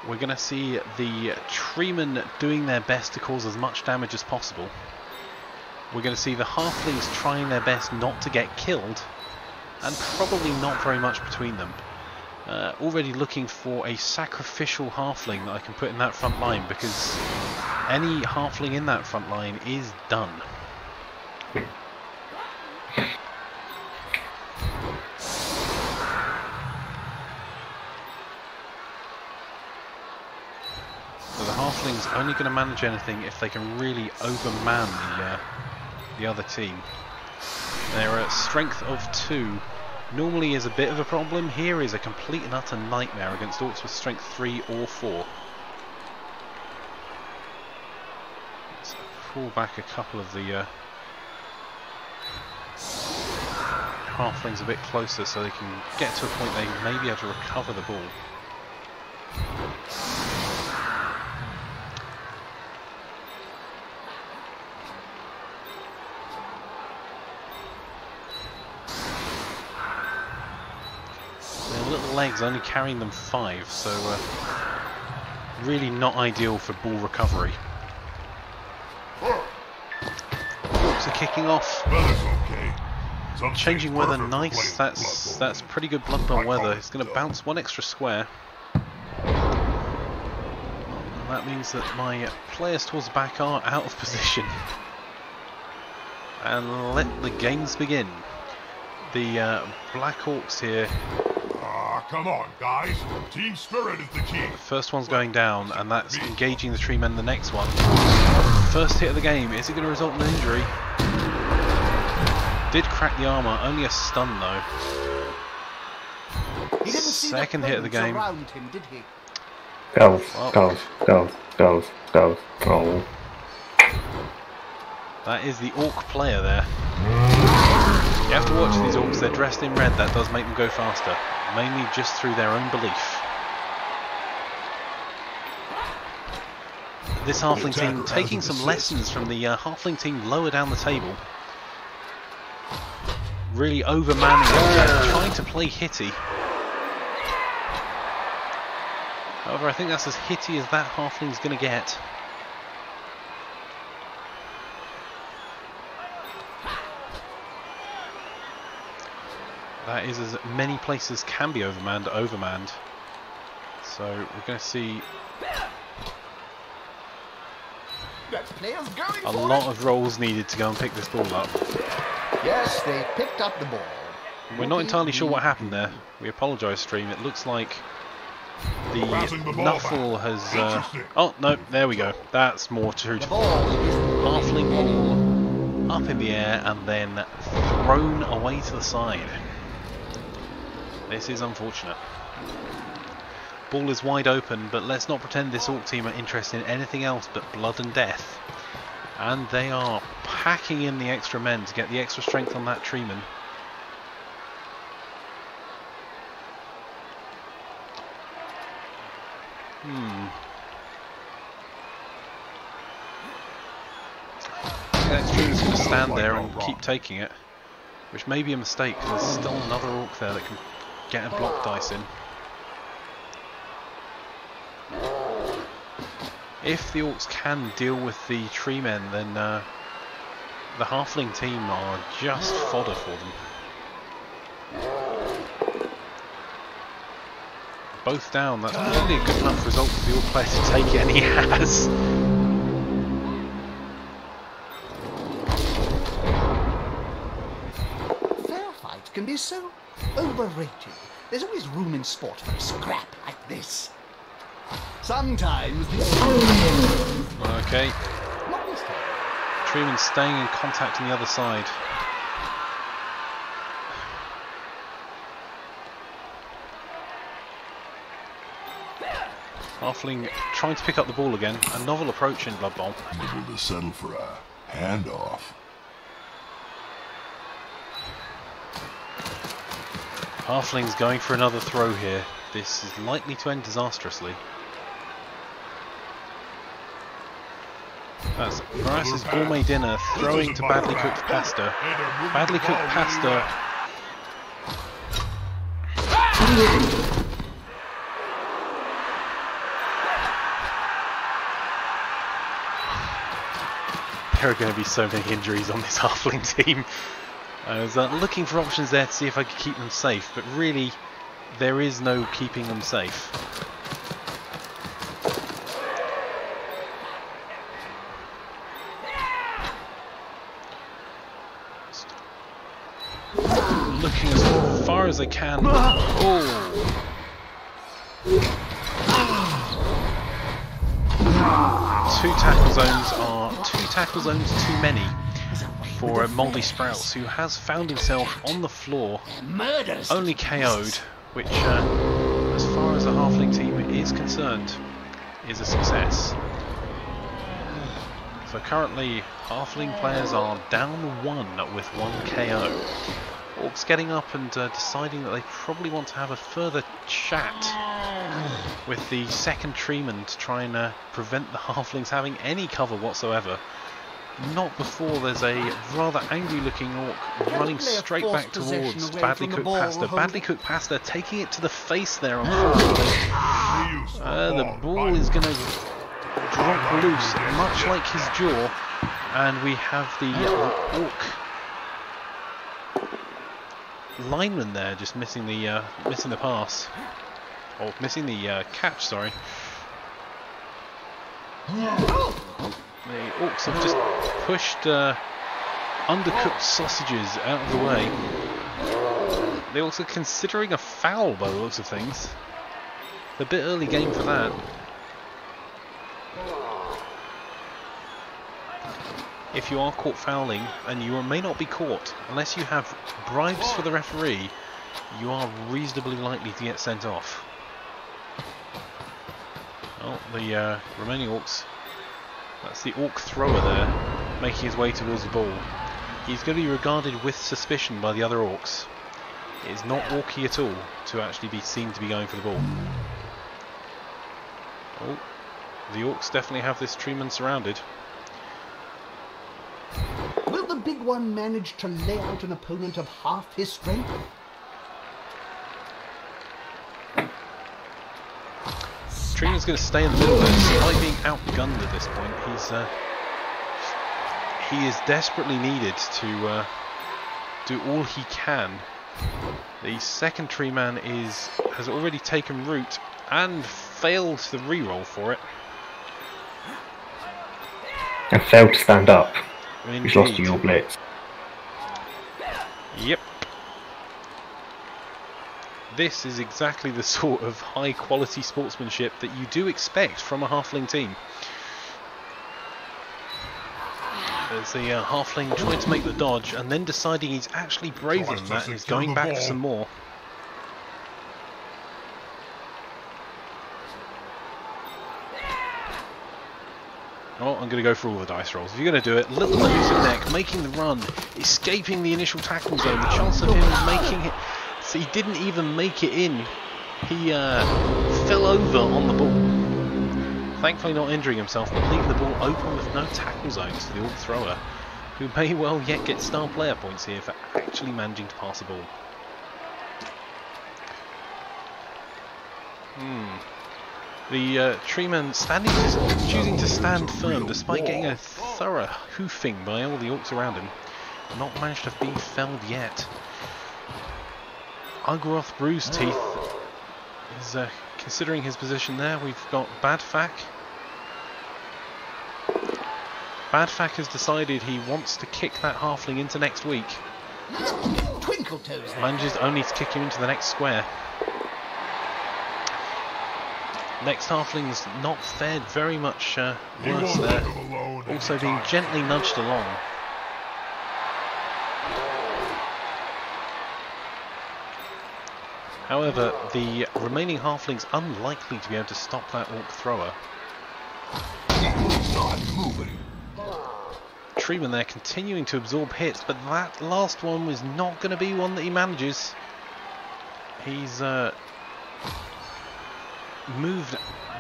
we're going to see the treemen doing their best to cause as much damage as possible. We're going to see the halflings trying their best not to get killed, and probably not very much between them. Already looking for a sacrificial halfling that I can put in that front line, because any halfling in that front line is done. So the halflings only going to manage anything if they can really overman the other team. Their strength of 2 normally is a bit of a problem. Here is a complete and utter nightmare against orcs with strength 3 or 4. Let's pull back a couple of the halflings a bit closer so they can get to a point they may be able to recover the ball. Legs only carrying them 5, so really not ideal for ball recovery. Orcs are kicking off. Changing weather, nice. That's pretty good Blood Bowl weather. It's going to bounce 1 extra square. And that means that my players towards the back are out of position. And let the games begin. The Black Orcs here. Come on, guys. Team spirit is the key. The first one's going down, and that's engaging the treemen. The next one. First hit of the game. Is it going to result in an injury? Did crack the armour. Only a stun, though. He didn't see Second hit of the game. around him, did he? Goes. Oh. That is the Orc player there. You have to watch these Orcs, they're dressed in red, that does make them go faster. Mainly just through their own belief. This Halfling team taking some lessons from the Halfling team lower down the table. Really overmanning it, trying to play hitty. However, I think that's as hitty as that Halfling's going to get. That is as many places can be overmanned. So we're going to see a lot of rolls needed to go and pick this ball up. Yes, they picked up the ball. We're not entirely sure what happened there. We apologise, stream. It looks like the Nuffle has... oh, no, there we go. That's more true. Halfling ball up in the air and then thrown away to the side. This is unfortunate. Ball is wide open, but let's not pretend this Orc team are interested in anything else but blood and death. And they are packing in the extra men to get the extra strength on that treeman. That treeman's going to stand there and keep taking it, which may be a mistake because there's still another Orc there that can get a block dice in. If the Orcs can deal with the tree men, then the Halfling team are just fodder for them. Both down, that's probably a good enough result for the Orc player to take it, and he has. Fair fight can be so overrated. There's always room in sport for a scrap like this. Sometimes this... Okay. Treeman staying in contact on the other side. Halfling trying to pick up the ball again. A novel approach in Blood Bowl. Able to settle for a handoff. Halfling's going for another throw here. This is likely to end disastrously. That's Moras's gourmet dinner throwing to badly cooked pasta. Badly cooked pasta. There are going to be so many injuries on this Halfling team. I was looking for options there to see if I could keep them safe, but really there is no keeping them safe. Looking as far as they can. Oh! Two tackle zones too many for Mouldy Sprouts, who has found himself on the floor, only KO'd, which, as far as the Halfling team is concerned, is a success. So currently, Halfling players are down 1 with 1 KO. Orcs getting up and deciding that they probably want to have a further chat with the second treeman to try and prevent the Halflings having any cover whatsoever. Not before there's a rather angry looking Orc running straight back towards badly cooked pasta. Badly cooked pasta taking it to the face there, unfortunately. The ball is going to drop loose, much like his jaw, and we have the Orc lineman there just missing the pass, or missing the catch. Sorry. The Orcs have just pushed undercooked sausages out of the way. They also considering a foul by the looks of things. A bit early game for that. If you are caught fouling, and you may not be caught, unless you have bribes for the referee, you are reasonably likely to get sent off. Well, the remaining Orcs, that's the Orc thrower there. making his way towards the ball. He's going to be regarded with suspicion by the other orcs. It is not orky at all to actually be seen to be going for the ball. Oh, the orcs definitely have this treeman surrounded. Will the big one manage to lay out an opponent of half his strength? Treeman's going to stay in the middle there, despite being outgunned at this point. He is desperately needed to do all he can. The second treeman has already taken root and failed the reroll for it. And failed to stand up. Indeed. He's lost to your blitz. Yep. This is exactly the sort of high quality sportsmanship that you do expect from a halfling team. There's the halfling trying to make the dodge and then deciding he's actually braver than that and is going back for some more. Oh, I'm going to go for all the dice rolls. If you're going to do it, little elusive neck, making the run, escaping the initial tackle zone. The chance of him making it... So he didn't even make it in. He fell over on the ball. Thankfully not injuring himself, but leaving the ball open with no tackle zones for the orc thrower, who may well yet get star player points here for actually managing to pass the ball. The treeman choosing to stand firm despite getting a thorough hoofing by all the orcs around him. Not managed to be felled yet. Ugroth Bruised Teeth is considering his position there. We've got Badfak. Badfak has decided he wants to kick that halfling into next week. Twinkle toes. Manages only to kick him into the next square. Next halfling's not fared very much worse there. Also being gently nudged along. However, the remaining halfling's unlikely to be able to stop that orc thrower. Treeman there continuing to absorb hits, but that last one was not going to be one that he manages. He's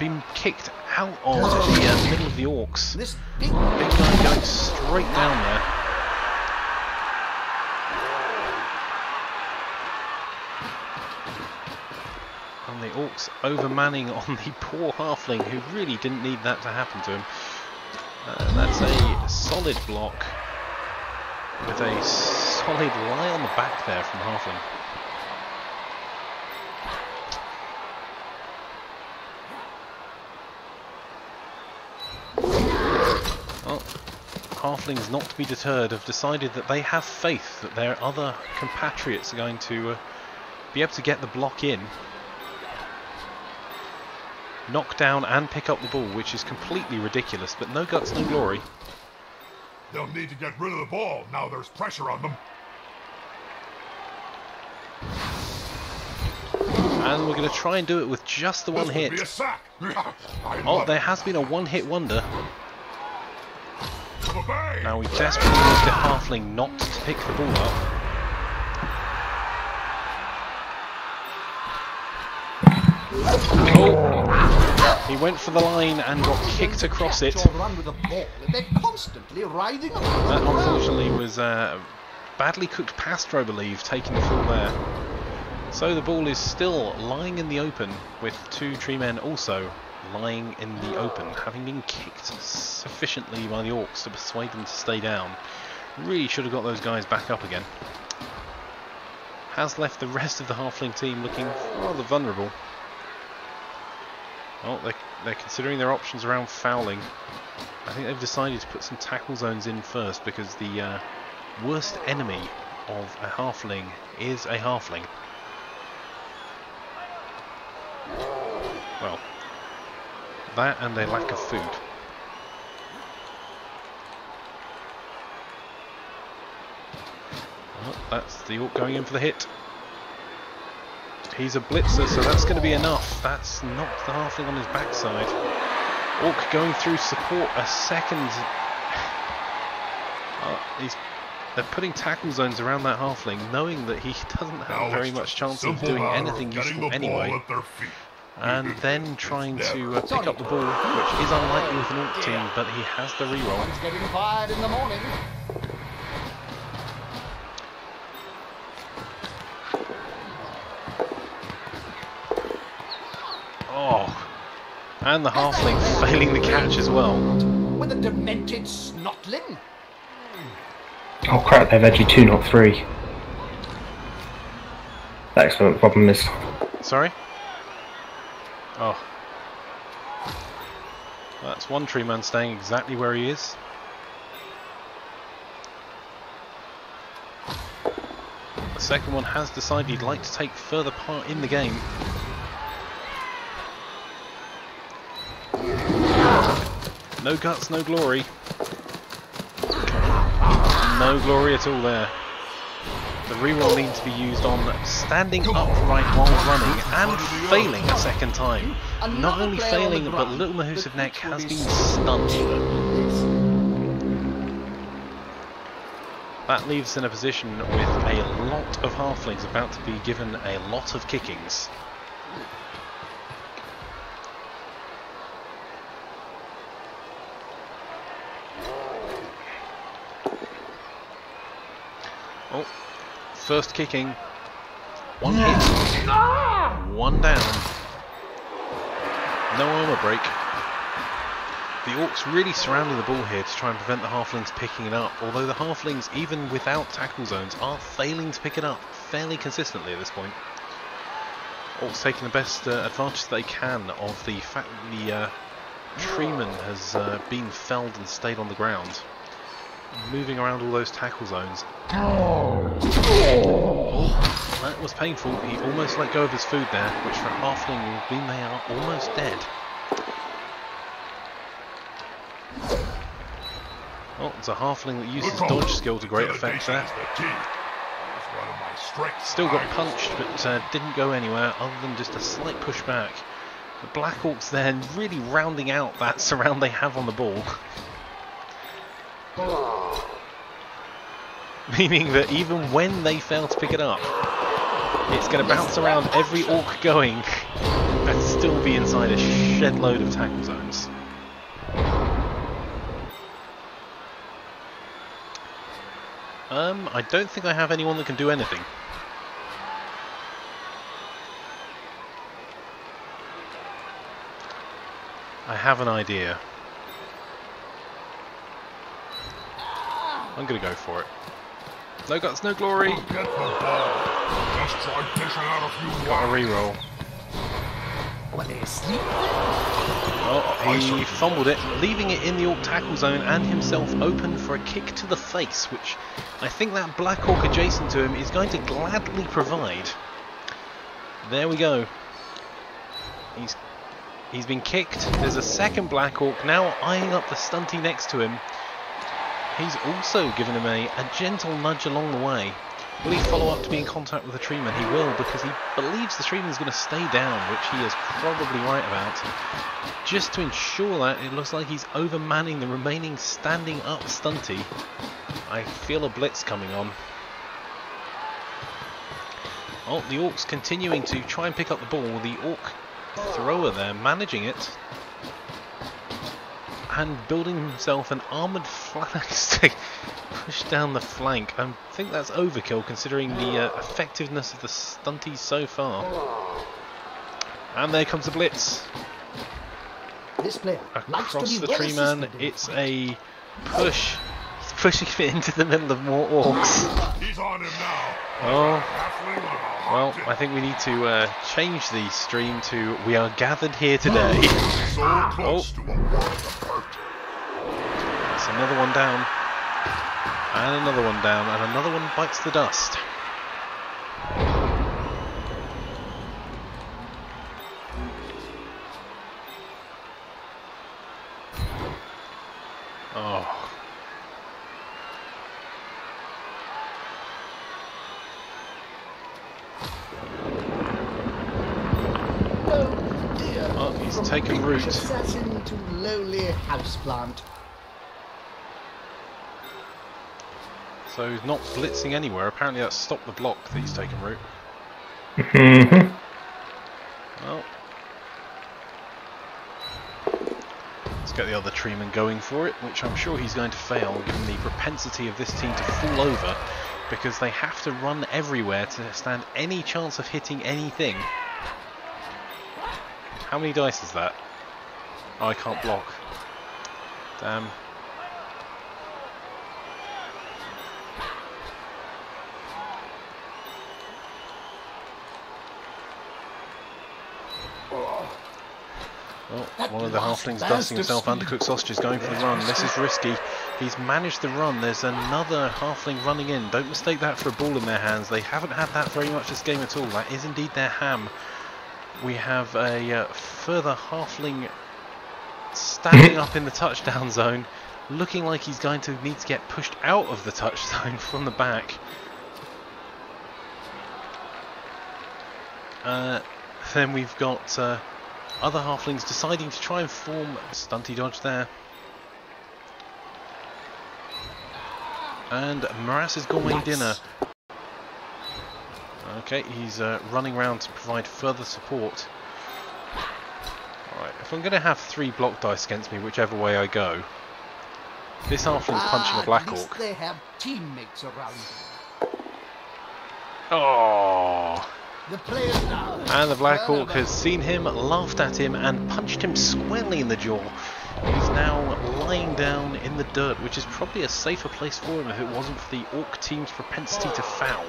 been kicked out of the middle of the orcs. This big guy going straight down there. And the orcs overmanning on the poor halfling, who really didn't need that to happen to him. That's a solid block with a solid lie on the back there from halfling. Well, halflings, not to be deterred, have decided that they have faith that their other compatriots are going to be able to get the block in, knock down and pick up the ball, which is completely ridiculous, but no guts, no glory. They'll need to get rid of the ball now there's pressure on them. And we're going to try and do it with just the one hit. Be a sack. Oh, there has been a one-hit wonder. Now we desperately need the halfling not to pick the ball up. Oh! He went for the line and got kicked across it. That unfortunately was badly cooked pastro, I believe, taking the fall there. So the ball is still lying in the open, with two tree men also lying in the open, having been kicked sufficiently by the orcs to persuade them to stay down. Really should have got those guys back up again. Has left the rest of the halfling team looking rather vulnerable. Oh, they're considering their options around fouling. I think they've decided to put some tackle zones in first, because the worst enemy of a halfling is a halfling. Well, that and a lack of food. Well, that's the orc going in for the hit. He's a blitzer, so that's going to be enough. That's knocked the halfling on his backside. Orc going through support a second. They're putting tackle zones around that halfling, knowing that he doesn't have very much chance of doing anything useful anyway. And then trying to pick up the ball, which is unlikely with an Orc team, but he has the reroll. One's getting fired in the morning. Oh, and the halfling failing the catch as well. With a demented snotling. Oh crap, they've actually 2, not 3. Excellent, problem is. Sorry? Oh. That's one tree man staying exactly where he is. The second one has decided he'd like to take further part in the game. No guts, no glory. No glory at all there. The reroll needs to be used on standing upright while running and failing a second time. Not only failing, but Little Mahusivnek has been stunned. That leaves us in a position with a lot of halflings about to be given a lot of kickings. Oh, first kicking. One hit. One down. No armor break. The Orcs really surrounding the ball here to try and prevent the Halflings picking it up, although the Halflings, even without tackle zones, are failing to pick it up fairly consistently at this point. Orcs taking the best advantage they can of the fact that the treeman has been felled and stayed on the ground, moving around all those tackle zones. Oh, that was painful. He almost let go of his food there, which for a Halfling would mean they are almost dead. Oh, it's a halfling that uses dodge skill to great effect there. Still got punched, but didn't go anywhere other than just a slight pushback. The Black Orcs then really rounding out that surround they have on the ball. Meaning that even when they fail to pick it up, it's going to bounce around every Orc going and still be inside a shed load of tackle zones. I don't think I have anyone that can do anything. I have an idea. I'm gonna go for it. No guts, no glory. Got a reroll. Oh, he fumbled it, leaving it in the Orc tackle zone and himself open for a kick to the face, which I think that Black Orc adjacent to him is going to gladly provide. There we go. He's been kicked. There's a second Black Orc now eyeing up the stunty next to him. He's also given him a gentle nudge along the way. Will he follow up to be in contact with the treeman? He will, because he believes the treeman is going to stay down, which he is probably right about. Just to ensure that, it looks like he's overmanning the remaining standing up stunty. I feel a blitz coming on. Oh, the Orcs continuing to try and pick up the ball. The Orc thrower there managing it. And building himself an armoured phalanx to push down the flank. I think that's overkill considering the effectiveness of the stunties so far. And there comes the blitz. This player across the tree man, it's a push. He's pushing it into the middle of more Orcs. He's on him now. Oh, well, I think we need to change the stream to "We are gathered here today." So close to a That's another one down, and another one down, and another one bites the dust. Oh. Oh, he's taken root. Assassin to lowly houseplant. So he's not blitzing anywhere. Apparently that's stopped the block that he's taken root. Well, let's get the other treeman going for it, which I'm sure he's going to fail, given the propensity of this team to fall over, because they have to run everywhere to stand any chance of hitting anything. How many dice is that? Oh, I can't block. Damn. Well, one of the halflings dusting himself, undercooked sausages, going for the run. This is risky. He's managed the run. There's another halfling running in. Don't mistake that for a ball in their hands. They haven't had that very much this game at all. That is indeed their ham. We have a further halfling standing up in the touchdown zone, looking like he's going to need to get pushed out of the touch zone from the back. Then we've got other halflings deciding to try and form a stunty dodge there. And Moras's gourmet dinner. Okay, he's running around to provide further support. Alright, if I'm going to have 3 block dice against me, whichever way I go, this halfling's punching a black orc. They have teammates around them. Oh! The players now. And the black orc has seen him, laughed at him, and punched him squarely in the jaw. He's now lying down in the dirt, which is probably a safer place for him if it wasn't for the orc team's propensity to foul.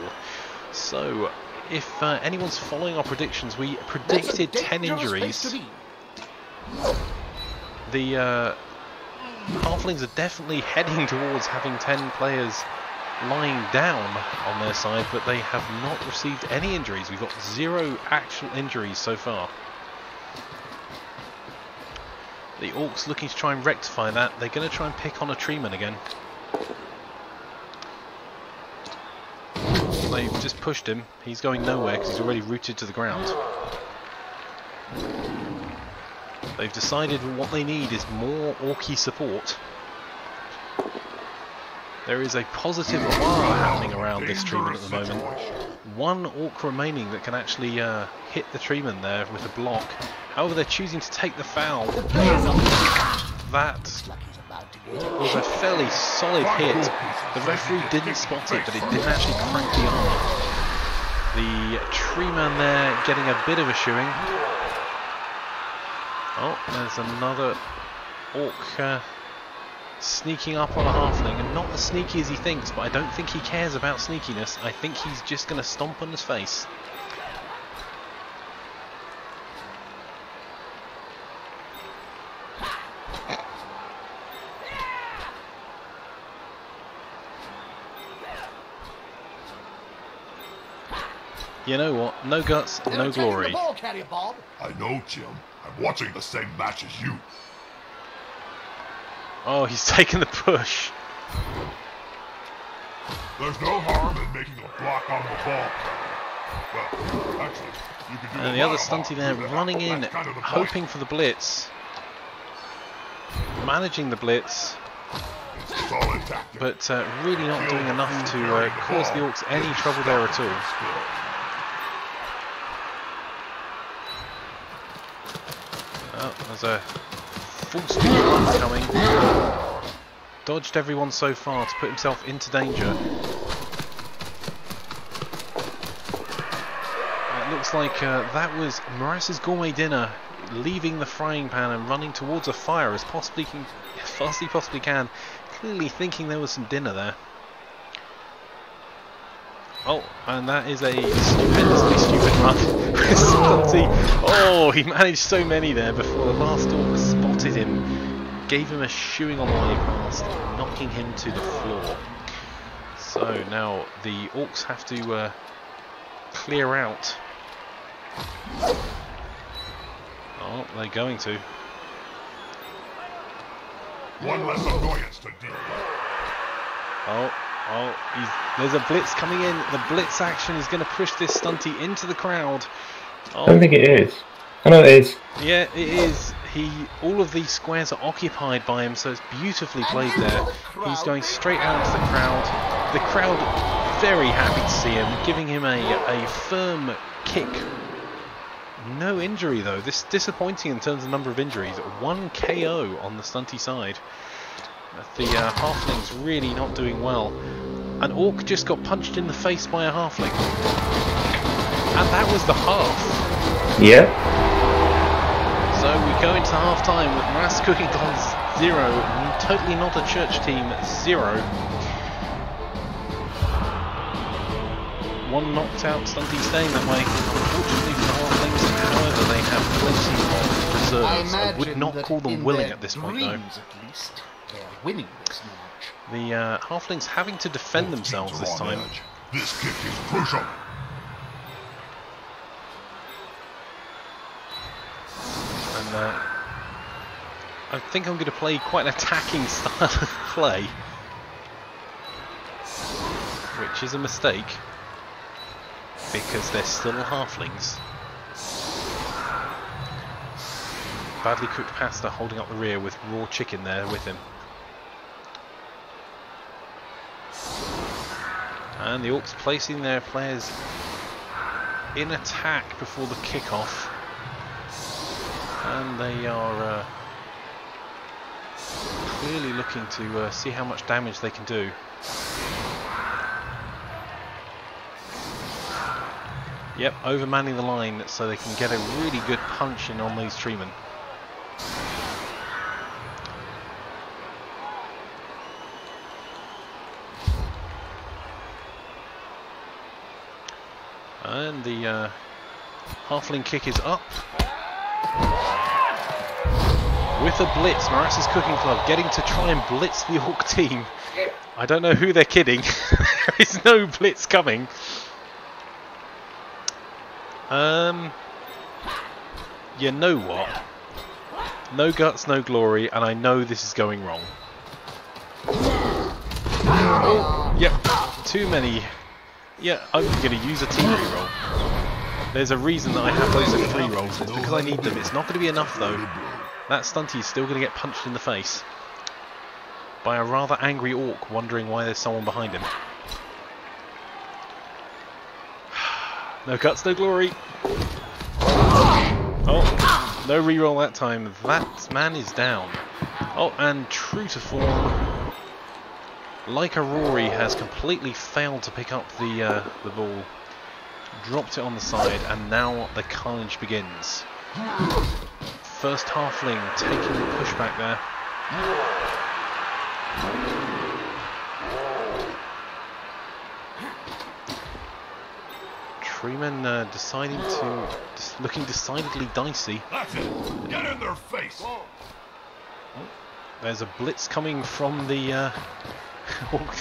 So, if anyone's following our predictions, we predicted 10 injuries. The halflings are definitely heading towards having 10 players lying down on their side, but they have not received any injuries. We've got 0 actual injuries so far. The orcs looking to try and rectify that. They're going to try and pick on a treeman again. They've just pushed him. He's going nowhere because he's already rooted to the ground. They've decided what they need is more orky support. There is a positive aura happening around this treeman at the moment. 1 orc remaining that can actually hit the treeman there with a block. However, they're choosing to take the foul. That was a fairly solid hit. The referee didn't spot it, but it didn't actually crank the arm. The treeman there getting a bit of a shoeing. Oh, there's another orc sneaking up on a halfling, and not as sneaky as he thinks, but I don't think he cares about sneakiness. I think he's just going to stomp on his face. You know what? No guts, no glory. I know, Jim. I'm watching the same match as you. Oh, he's taken the push. There's no harm in making a block on the ball. Well, actually, you could do and the other stunty there running in, hoping for the blitz. Managing the blitz. But really not doing enough to cause the orcs any trouble there at all. Oh, there's a full speed run coming. Dodged everyone so far to put himself into danger. It looks like that was Moras's gourmet dinner leaving the frying pan and running towards a fire as fast as he possibly can, clearly thinking there was some dinner there. Oh, and that is a stupendously stupid run. Oh, he managed so many there before the last orc spotted him, gave him a shoeing on the way past, knocking him to the floor. So now the orcs have to clear out. Oh, they're going to. One less annoyance to deal with. Oh, there's a blitz coming in. The blitz action is going to push this stunty into the crowd. Oh. I don't think it is. I know it is. Yeah, it is. All of these squares are occupied by him, so it's beautifully played there. He's going straight out into the crowd. The crowd very happy to see him, giving him a firm kick. No injury though. This is disappointing in terms of number of injuries. 1 KO on the stunty side. The Halflings really not doing well. An Orc just got punched in the face by a Halfling. And that was the half. Yeah. So we go into half time with Mass Cooking Clans 0, totally not a church team 0. One knocked out, Stunty staying that way. Unfortunately for the Halflings, however, they have plenty of reserves. I would not call them willing at this point though. At least, they're winning this match. The Halflings having to defend themselves this time. This kick is crucial. And I think I'm going to play quite an attacking style of play, which is a mistake because they're still Halflings. Badly cooked pasta holding up the rear with raw chicken there with him. And the Orcs placing their players in attack before the kickoff. And they are clearly looking to see how much damage they can do. Yep, overmanning the line so they can get a really good punch in on these treemen. And the Halfling kick is up. With a blitz, Maras's Cooking Club getting to try and blitz the Orc team. I don't know who they're kidding. There is no blitz coming. You know what? No guts, no glory, and I know this is going wrong. Oh, yep, too many. Yeah, I'm going to use a team reroll. There's a reason that I have those at 3 rolls. It's because I need them. It's not going to be enough though. That Stunty is still going to get punched in the face by a rather angry Orc wondering why there's someone behind him. No guts, no glory. Oh, no reroll that time. That man is down. Oh, and true to form, like a Rory has completely failed to pick up the ball. Dropped it on the side, and now the carnage begins. First Halfling taking the pushback there. Treeman deciding to, looking decidedly dicey. That's it. Get in their face. Oh, there's a blitz coming from the Orc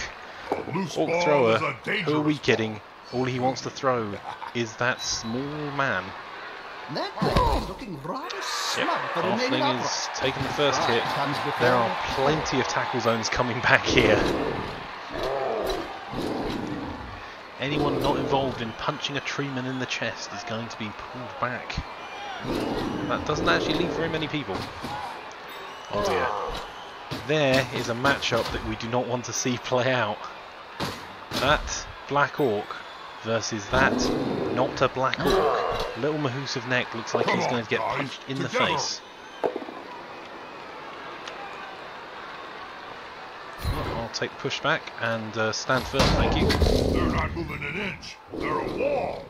thrower. Who are we kidding? All he wants to throw is that small man. That player is looking rather smug for remaining Halfling upright. is taking the first hit. Comes before There are plenty of tackle zones coming back here. Anyone not involved in punching a treeman in the chest is going to be pulled back. That doesn't actually leave very many people. Oh dear. There is a matchup that we do not want to see play out. That Black Orc versus that not a Black Orc. Little Mahoosive Neck looks like he's going to get punched in the face. I'll take the pushback and stand firm, thank you. They're not moving an inch. They're a wall.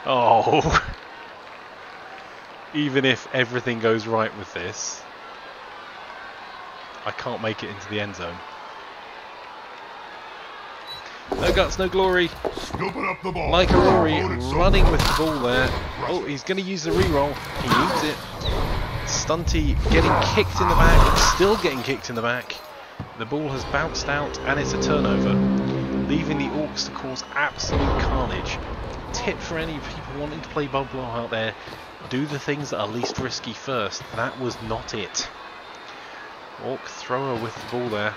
Oh. Even if everything goes right with this, I can't make it into the end zone. No guts, no glory. Scooping up the ball. Like a Rory, running with the ball there. Oh, he's going to use the reroll. He needs it. Stunty getting kicked in the back, still getting kicked in the back. The ball has bounced out and it's a turnover, leaving the Orcs to cause absolute carnage. Tip for any people wanting to play Bubble out there, do the things that are least risky first. That was not it. Orc thrower with the ball there.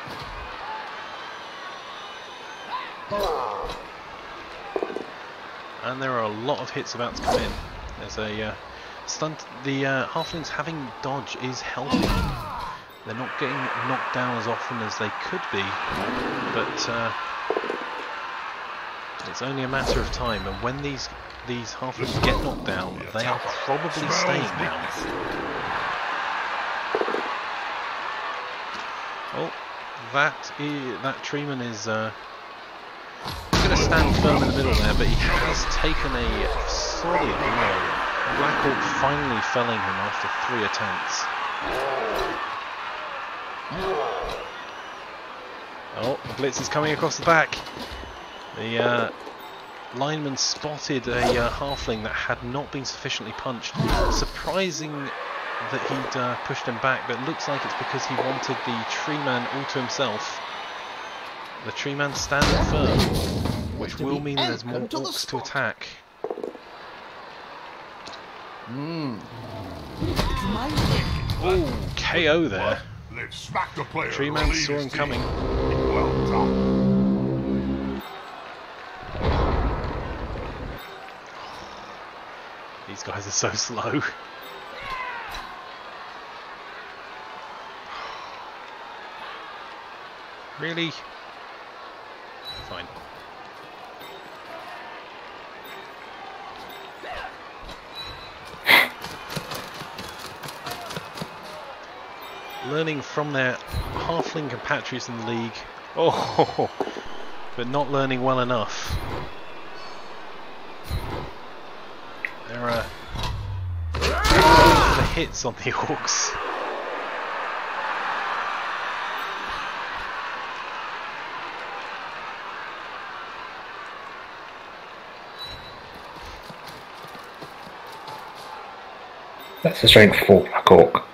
and there are a lot of hits about to come in. There's a stunt. The Halflings having dodge is helping them. They're not getting knocked down as often as they could be, but it's only a matter of time. And when these Halflings get knocked down, they are probably staying down. Oh, that treeman is going to stand firm in the middle there, but he has taken a solid blow. Black Orc finally felling him after 3 attempts. Oh, the blitz is coming across the back. The lineman spotted a halfling that had not been sufficiently punched. Surprising that he'd pushed him back, but it looks like it's because he wanted the tree man all to himself. The tree man standing firm, which will mean there's more orcs to attack. Oh, KO there. They've smacked the player. Tree man saw him coming. Well done. These guys are so slow. Really? Fine. Learning from their halfling compatriots in the league. Oh, but not learning well enough. There are the hits on the orcs. That's a strength 4 Black Orc.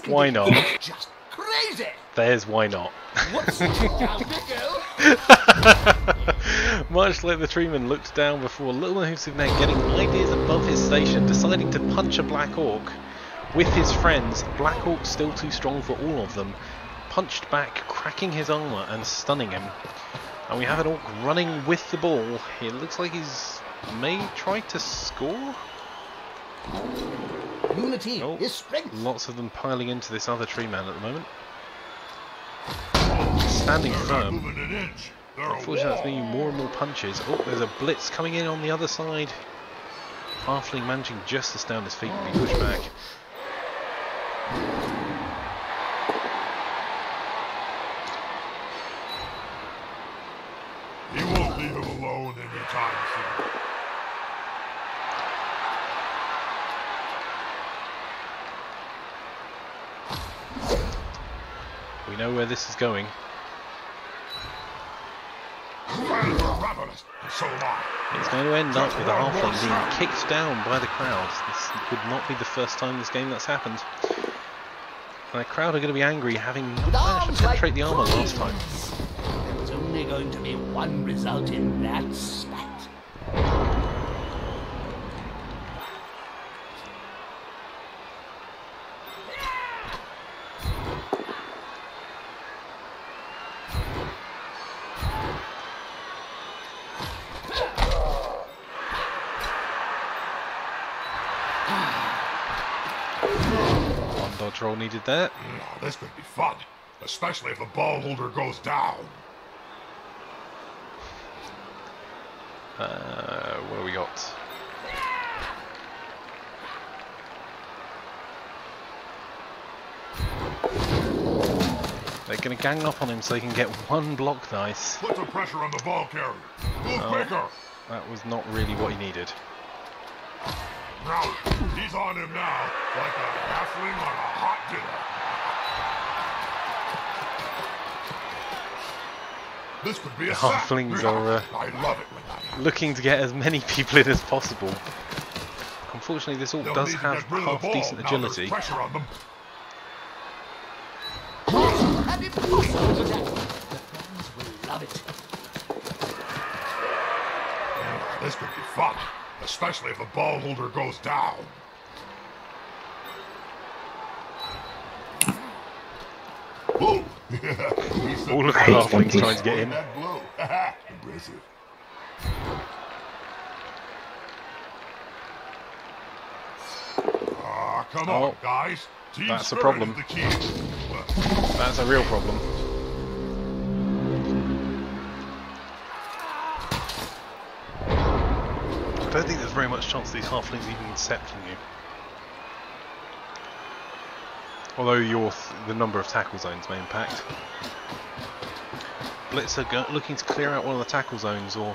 Why not? Just crazy. There's why not. What's down the girl? Much like the treeman looked down before, Little Mahusivnet getting ideas above his station, deciding to punch a Black Orc with his friends. Black Orc still too strong for all of them. Punched back, cracking his armour and stunning him. And we have an Orc running with the ball. It looks like he's may try to score. Unity Oh, is strength. lots of them piling into this other tree man at the moment. Standing firm. Moving an inch. They're a Unfortunately, that's wall. meaning more and more punches. Oh, there's a blitz coming in on the other side. Halfling managing just to stay on his feet and be pushed back. He won't leave him alone anytime soon. We know where this is going. Fans are ravenous, and so am I. It's going to end up with a halfling being kicked down by the crowd. This would not be the first time in this game that's happened. And the crowd are going to be angry, having not managed to penetrate the armour last time. There was only going to be one result in that spat. One dodge roll needed there. Oh, this could be fun, especially if the ball holder goes down. What do we got? They're going to gang up on him so they can get one block dice. Put some pressure on the ball carrier. Move quicker. That was not really what he needed. Now, he's on him now, like a halfling on a hot dinner. This could be a The sack. halflings are I love it when that happens. looking to get as many people in as possible. Unfortunately, this orc They'll does need to have get rid of the half ball. decent Now there's agility. pressure on them. And impossible to attack. The fans will love it. Yeah, this could be fun, especially if the ball holder goes down. All of the halflings trying to get in. That blow. Impressive. Come on, guys. Team that's a spirit problem. is the key. That's a real problem. I don't think there's very much chance these halflings even intercepting you. Although the number of tackle zones may impact. Blitzer looking to clear out one of the tackle zones, or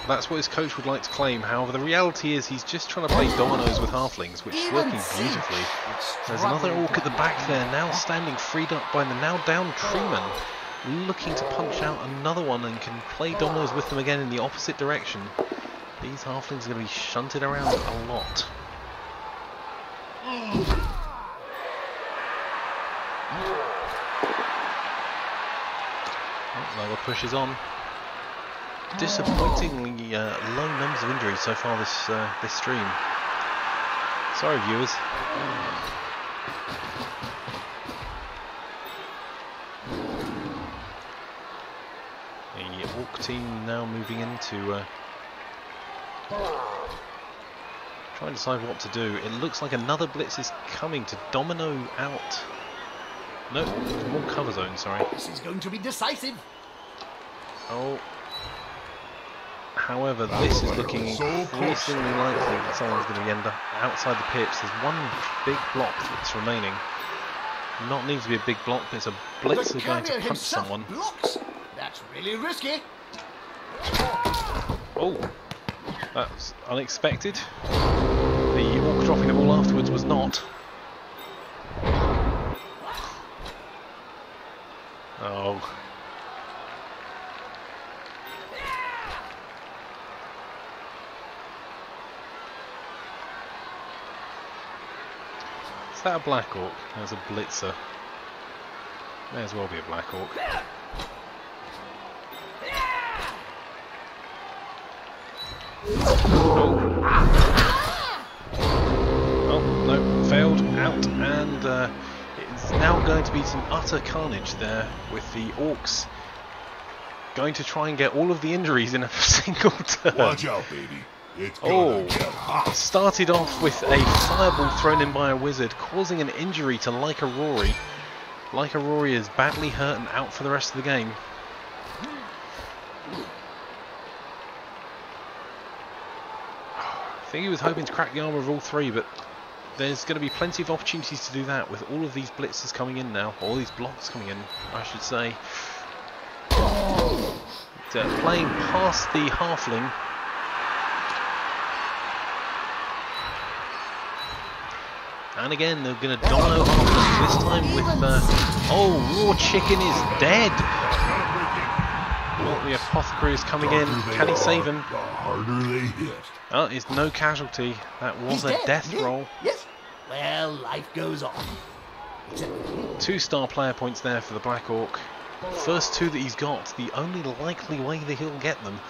that's what his coach would like to claim. However, the reality is he's just trying to play dominoes with halflings, which is working beautifully. There's another orc at the back there, now standing freed up by the now down treeman, looking to punch out another one and can play dominoes with them again in the opposite direction. These halflings are going to be shunted around a lot. Another push is on. Disappointingly low numbers of injuries so far this stream. Sorry, viewers. The orc team now moving into trying to decide what to do. It looks like another blitz is coming to domino out. No, more cover zone. Sorry. This is going to be decisive. Oh. However, this is looking increasingly likely that someone's going to end up outside the pitch. There's one big block that's remaining. Not need to be a big block, but it's a blitzer going to punch someone. Blocks. That's really risky. Oh, that's unexpected. The orc dropping the ball afterwards was not. Oh. Is that a black orc? There's a blitzer. May as well be a black orc. Oh no, failed, out, and it's now going to be some utter carnage there with the orcs going to try and get all of the injuries in a single turn. Watch out, baby. It's gonna get hot. Started off with a fireball thrown in by a wizard, causing an injury to Leica Rory. Leica Rory is badly hurt and out for the rest of the game. I think he was hoping to crack the armour of all three, but there's going to be plenty of opportunities to do that with all of these blitzers coming in now, all these blocks coming in, I should say. Playing past the halfling. And again, they're going to domino halflings, this time with... oh, Raw Chicken is dead! Well, the Apothecary is coming in. Can he save him? The harder they hit. Oh, it's no casualty. That was a death roll. Yes. Well, life goes on. 2-star player points there for the Black Orc. First two that he's got, the only likely way that he'll get them,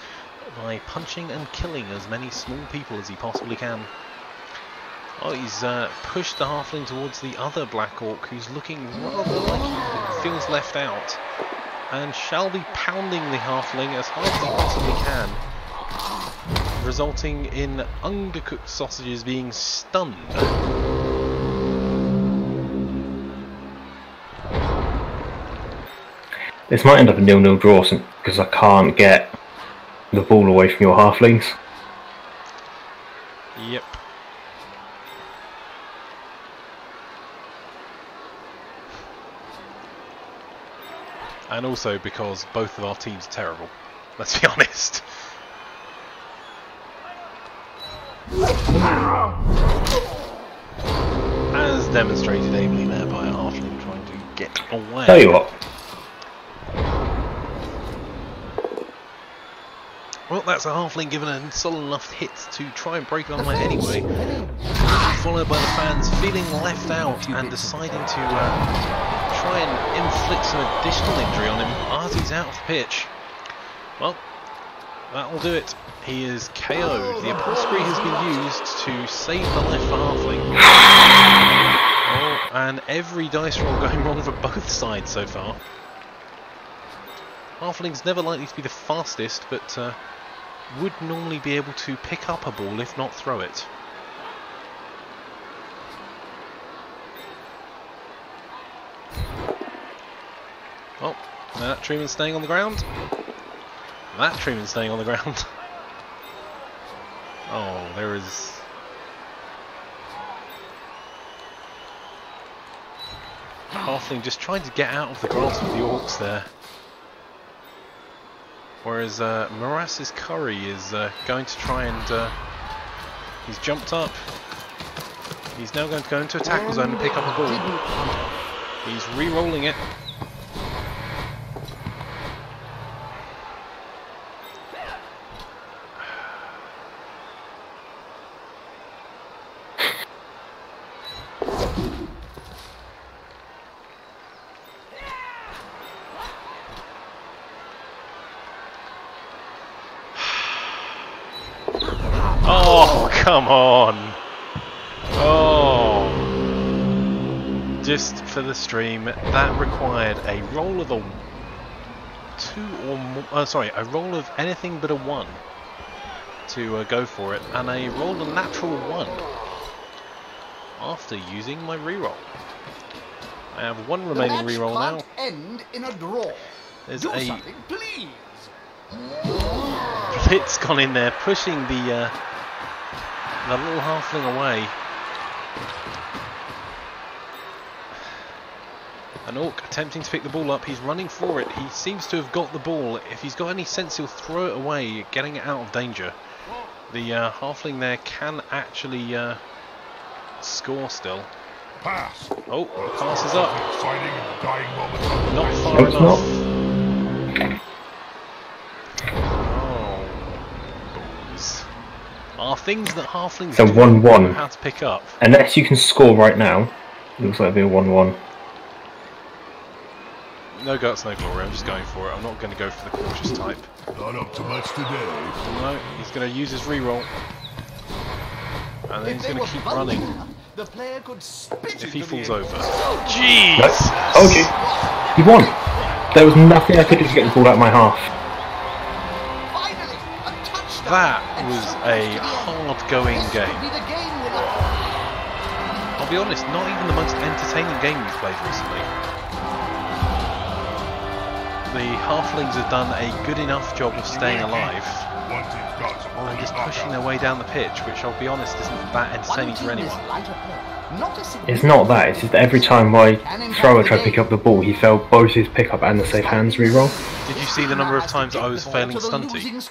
by punching and killing as many small people as he possibly can. Oh, he's pushed the halfling towards the other Black Orc, who's looking rather like he feels left out, and shall be pounding the halfling as hard as he possibly can, resulting in undercooked sausages being stunned. This might end up a 0-0 draw because I can't get the ball away from your halflings. Yep. And also because both of our teams are terrible. Let's be honest. As demonstrated ably there by a halfling trying to get away. Tell you what. Well, that's a halfling given a solid enough hit to try and break on away anyway. Followed by the fans feeling left out and deciding to try and inflict some additional injury on him as he's out of the pitch. Well, that'll do it. He is KO'd. The Apothecary has been used to save the life for halfling. Oh, and every dice roll going wrong for both sides so far. Halflings never likely to be the fastest, but would normally be able to pick up a ball if not throw it. Oh, that treeman's staying on the ground. That treeman's staying on the ground. Oh, there is... Halfling just trying to get out of the grasp of the orcs there. Whereas Morass's Curry is going to try and... he's jumped up. He's now going to go into a tackle zone and pick up a ball. He's re-rolling it. Oh, come on! Oh! Just for the stream, that required a roll of a 2 or more, sorry, a roll of anything but a 1 to go for it, and a roll of natural 1 after using my reroll. I have 1 remaining reroll now. End in a draw. There's Do a something, please. Blitz gone in there, pushing the little halfling away. An orc attempting to pick the ball up. He's running for it. He seems to have got the ball. If he's got any sense, he'll throw it away, getting it out of danger. The halfling there can actually score still. Pass. Oh, the pass is up. Exciting and dying moments of the Not dice. far It's enough. Are things that halflings So do 1-1. know how to pick up. Unless you can score right now, it looks like it'll be a 1-1. No guts, no glory. I'm just going for it. I'm not going to go for the cautious type. Not up to much today. No, he's going to use his reroll. And then he's going to keep running The player could spit if he into the falls air. over. No. Jeez! Okay. He won! There was nothing I could do to get the ball out of my half. Finally, a touchdown. That And was so a close to the end. hard-going This game. could be the game winner. I'll be honest, not even the most entertaining game we've played recently. The halflings have done a good enough job of staying alive One team's got some and early just pushing their knockouts. way down the pitch, which I'll be honest isn't that entertaining for anyone. It's not that, it's just every time my thrower tried to pick up the ball, he failed both his pickup and the safe hands reroll. Did you see the number of times I was failing Stunty?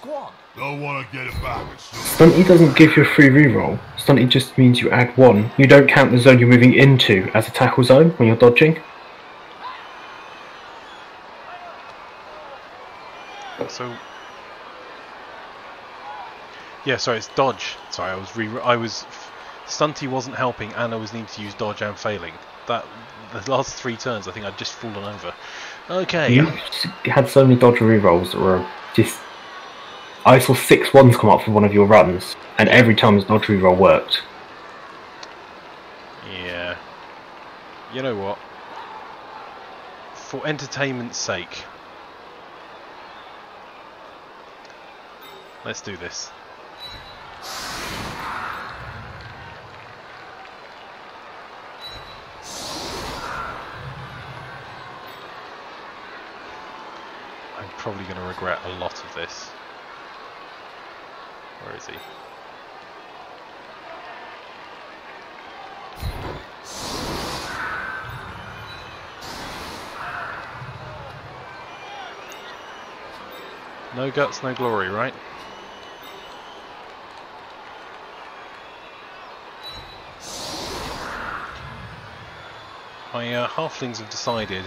Don't want to get it back. It's just Stunty doesn't give you a free reroll. Stunty just means you add 1. You don't count the zone you're moving into as a tackle zone when you're dodging. So, yeah, sorry, it's dodge. Sorry, Stunty wasn't helping, and I was needing to use dodge and failing. The last 3 turns, I think I'd just fallen over. Okay. You had so many dodge rerolls that were just... I saw 6 1s come up for one of your runs, and every time his dodge reroll worked. Yeah. You know what? For entertainment's sake, let's do this. I'm probably going to regret a lot of this. Where is he? No guts, no glory, right? My halflings have decided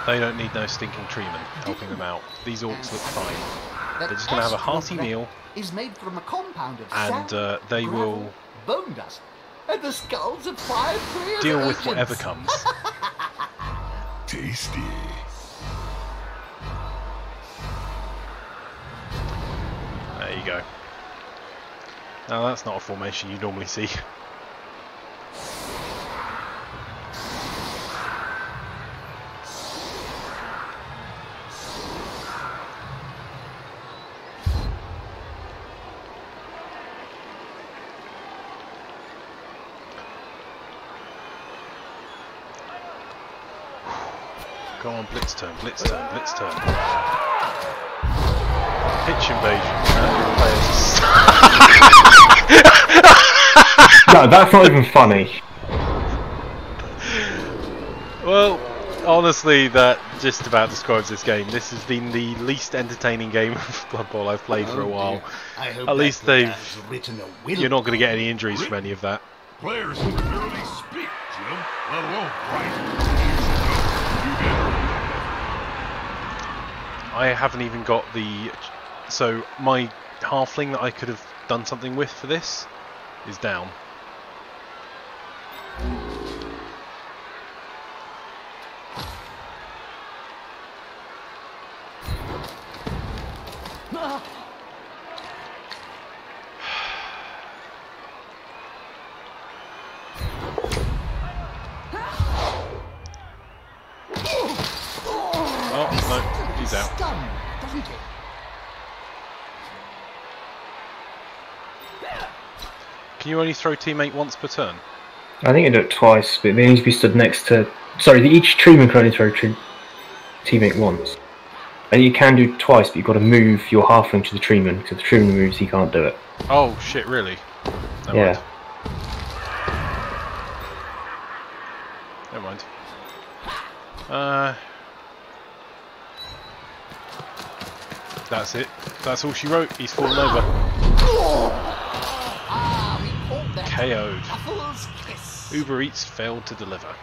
they don't need no stinking treemen helping them out. These orcs look fine. They're just going to have a hearty meal, Is made from a compound of and sand, they gravel, will bone dust, and the skulls of 5 players. deal with whatever comes. tasty. There you go. Now that's not a formation you normally see. Go on, blitz turn, blitz turn, blitz turn. Pitch invasion. No, that's not even funny. Well, honestly, that just about describes this game. This has been the least entertaining game of Blood Bowl I've played for a while. At least you're not going to get any injuries from any of that. Players can barely speak, Jim, let alone write. I haven't even got the... So, my halfling that I could have done something with for this is down. Oh, no, he's out. Doesn't it? Can you only throw teammate once per turn? I think I do it twice, but they need to be stood next to... Sorry, each treeman can only throw teammate once. And you can do it twice, but you've got to move your halfling to the treeman, because if the treeman moves, he can't do it. Oh, shit, really? Never Yeah. mind. Never mind. That's it. That's all she wrote. He's fallen over. KO'd. Uber Eats failed to deliver.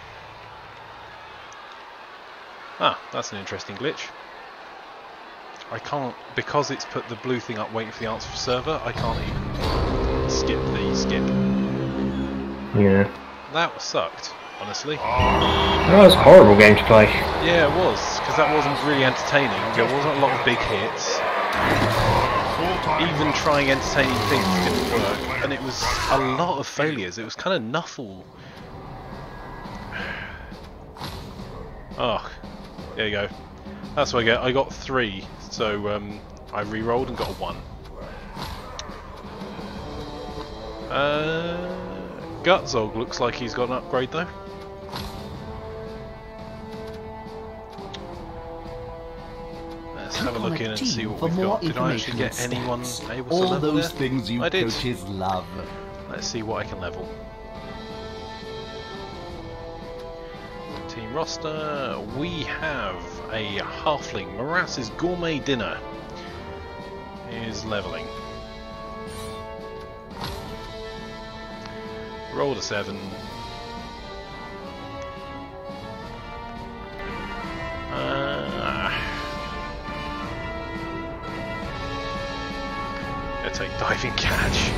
Ah, that's an interesting glitch. I can't, because it's put the blue thing up waiting for the answer for server, I can't even skip the skip. Yeah. That sucked, honestly. That was a horrible game to play. Yeah, it was, because that wasn't really entertaining. There wasn't a lot of big hits. Even trying entertaining things didn't work, and it was a lot of failures. It was kind of nuffle. Oh, there you go. That's what I get. I got 3, so I re-rolled and got a 1. Gutzog looks like he's got an upgrade though. Let's have a look in and see what we've got. Did I actually get anyone able to all level those there? things you I did. coaches love. Let's see what I can level. Team roster. We have a halfling. Morass's gourmet dinner is leveling. Rolled a 7. Gonna take diving catch.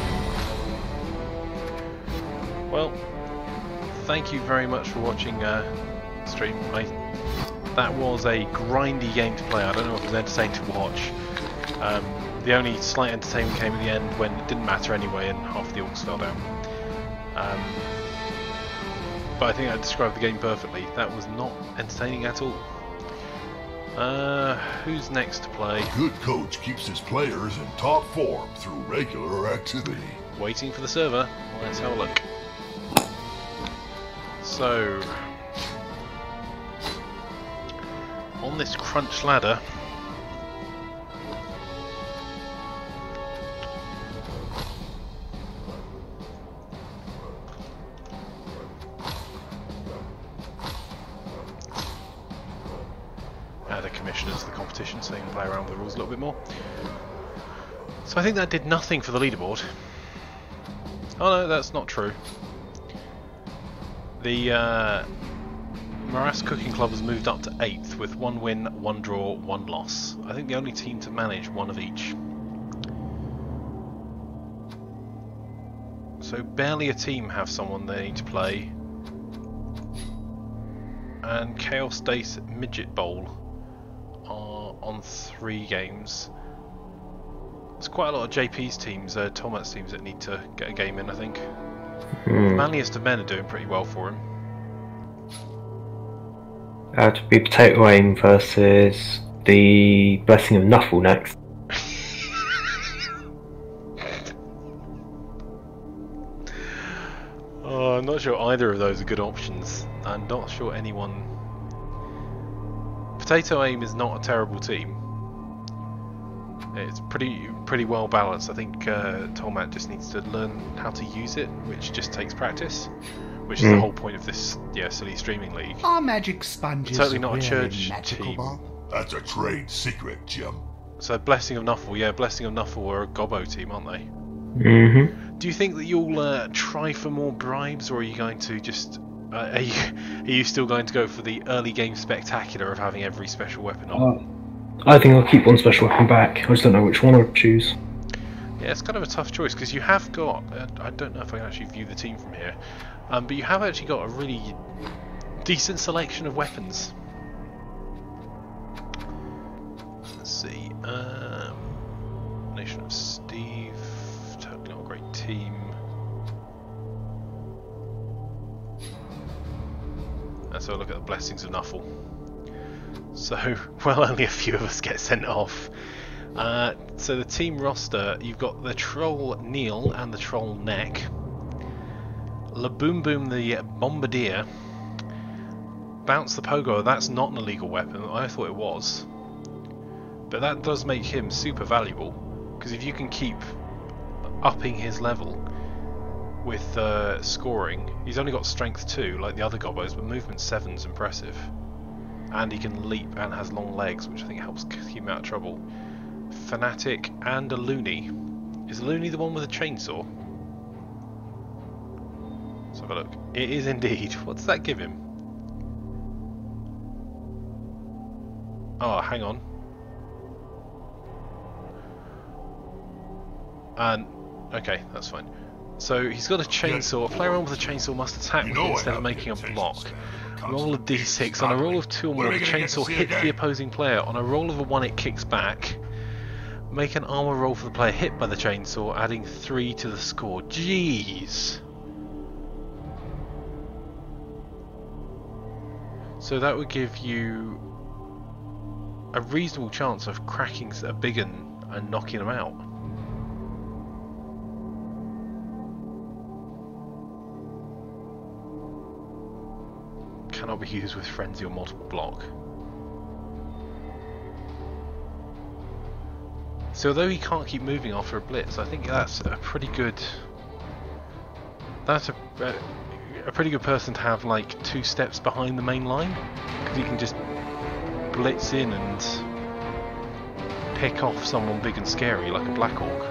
Well, thank you very much for watching stream. That was a grindy game to play. I don't know if it was entertaining to watch. The only slight entertainment came at the end when it didn't matter anyway and half the orcs fell down. But I think that described the game perfectly. That was not entertaining at all. Who's next to play? A good coach keeps his players in top form through regular activity. Waiting for the server. Let's have a look. So, on this crunch ladder, the commissioners, the competition, so you can play around with the rules a little bit more. So I think that did nothing for the leaderboard. Oh no, that's not true. The Morass Cooking Club has moved up to 8th with 1 win, 1 draw, 1 loss. I think the only team to manage 1 of each. So barely a team have someone they need to play. And Chaos Dace Midget Bowl are on 3 games. There's quite a lot of JP's teams, Tomat's teams that need to get a game in, I think. The manliest of men are doing pretty well for him. To be Potato Aim versus the Blessing of Nuffle next. Oh, I'm not sure either of those are good options. I'm not sure anyone Potato Aim is not a terrible team. It's pretty well balanced. I think Tolmat just needs to learn how to use it, which just takes practice. Which is the whole point of this silly streaming league. Our magic sponges Certainly not a really church magical, team. Bob? That's a trade secret, Jim. So Blessing of Nuffle, yeah, Blessing of Nuffle are a gobbo team, aren't they? Mm-hmm. Do you think that you'll try for more bribes, or are you going to just... are you still going to go for the early game spectacular of having every special weapon on? I think I'll keep one special weapon back. I just don't know which one I'll choose. Yeah, it's kind of a tough choice, because you have got... I don't know if I can actually view the team from here. But you have actually got a really decent selection of weapons. Let's see. Nation of Steve. Totally not a great team. Let's have a look at the Blessings of Nuffle. So, well, only a few of us get sent off. So the team roster, you've got the Troll Neil and the Troll Neck. Laboom Boom the Bombardier. Bounce the Pogo, that's not an illegal weapon, I thought it was. But that does make him super valuable, because if you can keep upping his level with scoring, he's only got strength 2 like the other gobbos, but movement 7's impressive. And he can leap and has long legs, which I think helps keep him out of trouble. Fanatic and a Loony. Is a Loony the one with a chainsaw? Let's have a look. It is indeed. What does that give him? Oh, hang on. And okay, that's fine. So he's got a chainsaw. A player on with a chainsaw must attack with it instead of making a block. Roll a d6. On a roll of 2 or more, the chainsaw hits the opposing player. On a roll of a 1, it kicks back. Make an armor roll for the player hit by the chainsaw, adding 3 to the score. Jeez. So that would give you a reasonable chance of cracking a big un and knocking them out. Cannot be used with frenzy or multiple block. So although he can't keep moving after a blitz, I think that's a pretty good... That's a pretty good person to have like 2 steps behind the main line, because he can just blitz in and pick off someone big and scary like a Black Orc.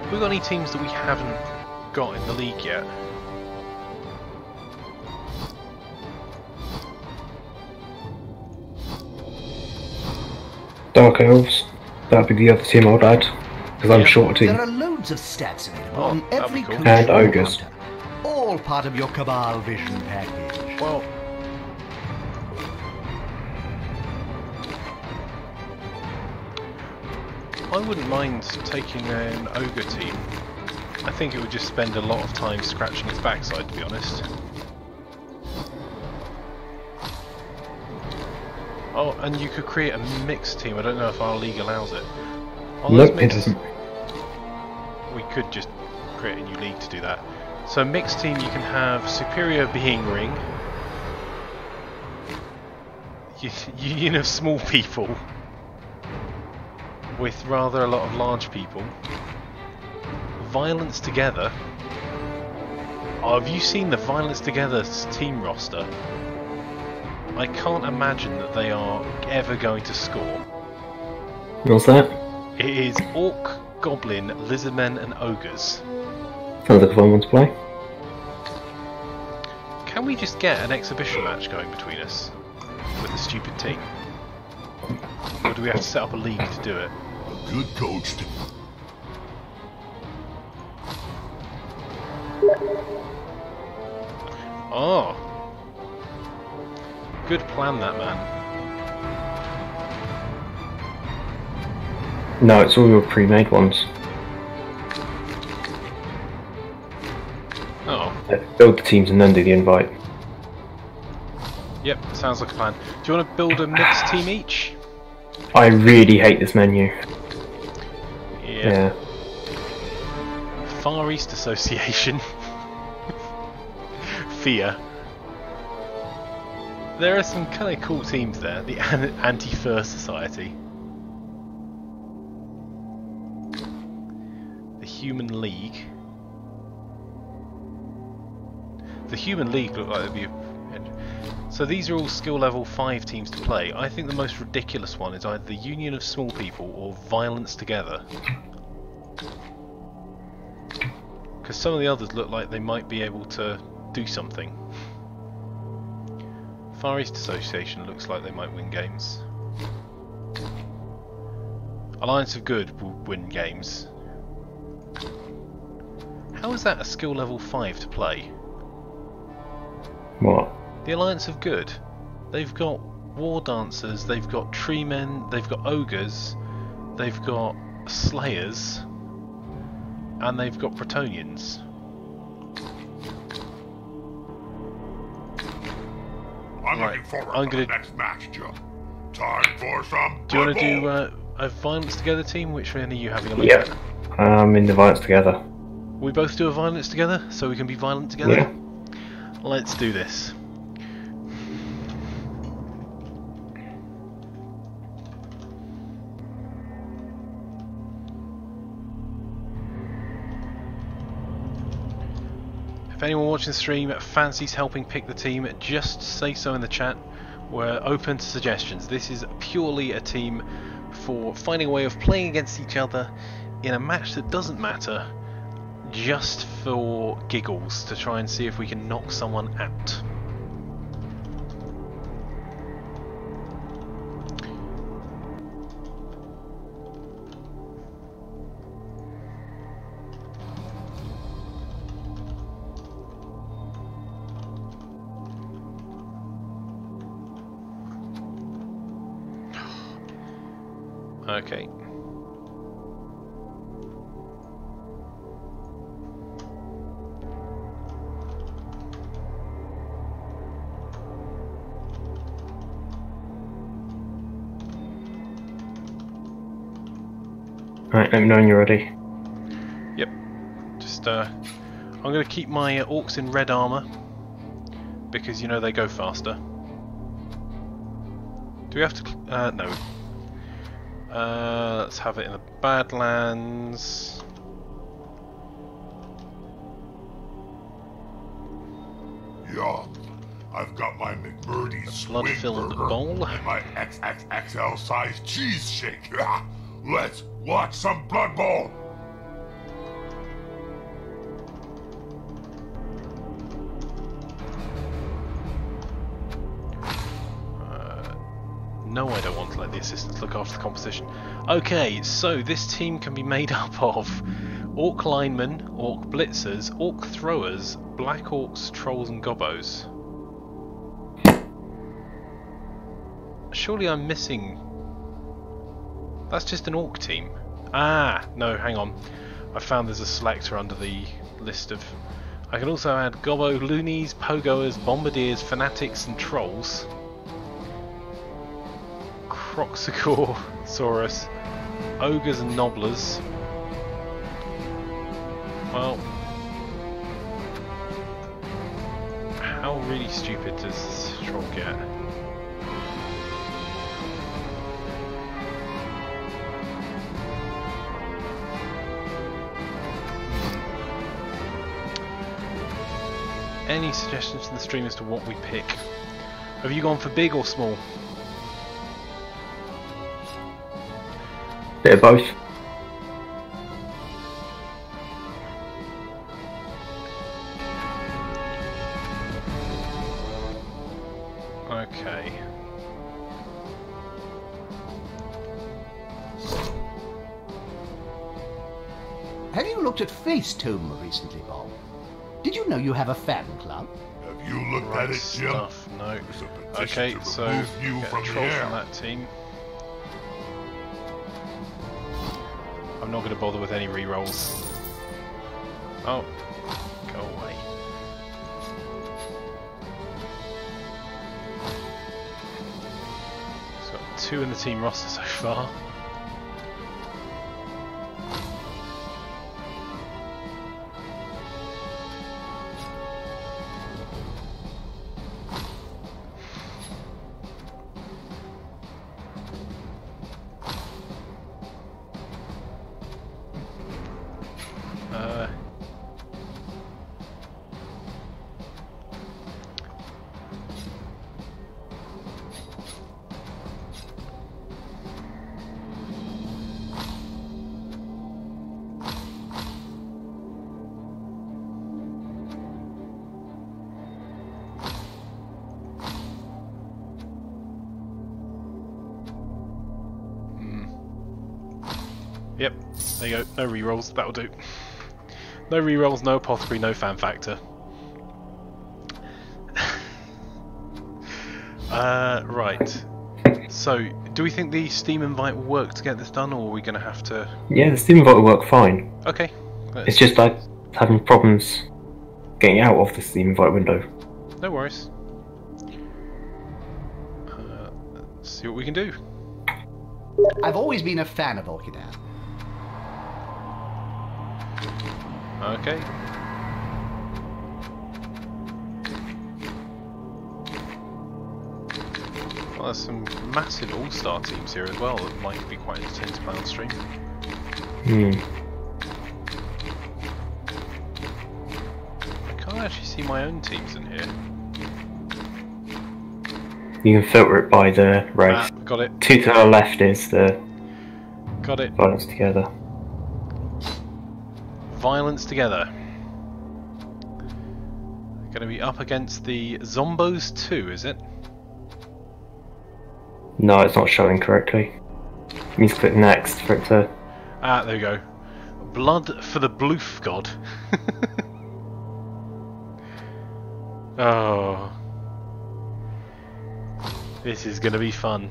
Have we got any teams that we haven't got in the league yet? Dark Elves. That'd be the other team I would add, because I'm short a team. There are loads of stats available on every cool. creature And ogres. counter. All part of your Cabal Vision package. Well, I wouldn't mind taking an ogre team. I think it would just spend a lot of time scratching its backside, to be honest. Oh, and you could create a mixed team. I don't know if our league allows it. Nope, it doesn't. We could just create a new league to do that. So mixed team, you can have Superior Being Ring, Union of Small People, with rather a lot of large people. Violence Together. Oh, have you seen the Violence Together's team roster? I can't imagine that they are ever going to score. What's that? It is Orc, Goblin, Lizardmen and Ogres. Sounds like a fun one to play. Can we just get an exhibition match going between us with a stupid team? Or do we have to set up a league to do it? A good coach. Oh! Good plan, that man. No, it's all your pre-made ones. Oh. Build the teams and then do the invite. Yep, sounds like a plan. Do you want to build a mixed team each? I really hate this menu. Yeah. Far East Association. Fear. There are some kind of cool teams there. The Anti-Fur Society. The Human League. The Human League look like they'd be... So these are all skill level 5 teams to play. I think the most ridiculous one is either the Union of Small People or Violence Together. Because some of the others look like they might be able to do something. Far East Association looks like they might win games. Alliance of Good will win games. How is that a skill level 5 to play? What? The Alliance of Good. They've got War Dancers, they've got Tree Men, they've got Ogres, they've got Slayers, and they've got Bretonians. I'm Right, looking forward I'm to gonna- the next match, Joe. Time for some Do you want to do football. a Violence Together team? Which one are you having a look Yep. at? In the Violence Together. We both do a Violence Together, so we can be violent together? Yeah. Let's do this. If anyone watching the stream fancies helping pick the team, just say so in the chat. We're open to suggestions. This is purely a team for finding a way of playing against each other in a match that doesn't matter, just for giggles, to try and see if we can knock someone out. Okay. Right, let me know when you're ready. Yep. Just I'm going to keep my orcs in red armor because you know they go faster. Do we have to? No. Let's have it in the Badlands. Yeah, I've got my McMurdy's swing blood-filled burger bowl. and my XXXL size cheese shake. Let's watch some Blood Bowl. No, I don't want to let the assistants look after the composition. Okay, so this team can be made up of Orc Linemen, Orc Blitzers, Orc Throwers, Black Orcs, Trolls and Gobbos. Surely I'm missing... That's just an Orc team. Ah, no, hang on. I found there's a selector under the list of... I can also add Gobbo, Loonies, Pogoers, Bombardiers, Fanatics and Trolls. Croxicor, Saurus, Ogres and Nobblers. Well, how really stupid does this troll get? Any suggestions in the stream as to what we pick? Have you gone for big or small? Bit of both. Okay. Have you looked at Facetune recently, Bob? Did you know you have a fan club? Have you looked Right at it, Jim? stuff, no. There's a petition Okay, to so remove you get from a the troll air. from that team. I'm not going to bother with any rerolls. Oh, go away. It's got 2 in the team roster so far. Yep, there you go. No rerolls, that'll do. No rerolls, no apothecary, no fan factor. Right. So, do we think the Steam invite will work to get this done, or are we going to have to... Yeah, the Steam invite will work fine. Okay. It's just like having problems getting out of the Steam invite window. No worries. Let's see what we can do. I've always been a fan of Orchidad. Okay. Well, there's some massive all-star teams here as well that might be quite entertaining to play on stream. I can't actually see my own teams in here. You can filter it by the race. Ah, got it. 2 to the left is the Got it. Violence Together. Violence Together. Going to be up against the Zombos 2, is it? No, it's not showing correctly. You need to click next for it to... Ah, there we go. Blood for the Bloof God. Oh. This is going to be fun.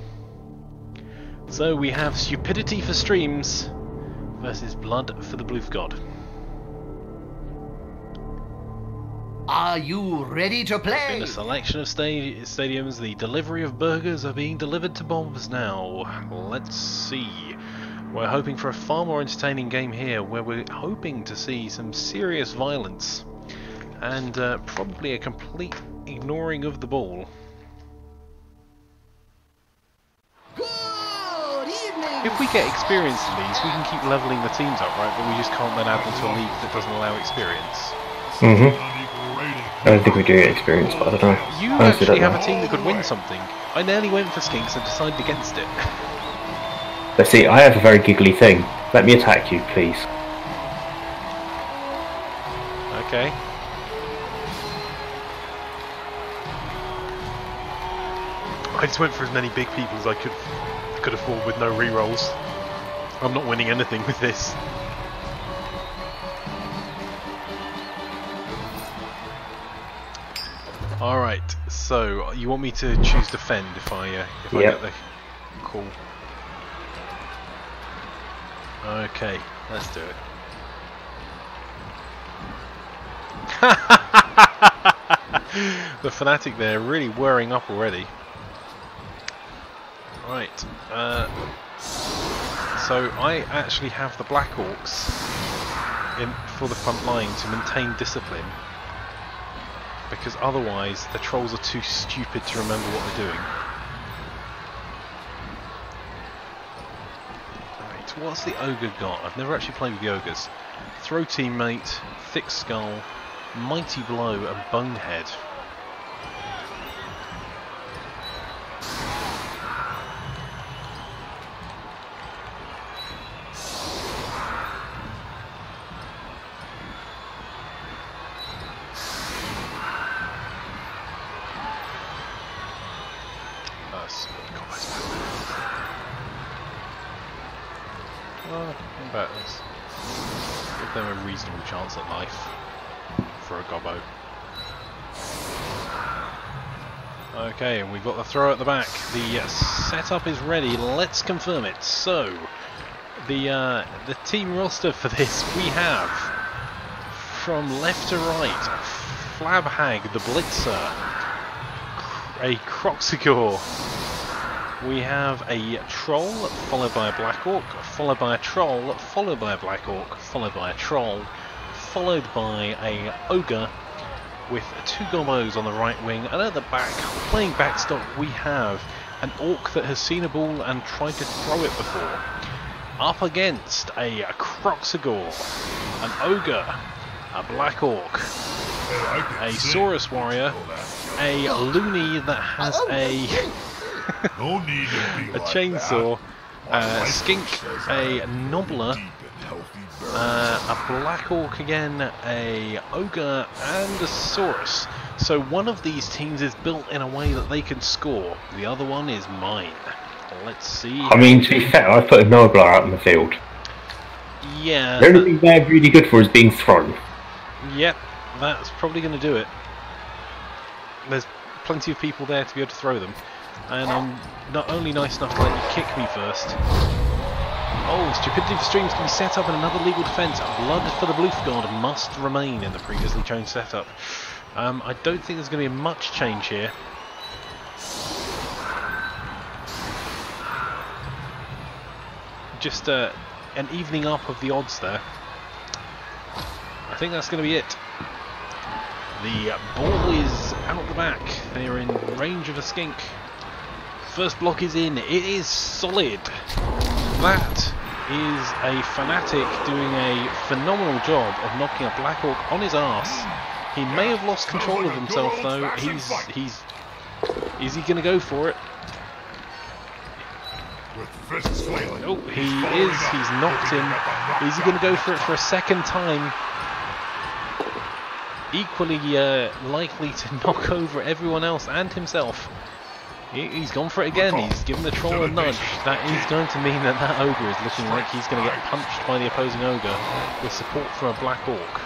So we have Stupidity for Streams versus Blood for the Bloof God. Are you ready to play? In a selection of stadiums, the delivery of burgers are being delivered to bombs now. Let's see. We're hoping for a far more entertaining game here, where we're hoping to see some serious violence and probably a complete ignoring of the ball. Good evening. If we get experience in these, we can keep levelling the teams up, right? But we just can't then add them to a league that doesn't allow experience. I don't think we do get experience, but I don't know. You I honestly actually don't have know. a team that could win something. I nearly went for Skinks and decided against it. But see, I have a very giggly thing. Let me attack you, please. Okay. I just went for as many big people as I could afford with no rerolls. I'm not winning anything with this. Alright, so you want me to choose defend if I get the call? Okay, let's do it. The fanatic there really whirring up already. Right, so I actually have the Black Orcs for the front line to maintain discipline, because otherwise the trolls are too stupid to remember what they're doing. Right, what's the ogre got? I've never actually played with the ogres. Throw teammate, thick skull, mighty blow, and bonehead. Give them a reasonable chance at life for a gobbo. Okay, and we've got the throw at the back. The setup is ready. Let's confirm it. So, the team roster for this, we have from left to right: Flabhag, the Blitzer, a Croxigor. We have a troll, followed by a black orc, followed by a troll, followed by a black orc, followed by a troll, followed by a ogre with 2 gobbos on the right wing, and at the back, playing backstop, we have an orc that has seen a ball and tried to throw it before. Up against a Croxigor, an ogre, a black orc, a Saurus warrior, a loony that has a a chainsaw, skink, a nobbler, a black orc again, a ogre, and a saurus. So one of these teams is built in a way that they can score. The other one is mine. Let's see. I mean, to be fair, I've put a nobbler out in the field. Yeah. The only thing they're really good for is being thrown. Yep, that's probably going to do it. There's plenty of people there to be able to throw them. And I'm not only nice enough to let you kick me first. Oh, stupidity for streams can be set up in another legal defence. Blood for the Bloof God must remain in the previously changed setup. I don't think there's going to be much change here. Just an evening up of the odds there. I think that's going to be it. The ball is out the back. They're in range of a skink. First block is in. It is solid. That is a fanatic doing a phenomenal job of knocking a Black Orc on his ass. He may have lost control of himself though. Is he going to go for it? Oh, he is. He's knocked him. Is he going to go for it for a second time? Equally likely to knock over everyone else and himself. He's gone for it again. He's given the troll a nudge. That is going to mean that that ogre is looking like he's going to get punched by the opposing ogre with support from a Black Orc.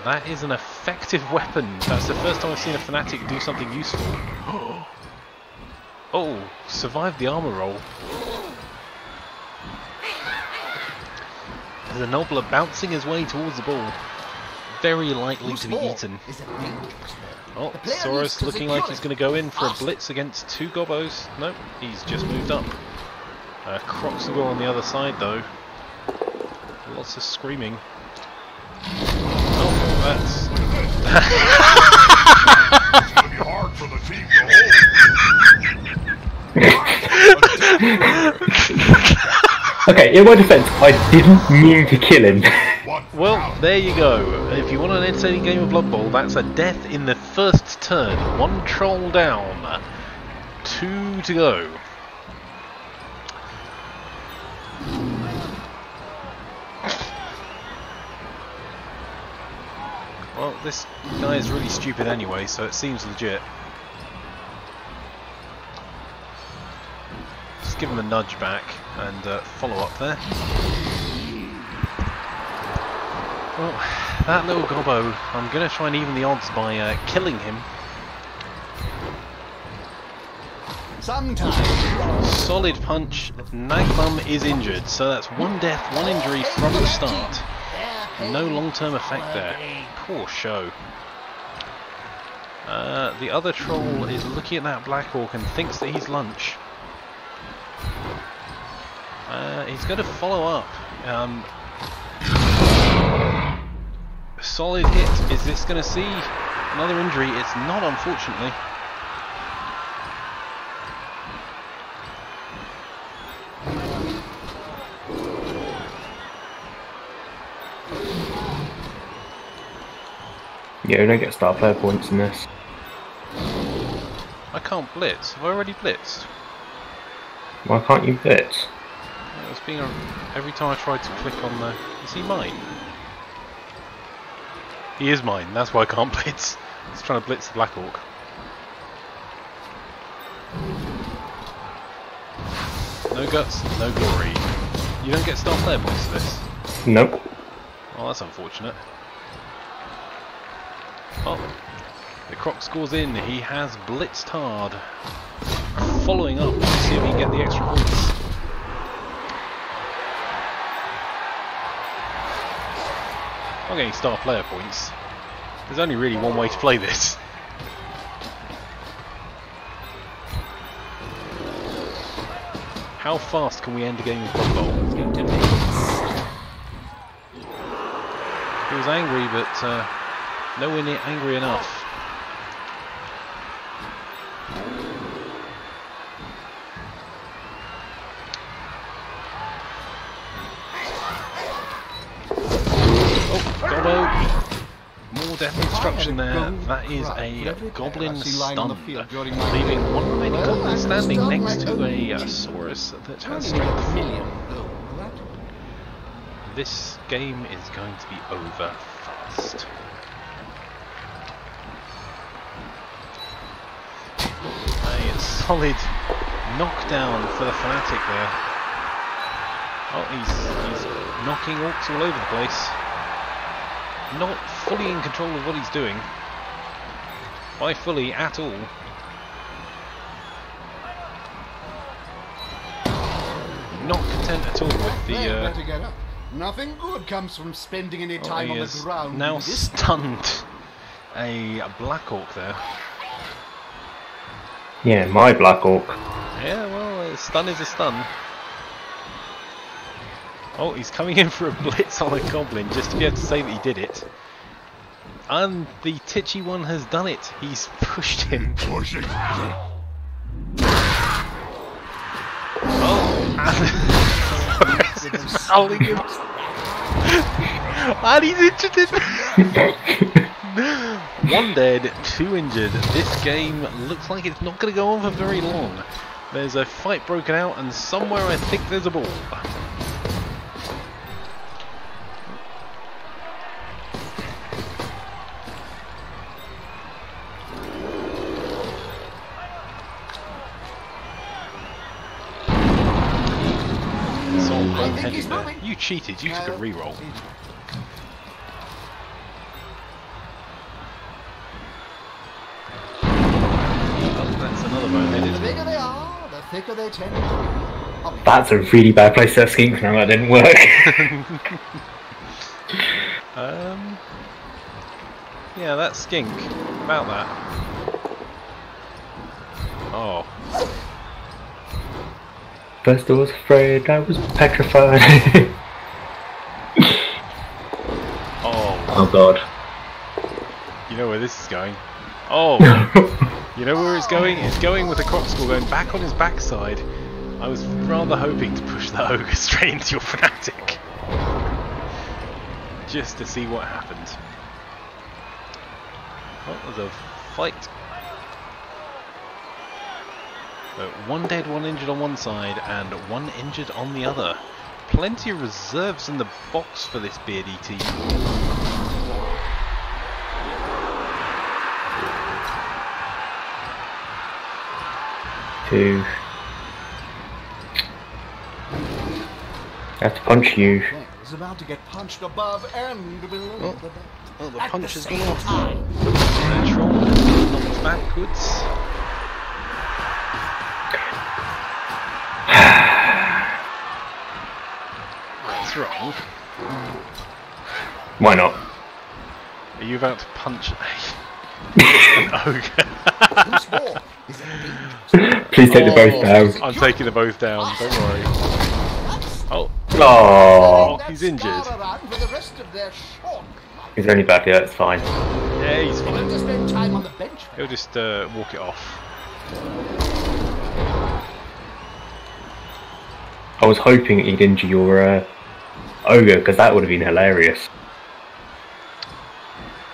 That is an effective weapon. That's the first time I've seen a fanatic do something useful. Oh, survived the armor roll. There's a Nobbler bouncing his way towards the ball. Very likely to be eaten. Oh, Soros looking like he's going to go in for a blitz against two Gobbos. Nope, he's just moved up. Croxagore on the other side though. Lots of screaming. Oh, that's... It's going to be hard for the team to hold. Okay, in my defence, I didn't mean to kill him. Well, there you go. If you want an entertaining game of Blood Bowl, that's a death in the first turn. One troll down. 2 to go. Well, this guy is really stupid anyway, so it seems legit. Just give him a nudge back and follow up there. Well, that little gobbo, I'm going to try and even the odds by killing him. Solid punch. Nagbum is injured, so that's one death, one injury from the start. No long-term effect there. Poor show. The other troll is looking at that Black Orc and thinks that he's lunch. He's going to follow up. Solid hit. Is this going to see another injury? It's not, unfortunately. Yeah, we don't get star player points in this. I can't blitz. Have I already blitzed? Why can't you blitz? It was being every time I tried to click on the... Is he mine? He is mine, that's why I can't blitz. He's trying to blitz the Black Orc. No guts, no glory. You don't get star player points for this? Nope. Oh, that's unfortunate. Oh, the Croc scores in. He has blitzed hard. Following up to see if he can get the extra points. I'm getting star player points. There's only really one way to play this. How fast can we end a game of Blood Bowl? He was angry, but nowhere near angry enough. More death destruction there. That is a goblin stun, leaving one remaining goblin standing next to a Saurus that has strength 4. This game is going to be over fast. A solid knockdown for the Fanatic there. Oh, he's knocking orcs all over the place. Not fully in control of what he's doing. By fully at all. Not content at all with the. Nothing good comes from spending any time on the ground. Now stunned a Black Orc there. Yeah, my Black Orc. Yeah, well, a stun is a stun. Oh, he's coming in for a blitz on a goblin just to be able to say that he did it. And the titchy one has done it. He's pushed him. Pushing. Oh, and he's injured him. One dead, 2 injured. This game looks like it's not going to go on for very long. There's a fight broken out, and somewhere I think there's a ball. You cheated, you took a reroll. Oh, that's another boneheaded. The bigger they are, the thicker they tend to be. That's a really bad place to have skinks now, that didn't work. Yeah, that skink. About that. Oh. First I was afraid, I was petrified. Oh god. You know where this is going. Oh! You know where it's going? It's going with the Crocskull going back on his backside. I was rather hoping to push the ogre straight into your fanatic. Just to see what happened. Oh, there's a fight. But 1 dead, 1 injured on one side, and 1 injured on the other. Plenty of reserves in the box for this beardy team. Two. I have to punch you. Is about to get punched above and below. Oh, the punch has gone off. The troll knocked backwards. What's wrong? Why not? Are you about to punch an ogre? Please take the both down. I'm taking the both down, don't worry. Oh. Oh, He's injured. he's only badly hurt, it's fine. Yeah, he's fine. To spend time on the bench. He'll just walk it off. I was hoping he'd injure your ogre, because that would have been hilarious.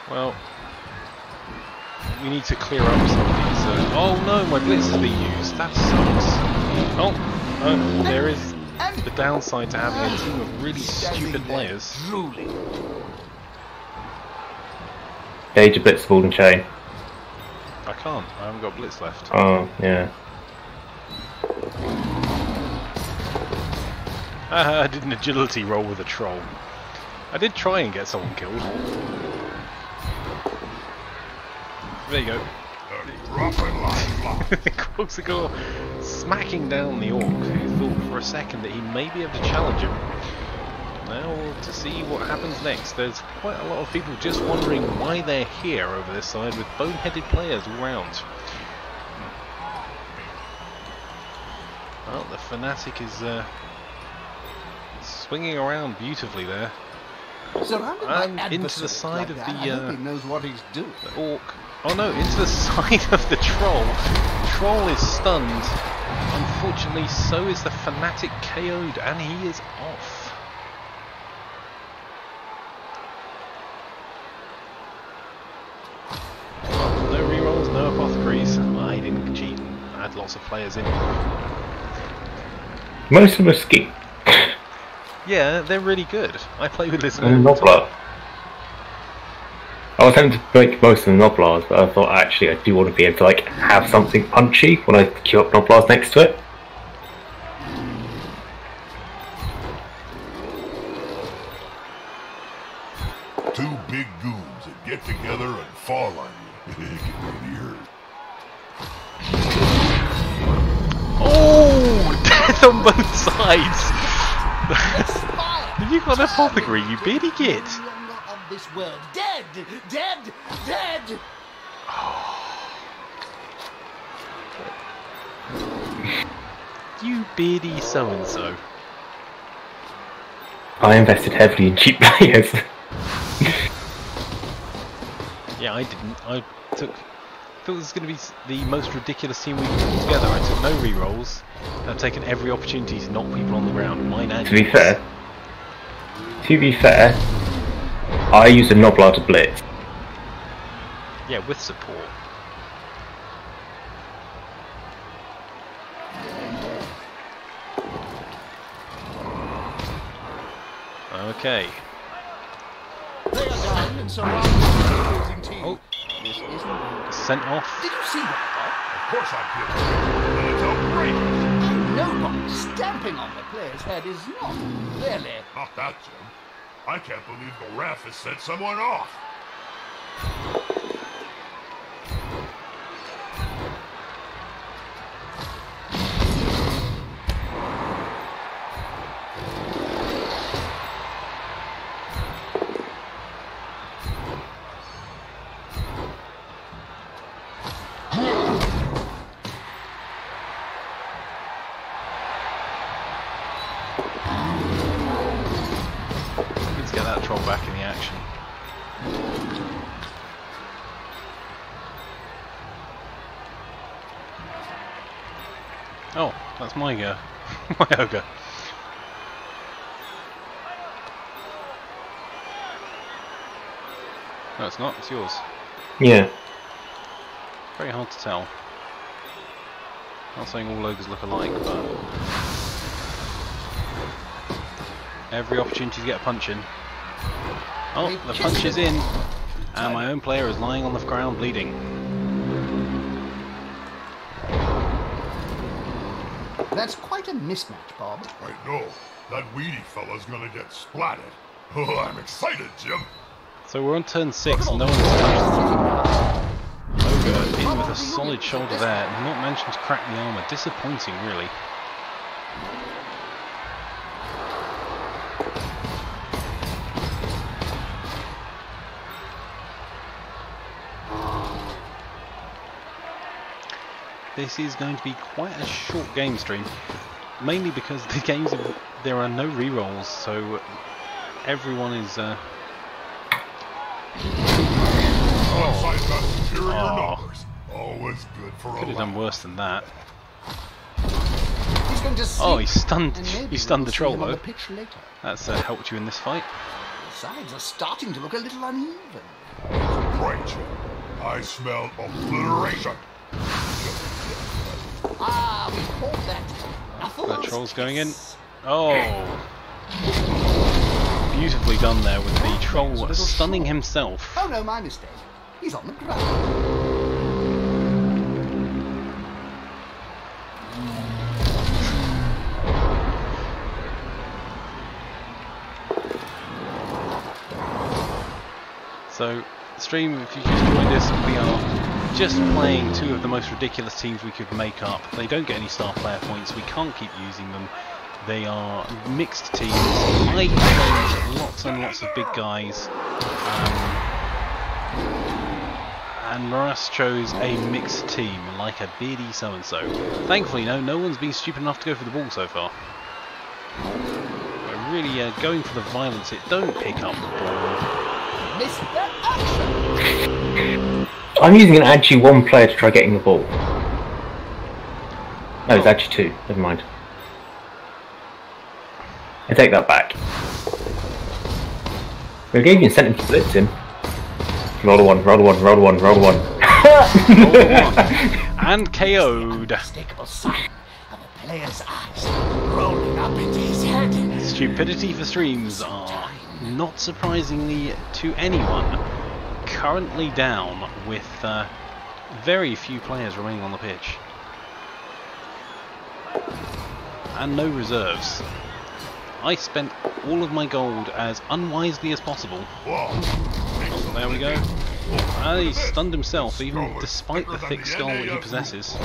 Well, we need to clear up some of these. Oh no, my blitz has been used. That sucks. Oh, there is the downside to having a team of really stupid players. Gauge a blitz ball and chain. I can't. I haven't got blitz left. Oh, yeah. I did an agility roll with a troll. I did try and get someone killed. There you go. Crocskull smacking down the orc, who thought for a second that he may be able to challenge him. Now to see what happens next. There's quite a lot of people just wondering why they're here over this side with boneheaded players all round. Well, the fanatic is swinging around beautifully there. And into the side of the knows what he's doing. orc. Oh no, into the side of the troll. Troll is stunned. Unfortunately, so is the fanatic KO'd, and he is off. No rerolls, no apothecaries. I didn't cheat. I had lots of players in. Most of them are ski. Yeah, they're really good. I play with Lizardman. And Noblar. I was having to break most of the Noblars, but I thought actually I do want to be able to like have something punchy when I queue up Noblars next to it. fall on you. Get really hurt. Oh! Death on both sides! Expired. Have you got an apothecary, you beardy git? Longer of this world. Dead! Dead! Dead! You beardy so-and-so. I invested heavily in cheap players. Yeah, I didn't. I thought it was going to be the most ridiculous team we could put together. I took no re-rolls. I've taken every opportunity to knock people on the ground. Mine and To be fair, I used a Noblar to blitz. yeah, with support. Okay. They are down and surrounded by the opposing team. Oh. This isn't... Sent off. Did you see that, Of course I did. And it's outrageous. Bob? No, Bob. Stamping on the player's head is not really... Not that, Jim. I can't believe the ref has sent someone off. Let's get that troll back in the action. Oh, that's my my ogre. No, it's not. It's yours. Yeah. Very hard to tell. Not saying all ogres look alike, but every opportunity to get a punch in. Oh, the punch is in, and my own player is lying on the ground bleeding. That's quite a mismatch, Bob. I know. That weedy fella's gonna get splatted. Oh, I'm excited, Jim. So we're on turn 6 and no one's touched the ogre in with a solid shoulder there, and not managing to crack the armour. Disappointing, really. This is going to be quite a short game stream, mainly because the games there are no rerolls, so everyone is. Outside got superior Oh. numbers. Always good for Could a have done laugh. worse than that. He's going to Oh, he sleep, stunned. and maybe He stunned we'll the see troll him on though. the pitch later. That's helped you in this fight. The sides are starting to look a little uneven. Right, Jim. I smell obliteration. Ah, we caught that. The Knuckles troll's going in. kiss. Oh, beautifully done there with the troll stunning himself. Oh no, my mistake. He's on the ground. So, stream, if you just joined us, we are just playing two of the most ridiculous teams we could make up. They don't get any star player points, we can't keep using them. They are mixed teams. I chose lots and lots of big guys. And Maras chose a mixed team, like a beardy so-and-so. Thankfully, no one's been stupid enough to go for the ball so far. We're really going for the violence. Don't pick up the ball. Mr. Action! I'm using an actually one player to try getting the ball. No, it's actually two. Never mind. I take that back. We gave you incentive to blitz him. Roll a one, roll a one, roll a one, roll a one. Roll a one. And KO'd. Unmistakable sign of a player's eyes rolling up into his head. Stupidity for streams are, not surprisingly to anyone, currently down with very few players remaining on the pitch. And no reserves. I spent all of my gold as unwisely as possible. Whoa. Oh, there we go. Well, he's stunned himself, even despite the thick skull that he possesses.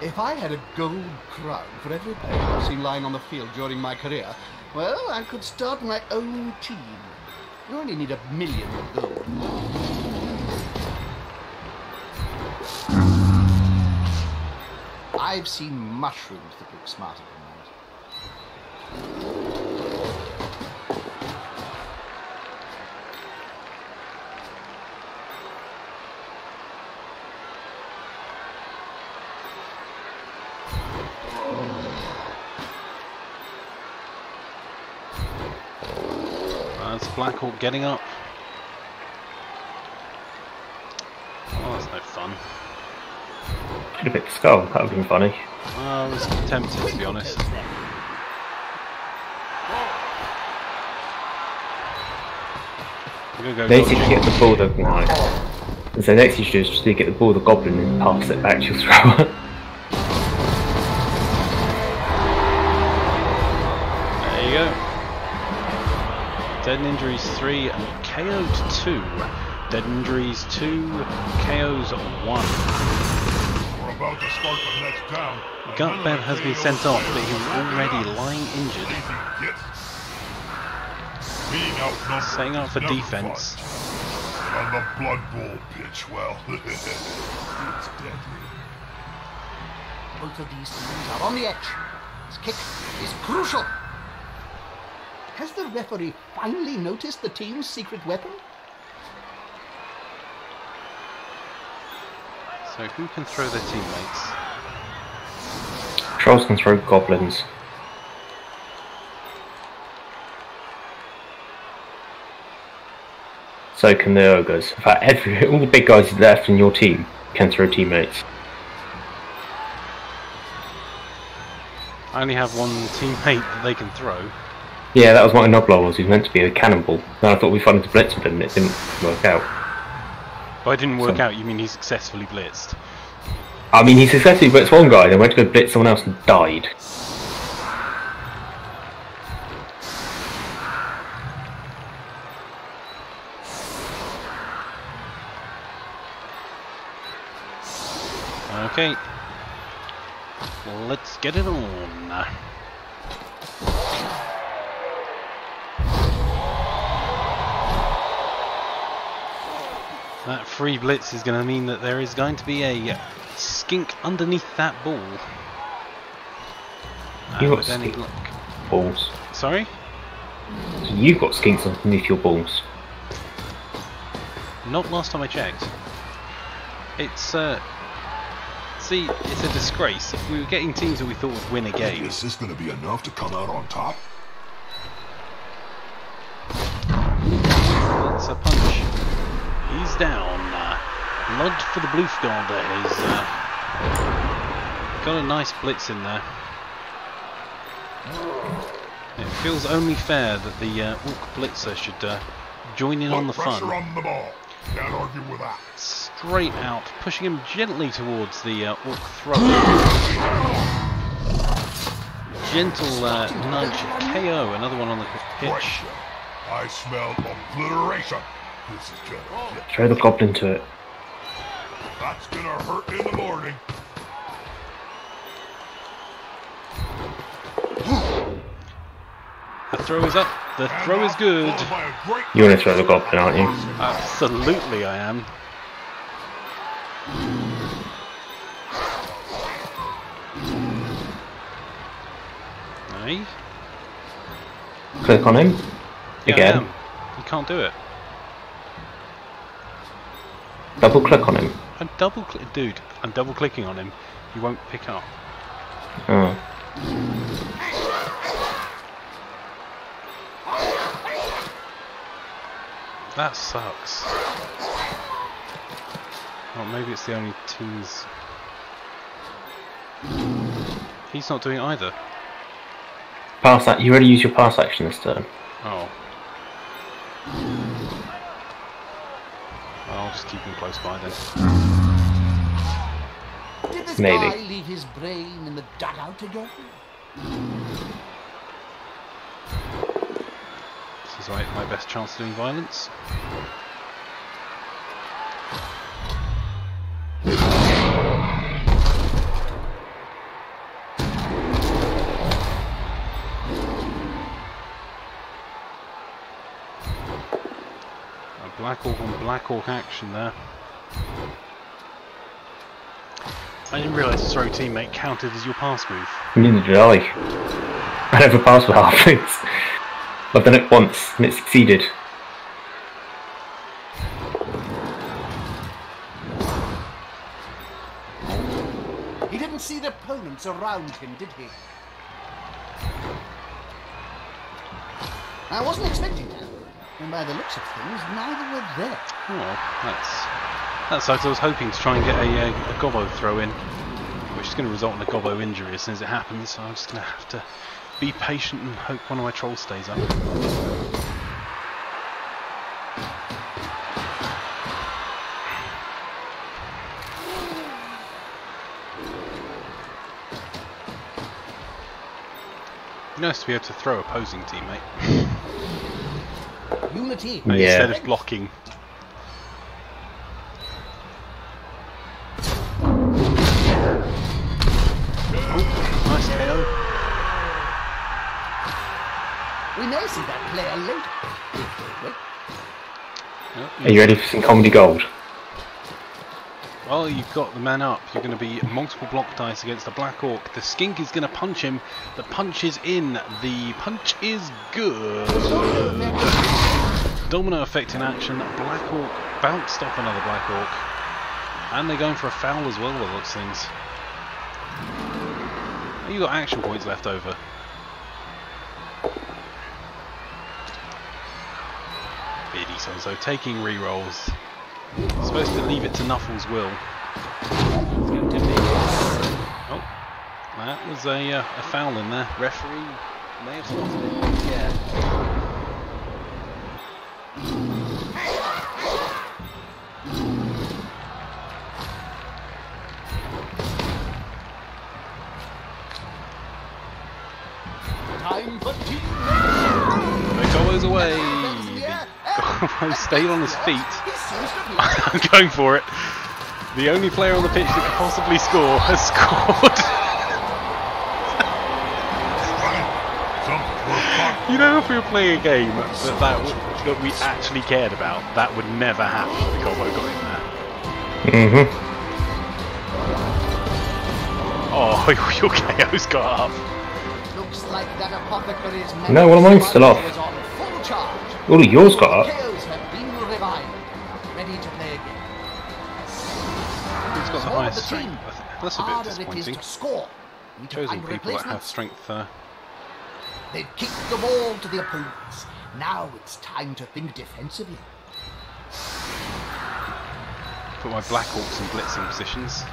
If I had a gold crown for every player I've seen lying on the field during my career, well, I could start my own team. You only need 1 million gold. I've seen mushrooms that look smarter than that. That's Blackhawk getting up. Oh, that's no fun. Should have picked Skull, that would have been funny. I was tempted, to be honest. I'm gonna go Next you dodge. get the Bulldog knife. And so next you should do is just get the Bulldog Goblin and pass it back to your thrower. There you go. Dead and injuries 3 and KO'd 2. Dead and injuries 2, KOs 1. We're about to start the next down. Gutbed has been sent off, but he was already lying injured. Setting up for defense. On the Blood Bowl pitch, well, it's deadly. Both of these teams are on the edge. This kick is crucial. Has the referee finally noticed the team's secret weapon? So who can throw their teammates? Trolls can throw goblins. So can the ogres. In fact, all the big guys left in your team can throw teammates. I only have one teammate that they can throw. Yeah, that was what a Noblar was. He was meant to be a cannonball. And I thought we wanted to blitz with him and it didn't work out. But it didn't work out, you mean he successfully blitzed? I mean, he successfully blitzed one guy, then went to go blitz someone else and died. Okay. Let's get it on. That free blitz is going to mean that there is going to be a skink underneath that ball. You got with any skink luck. balls. Sorry? So you've got skinks underneath your balls. Not last time I checked. It's see, it's a disgrace. If we were getting teams that we thought would win a game. Is this going to be enough to come out on top? It's a punch. He's down. Blood for the Bloofgarder. He's got a nice blitz in there. It feels only fair that the Orc Blitzer should join in on the fun. Pressure on the ball. Can't argue with that. Straight out, pushing him gently towards the Orc thrower. Gentle nudge, KO, another one on the pitch. Pressure. I smell obliteration. This is gonna get. Throw the goblin to it. That's gonna hurt in the morning. The throw is up. The throw is good. You want to throw the goblin, aren't you? Absolutely, I am. Hey. Click on him. Yeah, Again. I am. You can't do it. Double click on him. I'm dude. I'm double clicking on him. He won't pick up. Oh. That sucks. Well, maybe it's the only team's. He's not doing either. Pass that. You already used your pass action this turn. Oh. I'll just keep him close by then. Did this Maybe. guy leave his brain in the dugout again? This is my best chance of doing violence. Black Orc on Black Orc action there. I didn't realise the throw teammate counted as your pass move. Neither did I. I never passed with Halflings. I've done it once and it succeeded. He didn't see the opponents around him, did he? I wasn't expecting that. And by the looks of things, neither were there. Oh, that sucks. I was hoping to try and get a gobbo throw in, which is going to result in a gobbo injury as soon as it happens, so I'm just going to have to be patient and hope one of my trolls stays up. Nice to be able to throw opposing teammate. Unity. Instead of blocking. Nice KO. We may see that player later. Are you ready for some comedy gold? Well, you've got the man up. You're going to be multiple block dice against the Black Orc. The skink is going to punch him. The punch is in. The punch is good. Domino effect in action. Black Orc bounced off another Black Orc. And they're going for a foul as well with those things. You've got action points left over. Beardy so taking rerolls. Supposed to leave it to Nuffle's will. Oh, that was a foul in there. Referee may have spotted it. Yeah. Time for team. The gobbo's away. The gobbo stayed on his feet. I'm going for it. The only player on the pitch that could possibly score has scored. You know, if we were playing a game that we actually cared about, that would never happen if the gobbo got in there. Oh, your KO's got up. Looks like that apothecary's No, one of mine's still off. was on full charge. All of yours got up. KOs have been revived. Ready to play again. Who's got the highest strength? That's a bit Harder it is disappointing. to score. Need to Chosen find people that have replacements. strength. They've kicked the ball to the opponents. Now it's time to think defensively. Put my Black Orcs in blitzing positions.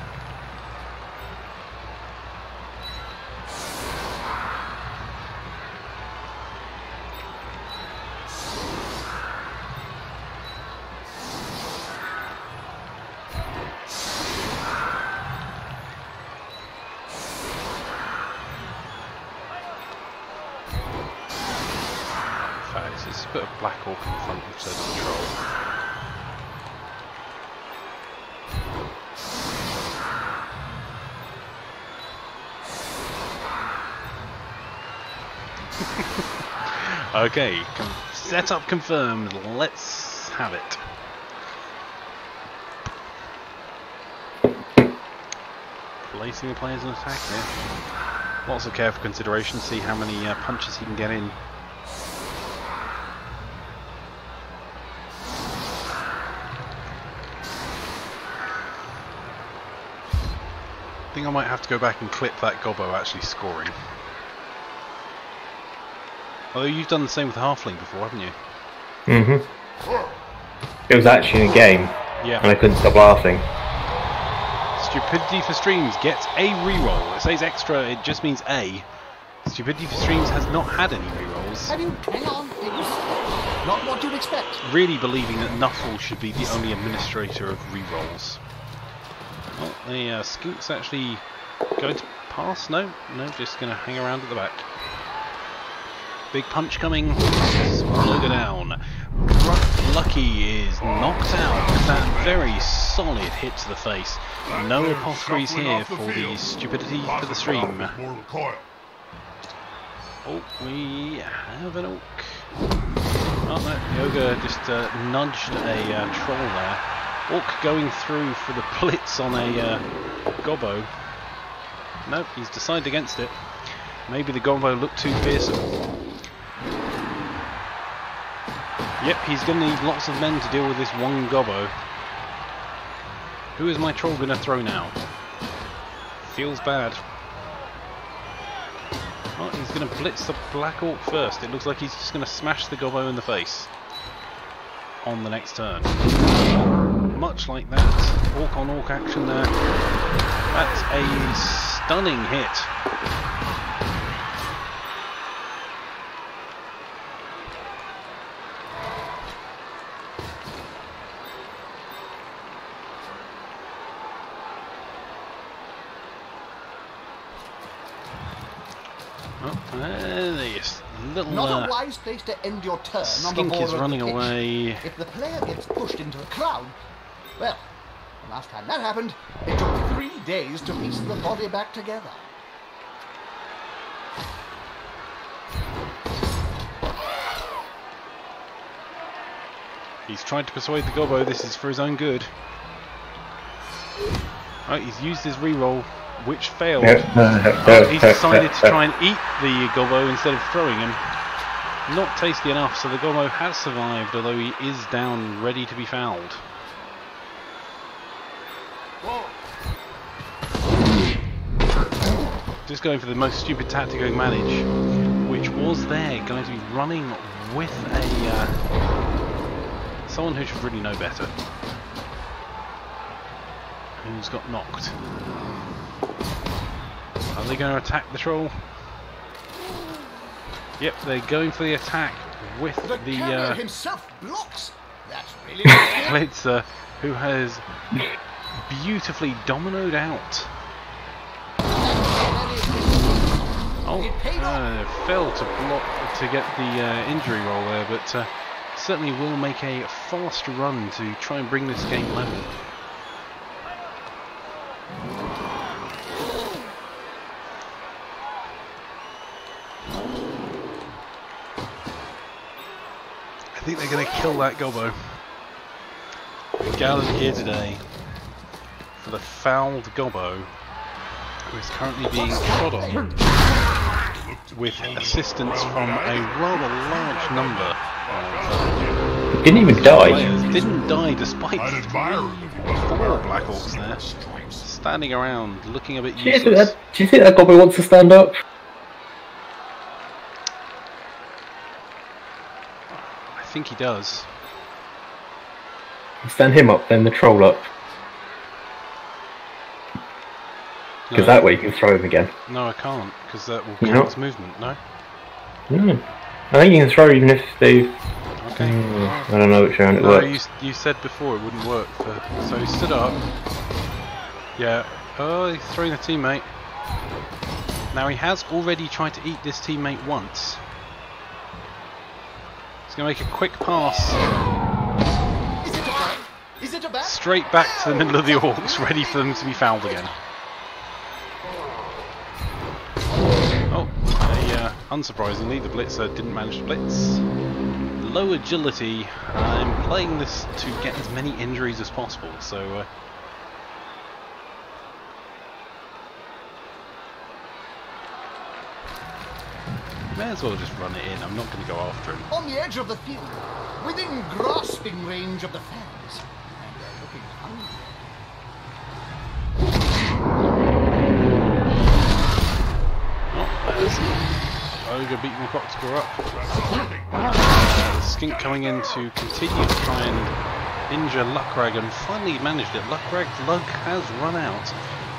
Let's put a Black Orc in front instead of the troll. Okay, setup confirmed. Let's have it. Placing the players in attack here. Lots of careful consideration. See how many punches he can get in. I think I might have to go back and clip that gobbo actually scoring. Although you've done the same with Halfling before, haven't you? It was actually in a game. Yeah. And I couldn't stop laughing. Stupidity for Streams gets a reroll. It says extra, it just means A. Stupidity for Streams has not had any rerolls. Hang on, it was not what you'd expect. Really believing that Nuffle should be the only administrator of rerolls. Well, the skink's actually going to pass. No, just going to hang around at the back. Big punch coming. Swallow go down. Lucky is knocked out with that very solid hit to the face. No apothecaries here for the stupidity for the stream. Oh, we have an orc. Oh no, Yoga just nudged a troll there. Orc going through for the blitz on a gobbo. Nope, he's decided against it. Maybe the gobbo looked too fearsome. Yep, he's going to need lots of men to deal with this one gobbo. Who is my troll going to throw now? Feels bad. Oh, he's going to blitz the Black Orc first. It looks like he's just going to smash the gobbo in the face on the next turn. Much like that. Orc on Orc action there. That's a stunning hit. Not a wise place to end your turn on the Skink border is running of the pitch. away. If the player gets pushed into the crowd, well, the last time that happened, it took 3 days to piece the body back together. He's tried to persuade the gobbo this is for his own good. Right, he's used his reroll, which failed. He's decided to try and eat the gobbo instead of throwing him. Not tasty enough, so the gobbo has survived, although he is down, ready to be fouled. Just going for the most stupid tactic I can manage, which was there, going to be running with a someone who should really know better. Who's got knocked? Are they going to attack the troll? Yep, they're going for the attack with the carrier himself blocks. That's really Blitzer, who has beautifully dominoed out. Oh, failed to block to get the injury roll there, but certainly will make a fast run to try and bring this game level. I think they're going to kill that gobbo. Gathered here today for the fouled gobbo, who is currently being trod on with assistance from a rather large number of didn't even die. players. Didn't die despite 4 Black Orcs there, standing around looking a bit useless. Do you think that gobbo wants to stand up? I think he does. Stand him up, then the troll up. Because that way you can throw him again. No, I can't, because that will count as movement, no? I think you can throw even if they've... Okay. I don't know which round it works. You said before it wouldn't work. So he stood up. Yeah. Oh, he's throwing the teammate. Now he has already tried to eat this teammate once. He's going to make a quick pass. Is it a bat? Straight back to the middle of the Orcs, ready for them to be fouled again. Oh, unsurprisingly, the Blitzer didn't manage to blitz. Low agility. I'm playing this to get as many injuries as possible, so... may as well just run it in. I'm not going to go after him. On the edge of the field, within grasping range of the fans. And they're looking hungry. Ogre beating the clock score up. Skink coming in to continue to try and injure Luckrag, and finally managed it. Luckrag's luck has run out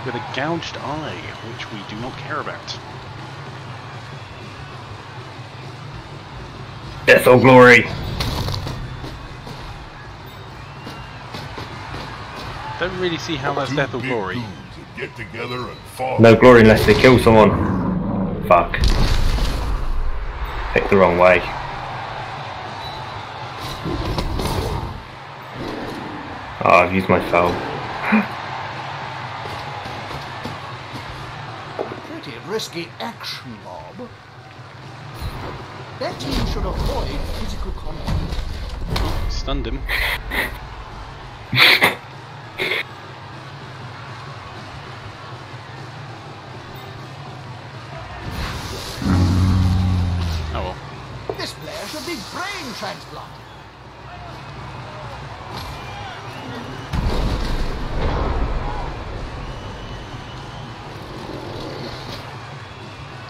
with a gouged eye, which we do not care about. Death or glory! Don't really see how that's death or glory. Get together and fall. No glory unless they kill someone. Fuck. Picked the wrong way. Oh, I've used my foul. Pretty risky action, Bob. That team should avoid physical contact. Stunned him. Oh well. This player should be brain transplanted.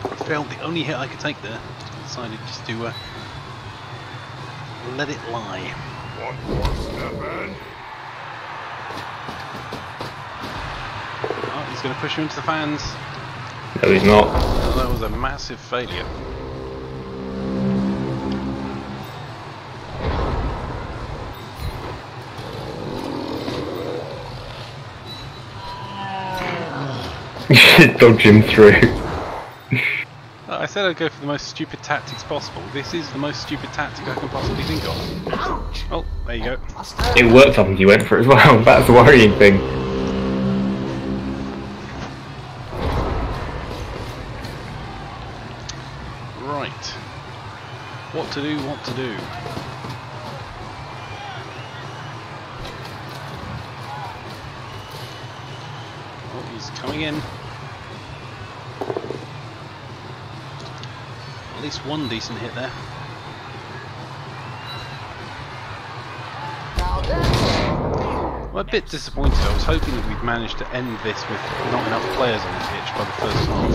I failed the only hit I could take there. Decided just to let it lie. One more step in. Oh, he's going to push him into the fans. No, he's not. Oh, that was a massive failure. You should dodge him through. I said I'd go for the most stupid tactics possible. This is the most stupid tactic I can possibly think of. Ouch! Oh, there you go. It worked up and you went for it as well. That's the worrying thing. Right. What to do, what to do. Oh, he's coming in. At least one decent hit there. Well, a bit disappointed. I was hoping that we'd manage to end this with not enough players on the pitch by the first half.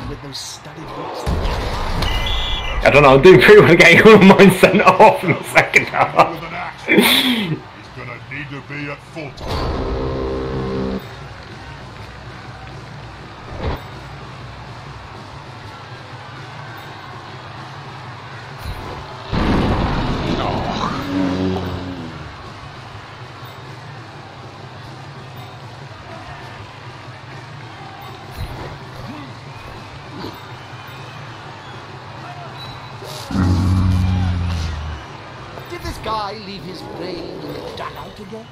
With those studded boots. I don't know, I'm doing pretty well getting all of mine sent off in the second half. With an axe. He's gonna need to be at full time. Did this guy leave his brain in the dugout again?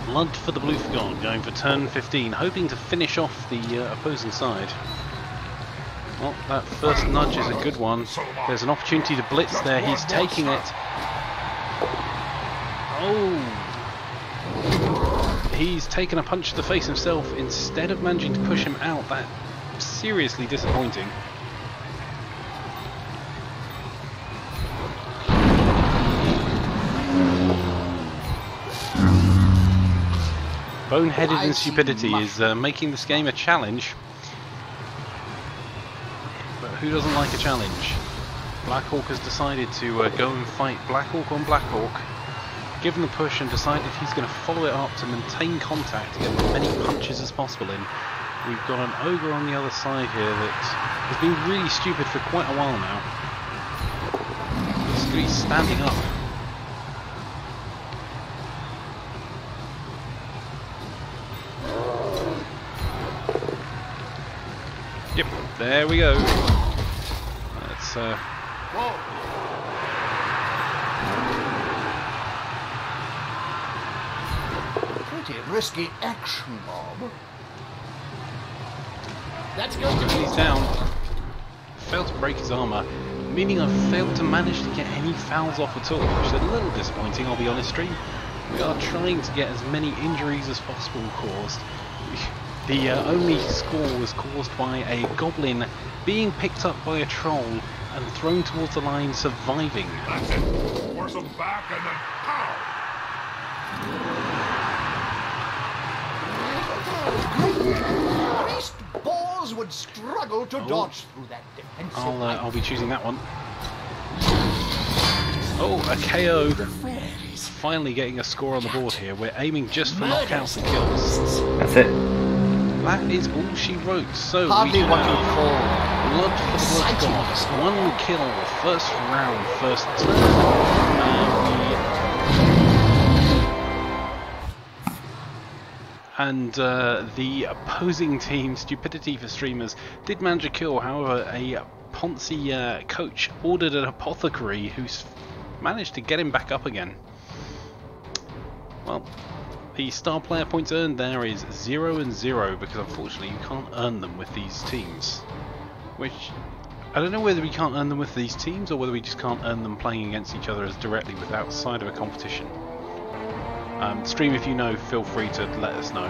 Blood for the Blue Forgotten, going for turn 15, hoping to finish off the opposing side. Well, that first nudge is a good one. There's an opportunity to blitz there, he's taking it. Oh! He's taken a punch to the face himself instead of managing to push him out. That's seriously disappointing. Boneheaded and stupidity is making this game a challenge. But who doesn't like a challenge? Blackhawk has decided to go and fight Blackhawk on Blackhawk, given the push and decided he's going to follow it up to maintain contact, get as many punches as possible in. We've got an ogre on the other side here that has been really stupid for quite a while now. He's standing up. Yep, there we go. Let's Pretty risky action, Bob. That's going to he's down. Failed to break his armour, meaning I've failed to manage to get any fouls off at all, which is a little disappointing, I'll be honest, stream. We are trying to get as many injuries as possible caused. The only score was caused by a goblin being picked up by a troll and thrown towards the line, surviving. That's it. Force him back and then pow! At least balls would struggle to dodge through that defensive line. I'll be choosing that one. Oh, a KO. Finally getting a score on the board here. We're aiming just for knockouts and kills. That's it. That is all she wrote. So Hardly we what you have call Blood for the Blood Gods. One kill, first round, first turn. We and the opposing team, Stupidity for Streamers, did manage a kill. However, a Ponzi coach ordered an apothecary who's managed to get him back up again. Well, the star player points earned there is 0 and 0 because unfortunately you can't earn them with these teams. Which, I don't know whether we can't earn them with these teams or whether we just can't earn them playing against each other as directly with outside of a competition. Stream, if you know, feel free to let us know.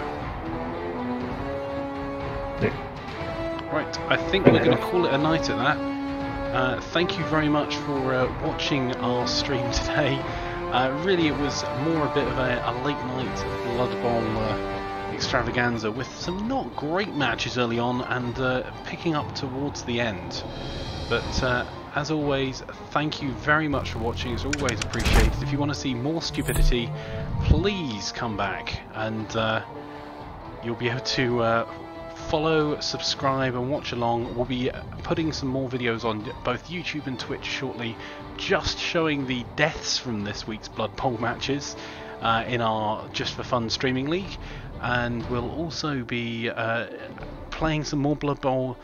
Right, I think we're going to call it a night at that. Thank you very much for watching our stream today. Really, it was more a bit of a late night Blood Bowl extravaganza with some not great matches early on and picking up towards the end. But as always, thank you very much for watching. It's always appreciated. If you want to see more stupidity, please come back and you'll be able to follow, subscribe and watch along. We'll be putting some more videos on both YouTube and Twitch shortly, just showing the deaths from this week's Blood Bowl matches in our Just for Fun streaming league, and we'll also be playing some more Blood Bowl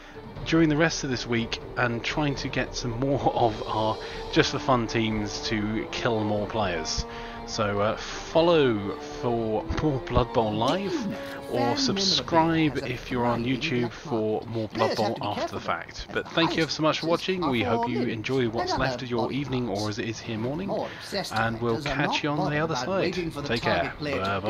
during the rest of this week and trying to get some more of our Just for Fun teams to kill more players. So follow for more Blood Bowl live, or subscribe if you're on YouTube for more Blood Bowl after the fact. But thank you ever so much for watching. We hope you enjoy what's left of your evening, or as it is here, morning, and we'll catch you on the other side. Take care. Bye bye.